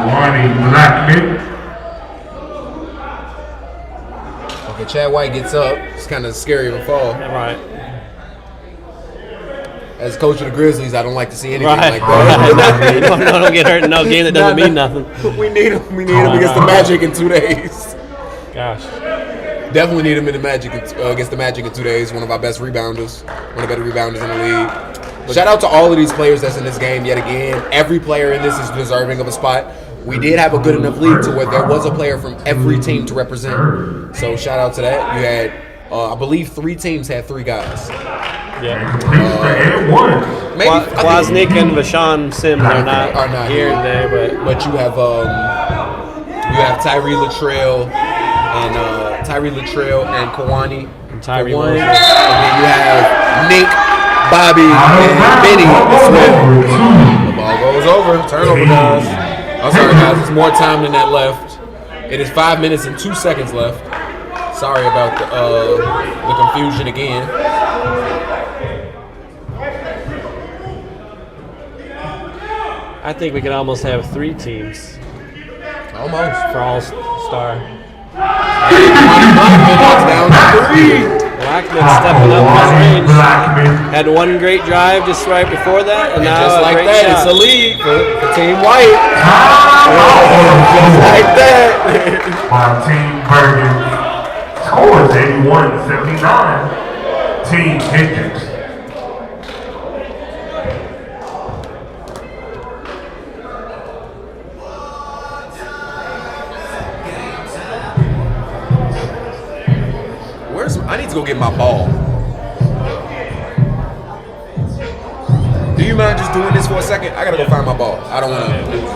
Speaker 6: Wani Blackman.
Speaker 4: Okay, Chad White gets up. It's kind of scary of a fall.
Speaker 2: Right.
Speaker 4: As coach of the Grizzlies, I don't like to see anything
Speaker 2: Right.
Speaker 4: like that.
Speaker 2: Don't get hurt in no game that doesn't mean nothing.
Speaker 4: We need him. We need him against the Magic in 2 days.
Speaker 2: Gosh.
Speaker 4: Definitely need him in the Magic against the Magic in 2 days. One of our best rebounders. One of the better rebounders in the league. Shout out to all of these players that's in this game yet again. Every player in this is deserving of a spot. We did have a good enough league to where there was a player from every team to represent. So shout out to that. You had, I believe 3 teams had 3 guys.
Speaker 2: Yeah.
Speaker 6: And one.
Speaker 4: Maybe
Speaker 2: Kwasnick and Vashawn Sims are not here today,
Speaker 4: but you have Tyree Latrell and Kawani
Speaker 2: and Tyree
Speaker 4: for one.
Speaker 2: Mosley.
Speaker 4: And then you have Nick, Bobby, and Benny Smith. The ball goes over. Turnover, guys. I'm sorry, guys. It's more time than that left. It is 5 minutes and 2 seconds left. Sorry about the confusion again.
Speaker 2: I think we could almost have 3 teams
Speaker 4: Almost.
Speaker 2: for All-Star.
Speaker 4: Blackman knocks down 3.
Speaker 2: Blackman stepping up his range.
Speaker 6: Blackman.
Speaker 2: Had one great drive just right before that, and now
Speaker 4: Just
Speaker 2: a
Speaker 4: like
Speaker 2: great
Speaker 4: that,
Speaker 2: shot.
Speaker 4: it's a lead for Team White. Just like that.
Speaker 6: By Team Birgans. Scores 81-79. Team Hendrix.
Speaker 4: I need to go get my ball. Do you mind just doing this for a second? I gotta go find my ball. I don't want to lose.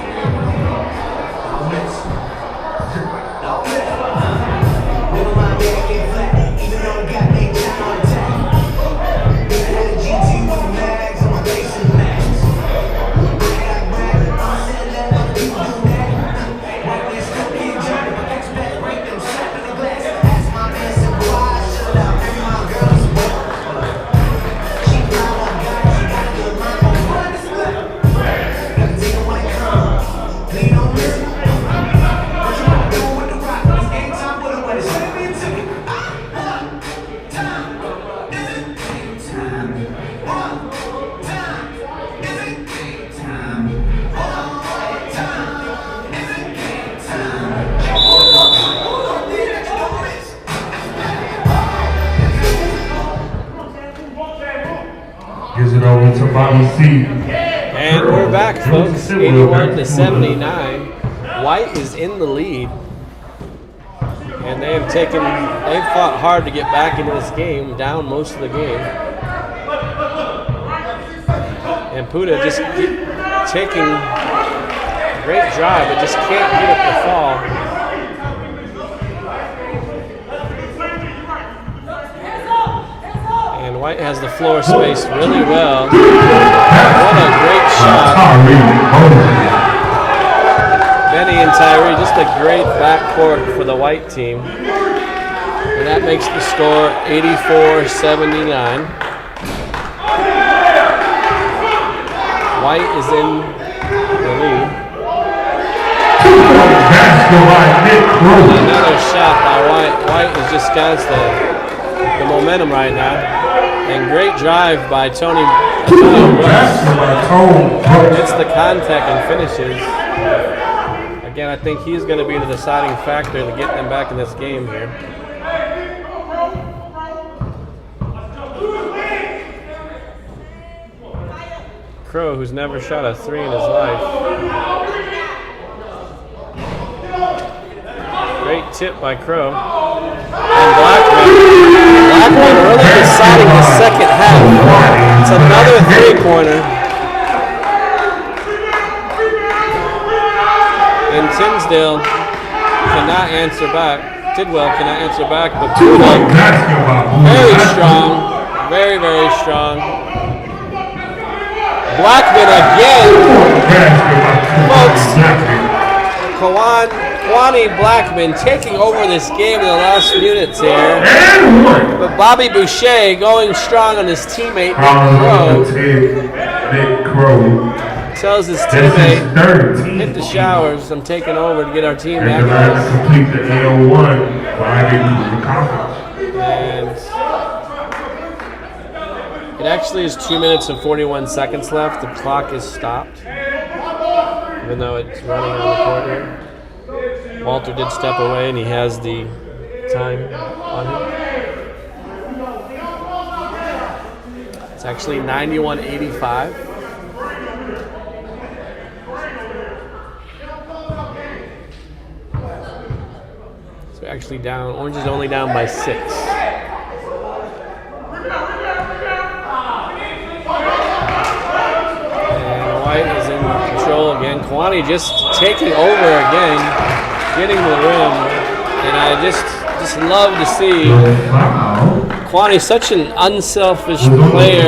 Speaker 6: Gives it over to Bobby C.
Speaker 2: And we're back, folks. 81-79. White is in the lead. And they've fought hard to get back into this game, down most of the game. And Puda just taking a great drive, but just can't get it to fall. And White has the floor spaced really well. What a great shot. Benny and Tyree, just a great backcourt for the White team. And that makes the score 84-79. White is in the lead. Another shot by White. White has just got the momentum right now. And great drive by Tony. Gets the contact and finishes. Again, I think he's going to be the deciding factor to get them back in this game here. Crow, who's never shot a three in his life. Great tip by Crow. And Blackman really deciding the second half. It's another three-pointer. And Tinsdale cannot answer back. Tidwell cannot answer back, but Puda very strong. Very, very strong. Blackman again. Folks, Kwani Blackman taking over this game in the last minutes here. But Bobby Boucher going strong on his teammate, Nick Crow. Tells his teammate, hit the showers, I'm taking over to get our team back.
Speaker 6: Complete the 801
Speaker 2: and it actually is 2 minutes and 41 seconds left. The clock is stopped, even though it's running on the court here. Walter did step away, and he has the time on him. It's actually 91-85. So actually down. Orange is only down by 6. And White is in control again. Kwani just taking over again. Getting to the rim, and I just love to see Kwani, such an unselfish player.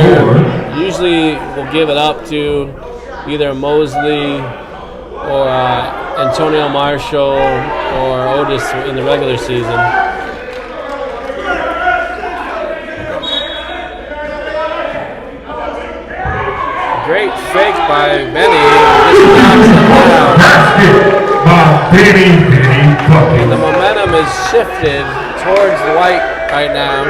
Speaker 2: Usually will give it up to either Mosley or Antonio Marshall or Otis in the regular season. Great fake by Benny. Just knocks it down. And the momentum is shifted towards White right now.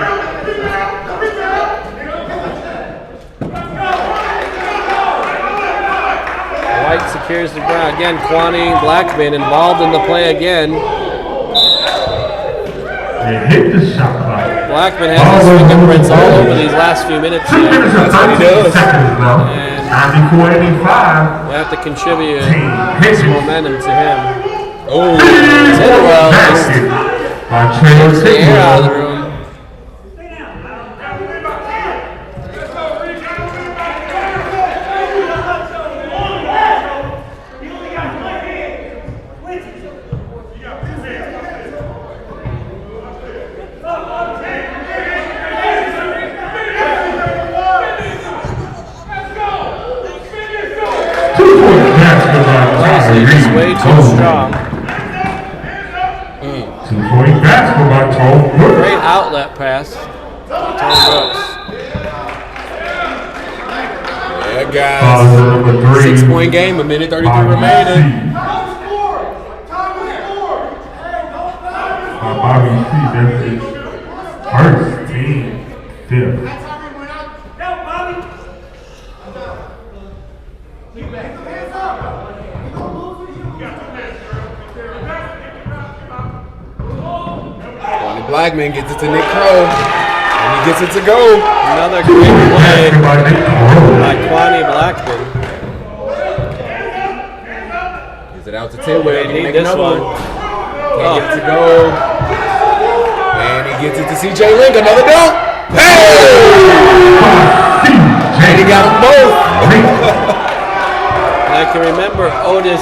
Speaker 2: White secures the ground. Again, Kwani Blackman involved in the play again.
Speaker 6: Hit the shot clock.
Speaker 2: Blackman has his fingerprints all over these last few minutes here.
Speaker 6: That's what he does.
Speaker 2: And
Speaker 6: 94-85.
Speaker 2: we have to contribute some momentum to him. Oh, Tidwell just takes the air out of the room. They're just way too strong.
Speaker 6: 2-point basket by Tone Brooks.
Speaker 2: Great outlet pass. Tone Brooks.
Speaker 4: Yeah, guys.
Speaker 6: Number 3.
Speaker 4: 6-point game, a minute 33 remaining.
Speaker 6: Bobby C. That's his first team fifth.
Speaker 4: Blackman gets it to Nick Crow, and he gets it to go.
Speaker 2: Another great play by Kwani Blackman.
Speaker 4: Gives it out to Tidwell.
Speaker 2: They need this one.
Speaker 4: Can't get it to go. And he gets it to CJ Link. Another dunk. Hey! And he got them both.
Speaker 2: I can remember Otis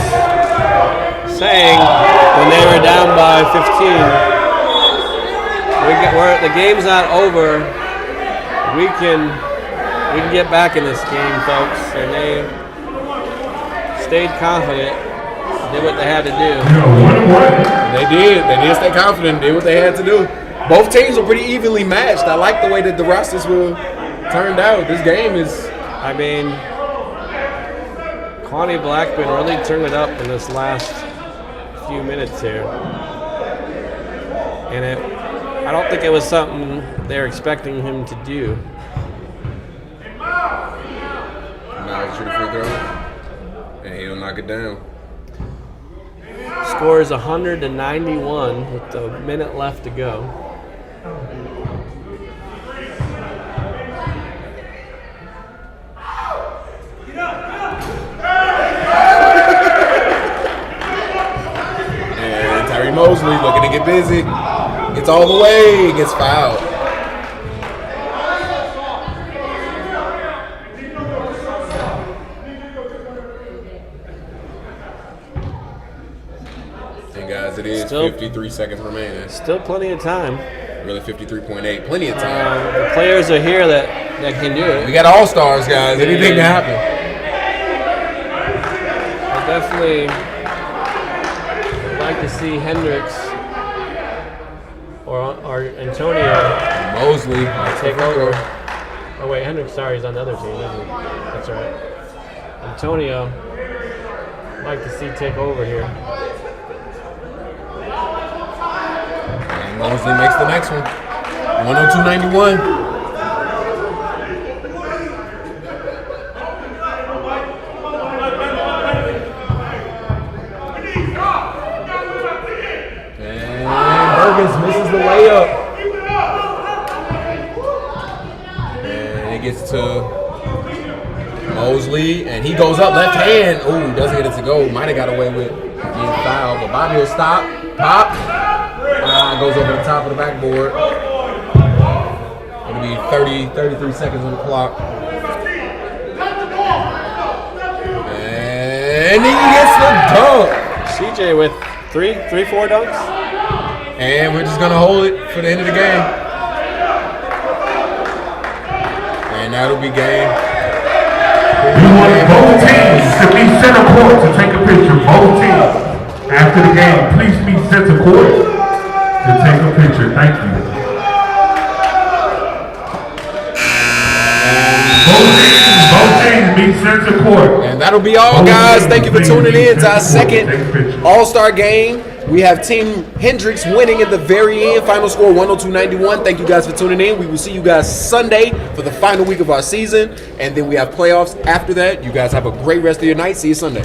Speaker 2: saying when they were down by 15, the game's not over. We can get back in this game, folks. And they stayed confident, did what they had to do.
Speaker 4: They did. They did stay confident, did what they had to do. Both teams were pretty evenly matched. I like the way that the rosters were turned out. This game is...
Speaker 2: I mean, Kwani Blackman really turned it up in this last few minutes here. And I don't think it was something they were expecting him to do.
Speaker 4: Now he's shooting free throw. And he'll knock it down.
Speaker 2: Score is 191 with a minute left to go.
Speaker 4: And Tyree Mosley looking to get busy. Gets all the way, gets fouled. And guys, it is 53 seconds remaining.
Speaker 2: Still plenty of time.
Speaker 4: Really 53.8, plenty of time.
Speaker 2: The players are here that can do it.
Speaker 4: We got all-stars, guys. Anything can happen.
Speaker 2: I definitely would like to see Hendrix or Antonio
Speaker 4: Mosley
Speaker 2: take over. Oh wait, Hendrix, sorry, he's on the other team, isn't he? That's right. Antonio, I'd like to see take over here.
Speaker 4: And Mosley makes the next one. 102.91. Birgans misses the layup. And it gets to Mosley, and he goes up left hand. Ooh, doesn't get it to go. Might have got away with being fouled, but Bobby will stop. Pop. Goes over the top of the backboard. It'll be 33 seconds on the clock. And he gets the dunk.
Speaker 2: CJ with 4 dunks.
Speaker 4: And we're just going to hold it for the end of the game. And that'll be game.
Speaker 6: We want both teams to be center court to take a picture. Both teams. After the game, please be center court to take a picture. Thank you. Both teams be center court.
Speaker 4: And that'll be all, guys. Thank you for tuning in to our second All-Star game. We have Team Hendrix winning in the very end. Final score 102.91. Thank you guys for tuning in. We will see you guys Sunday for the final week of our season. And then we have playoffs after that. You guys have a great rest of your night. See you Sunday.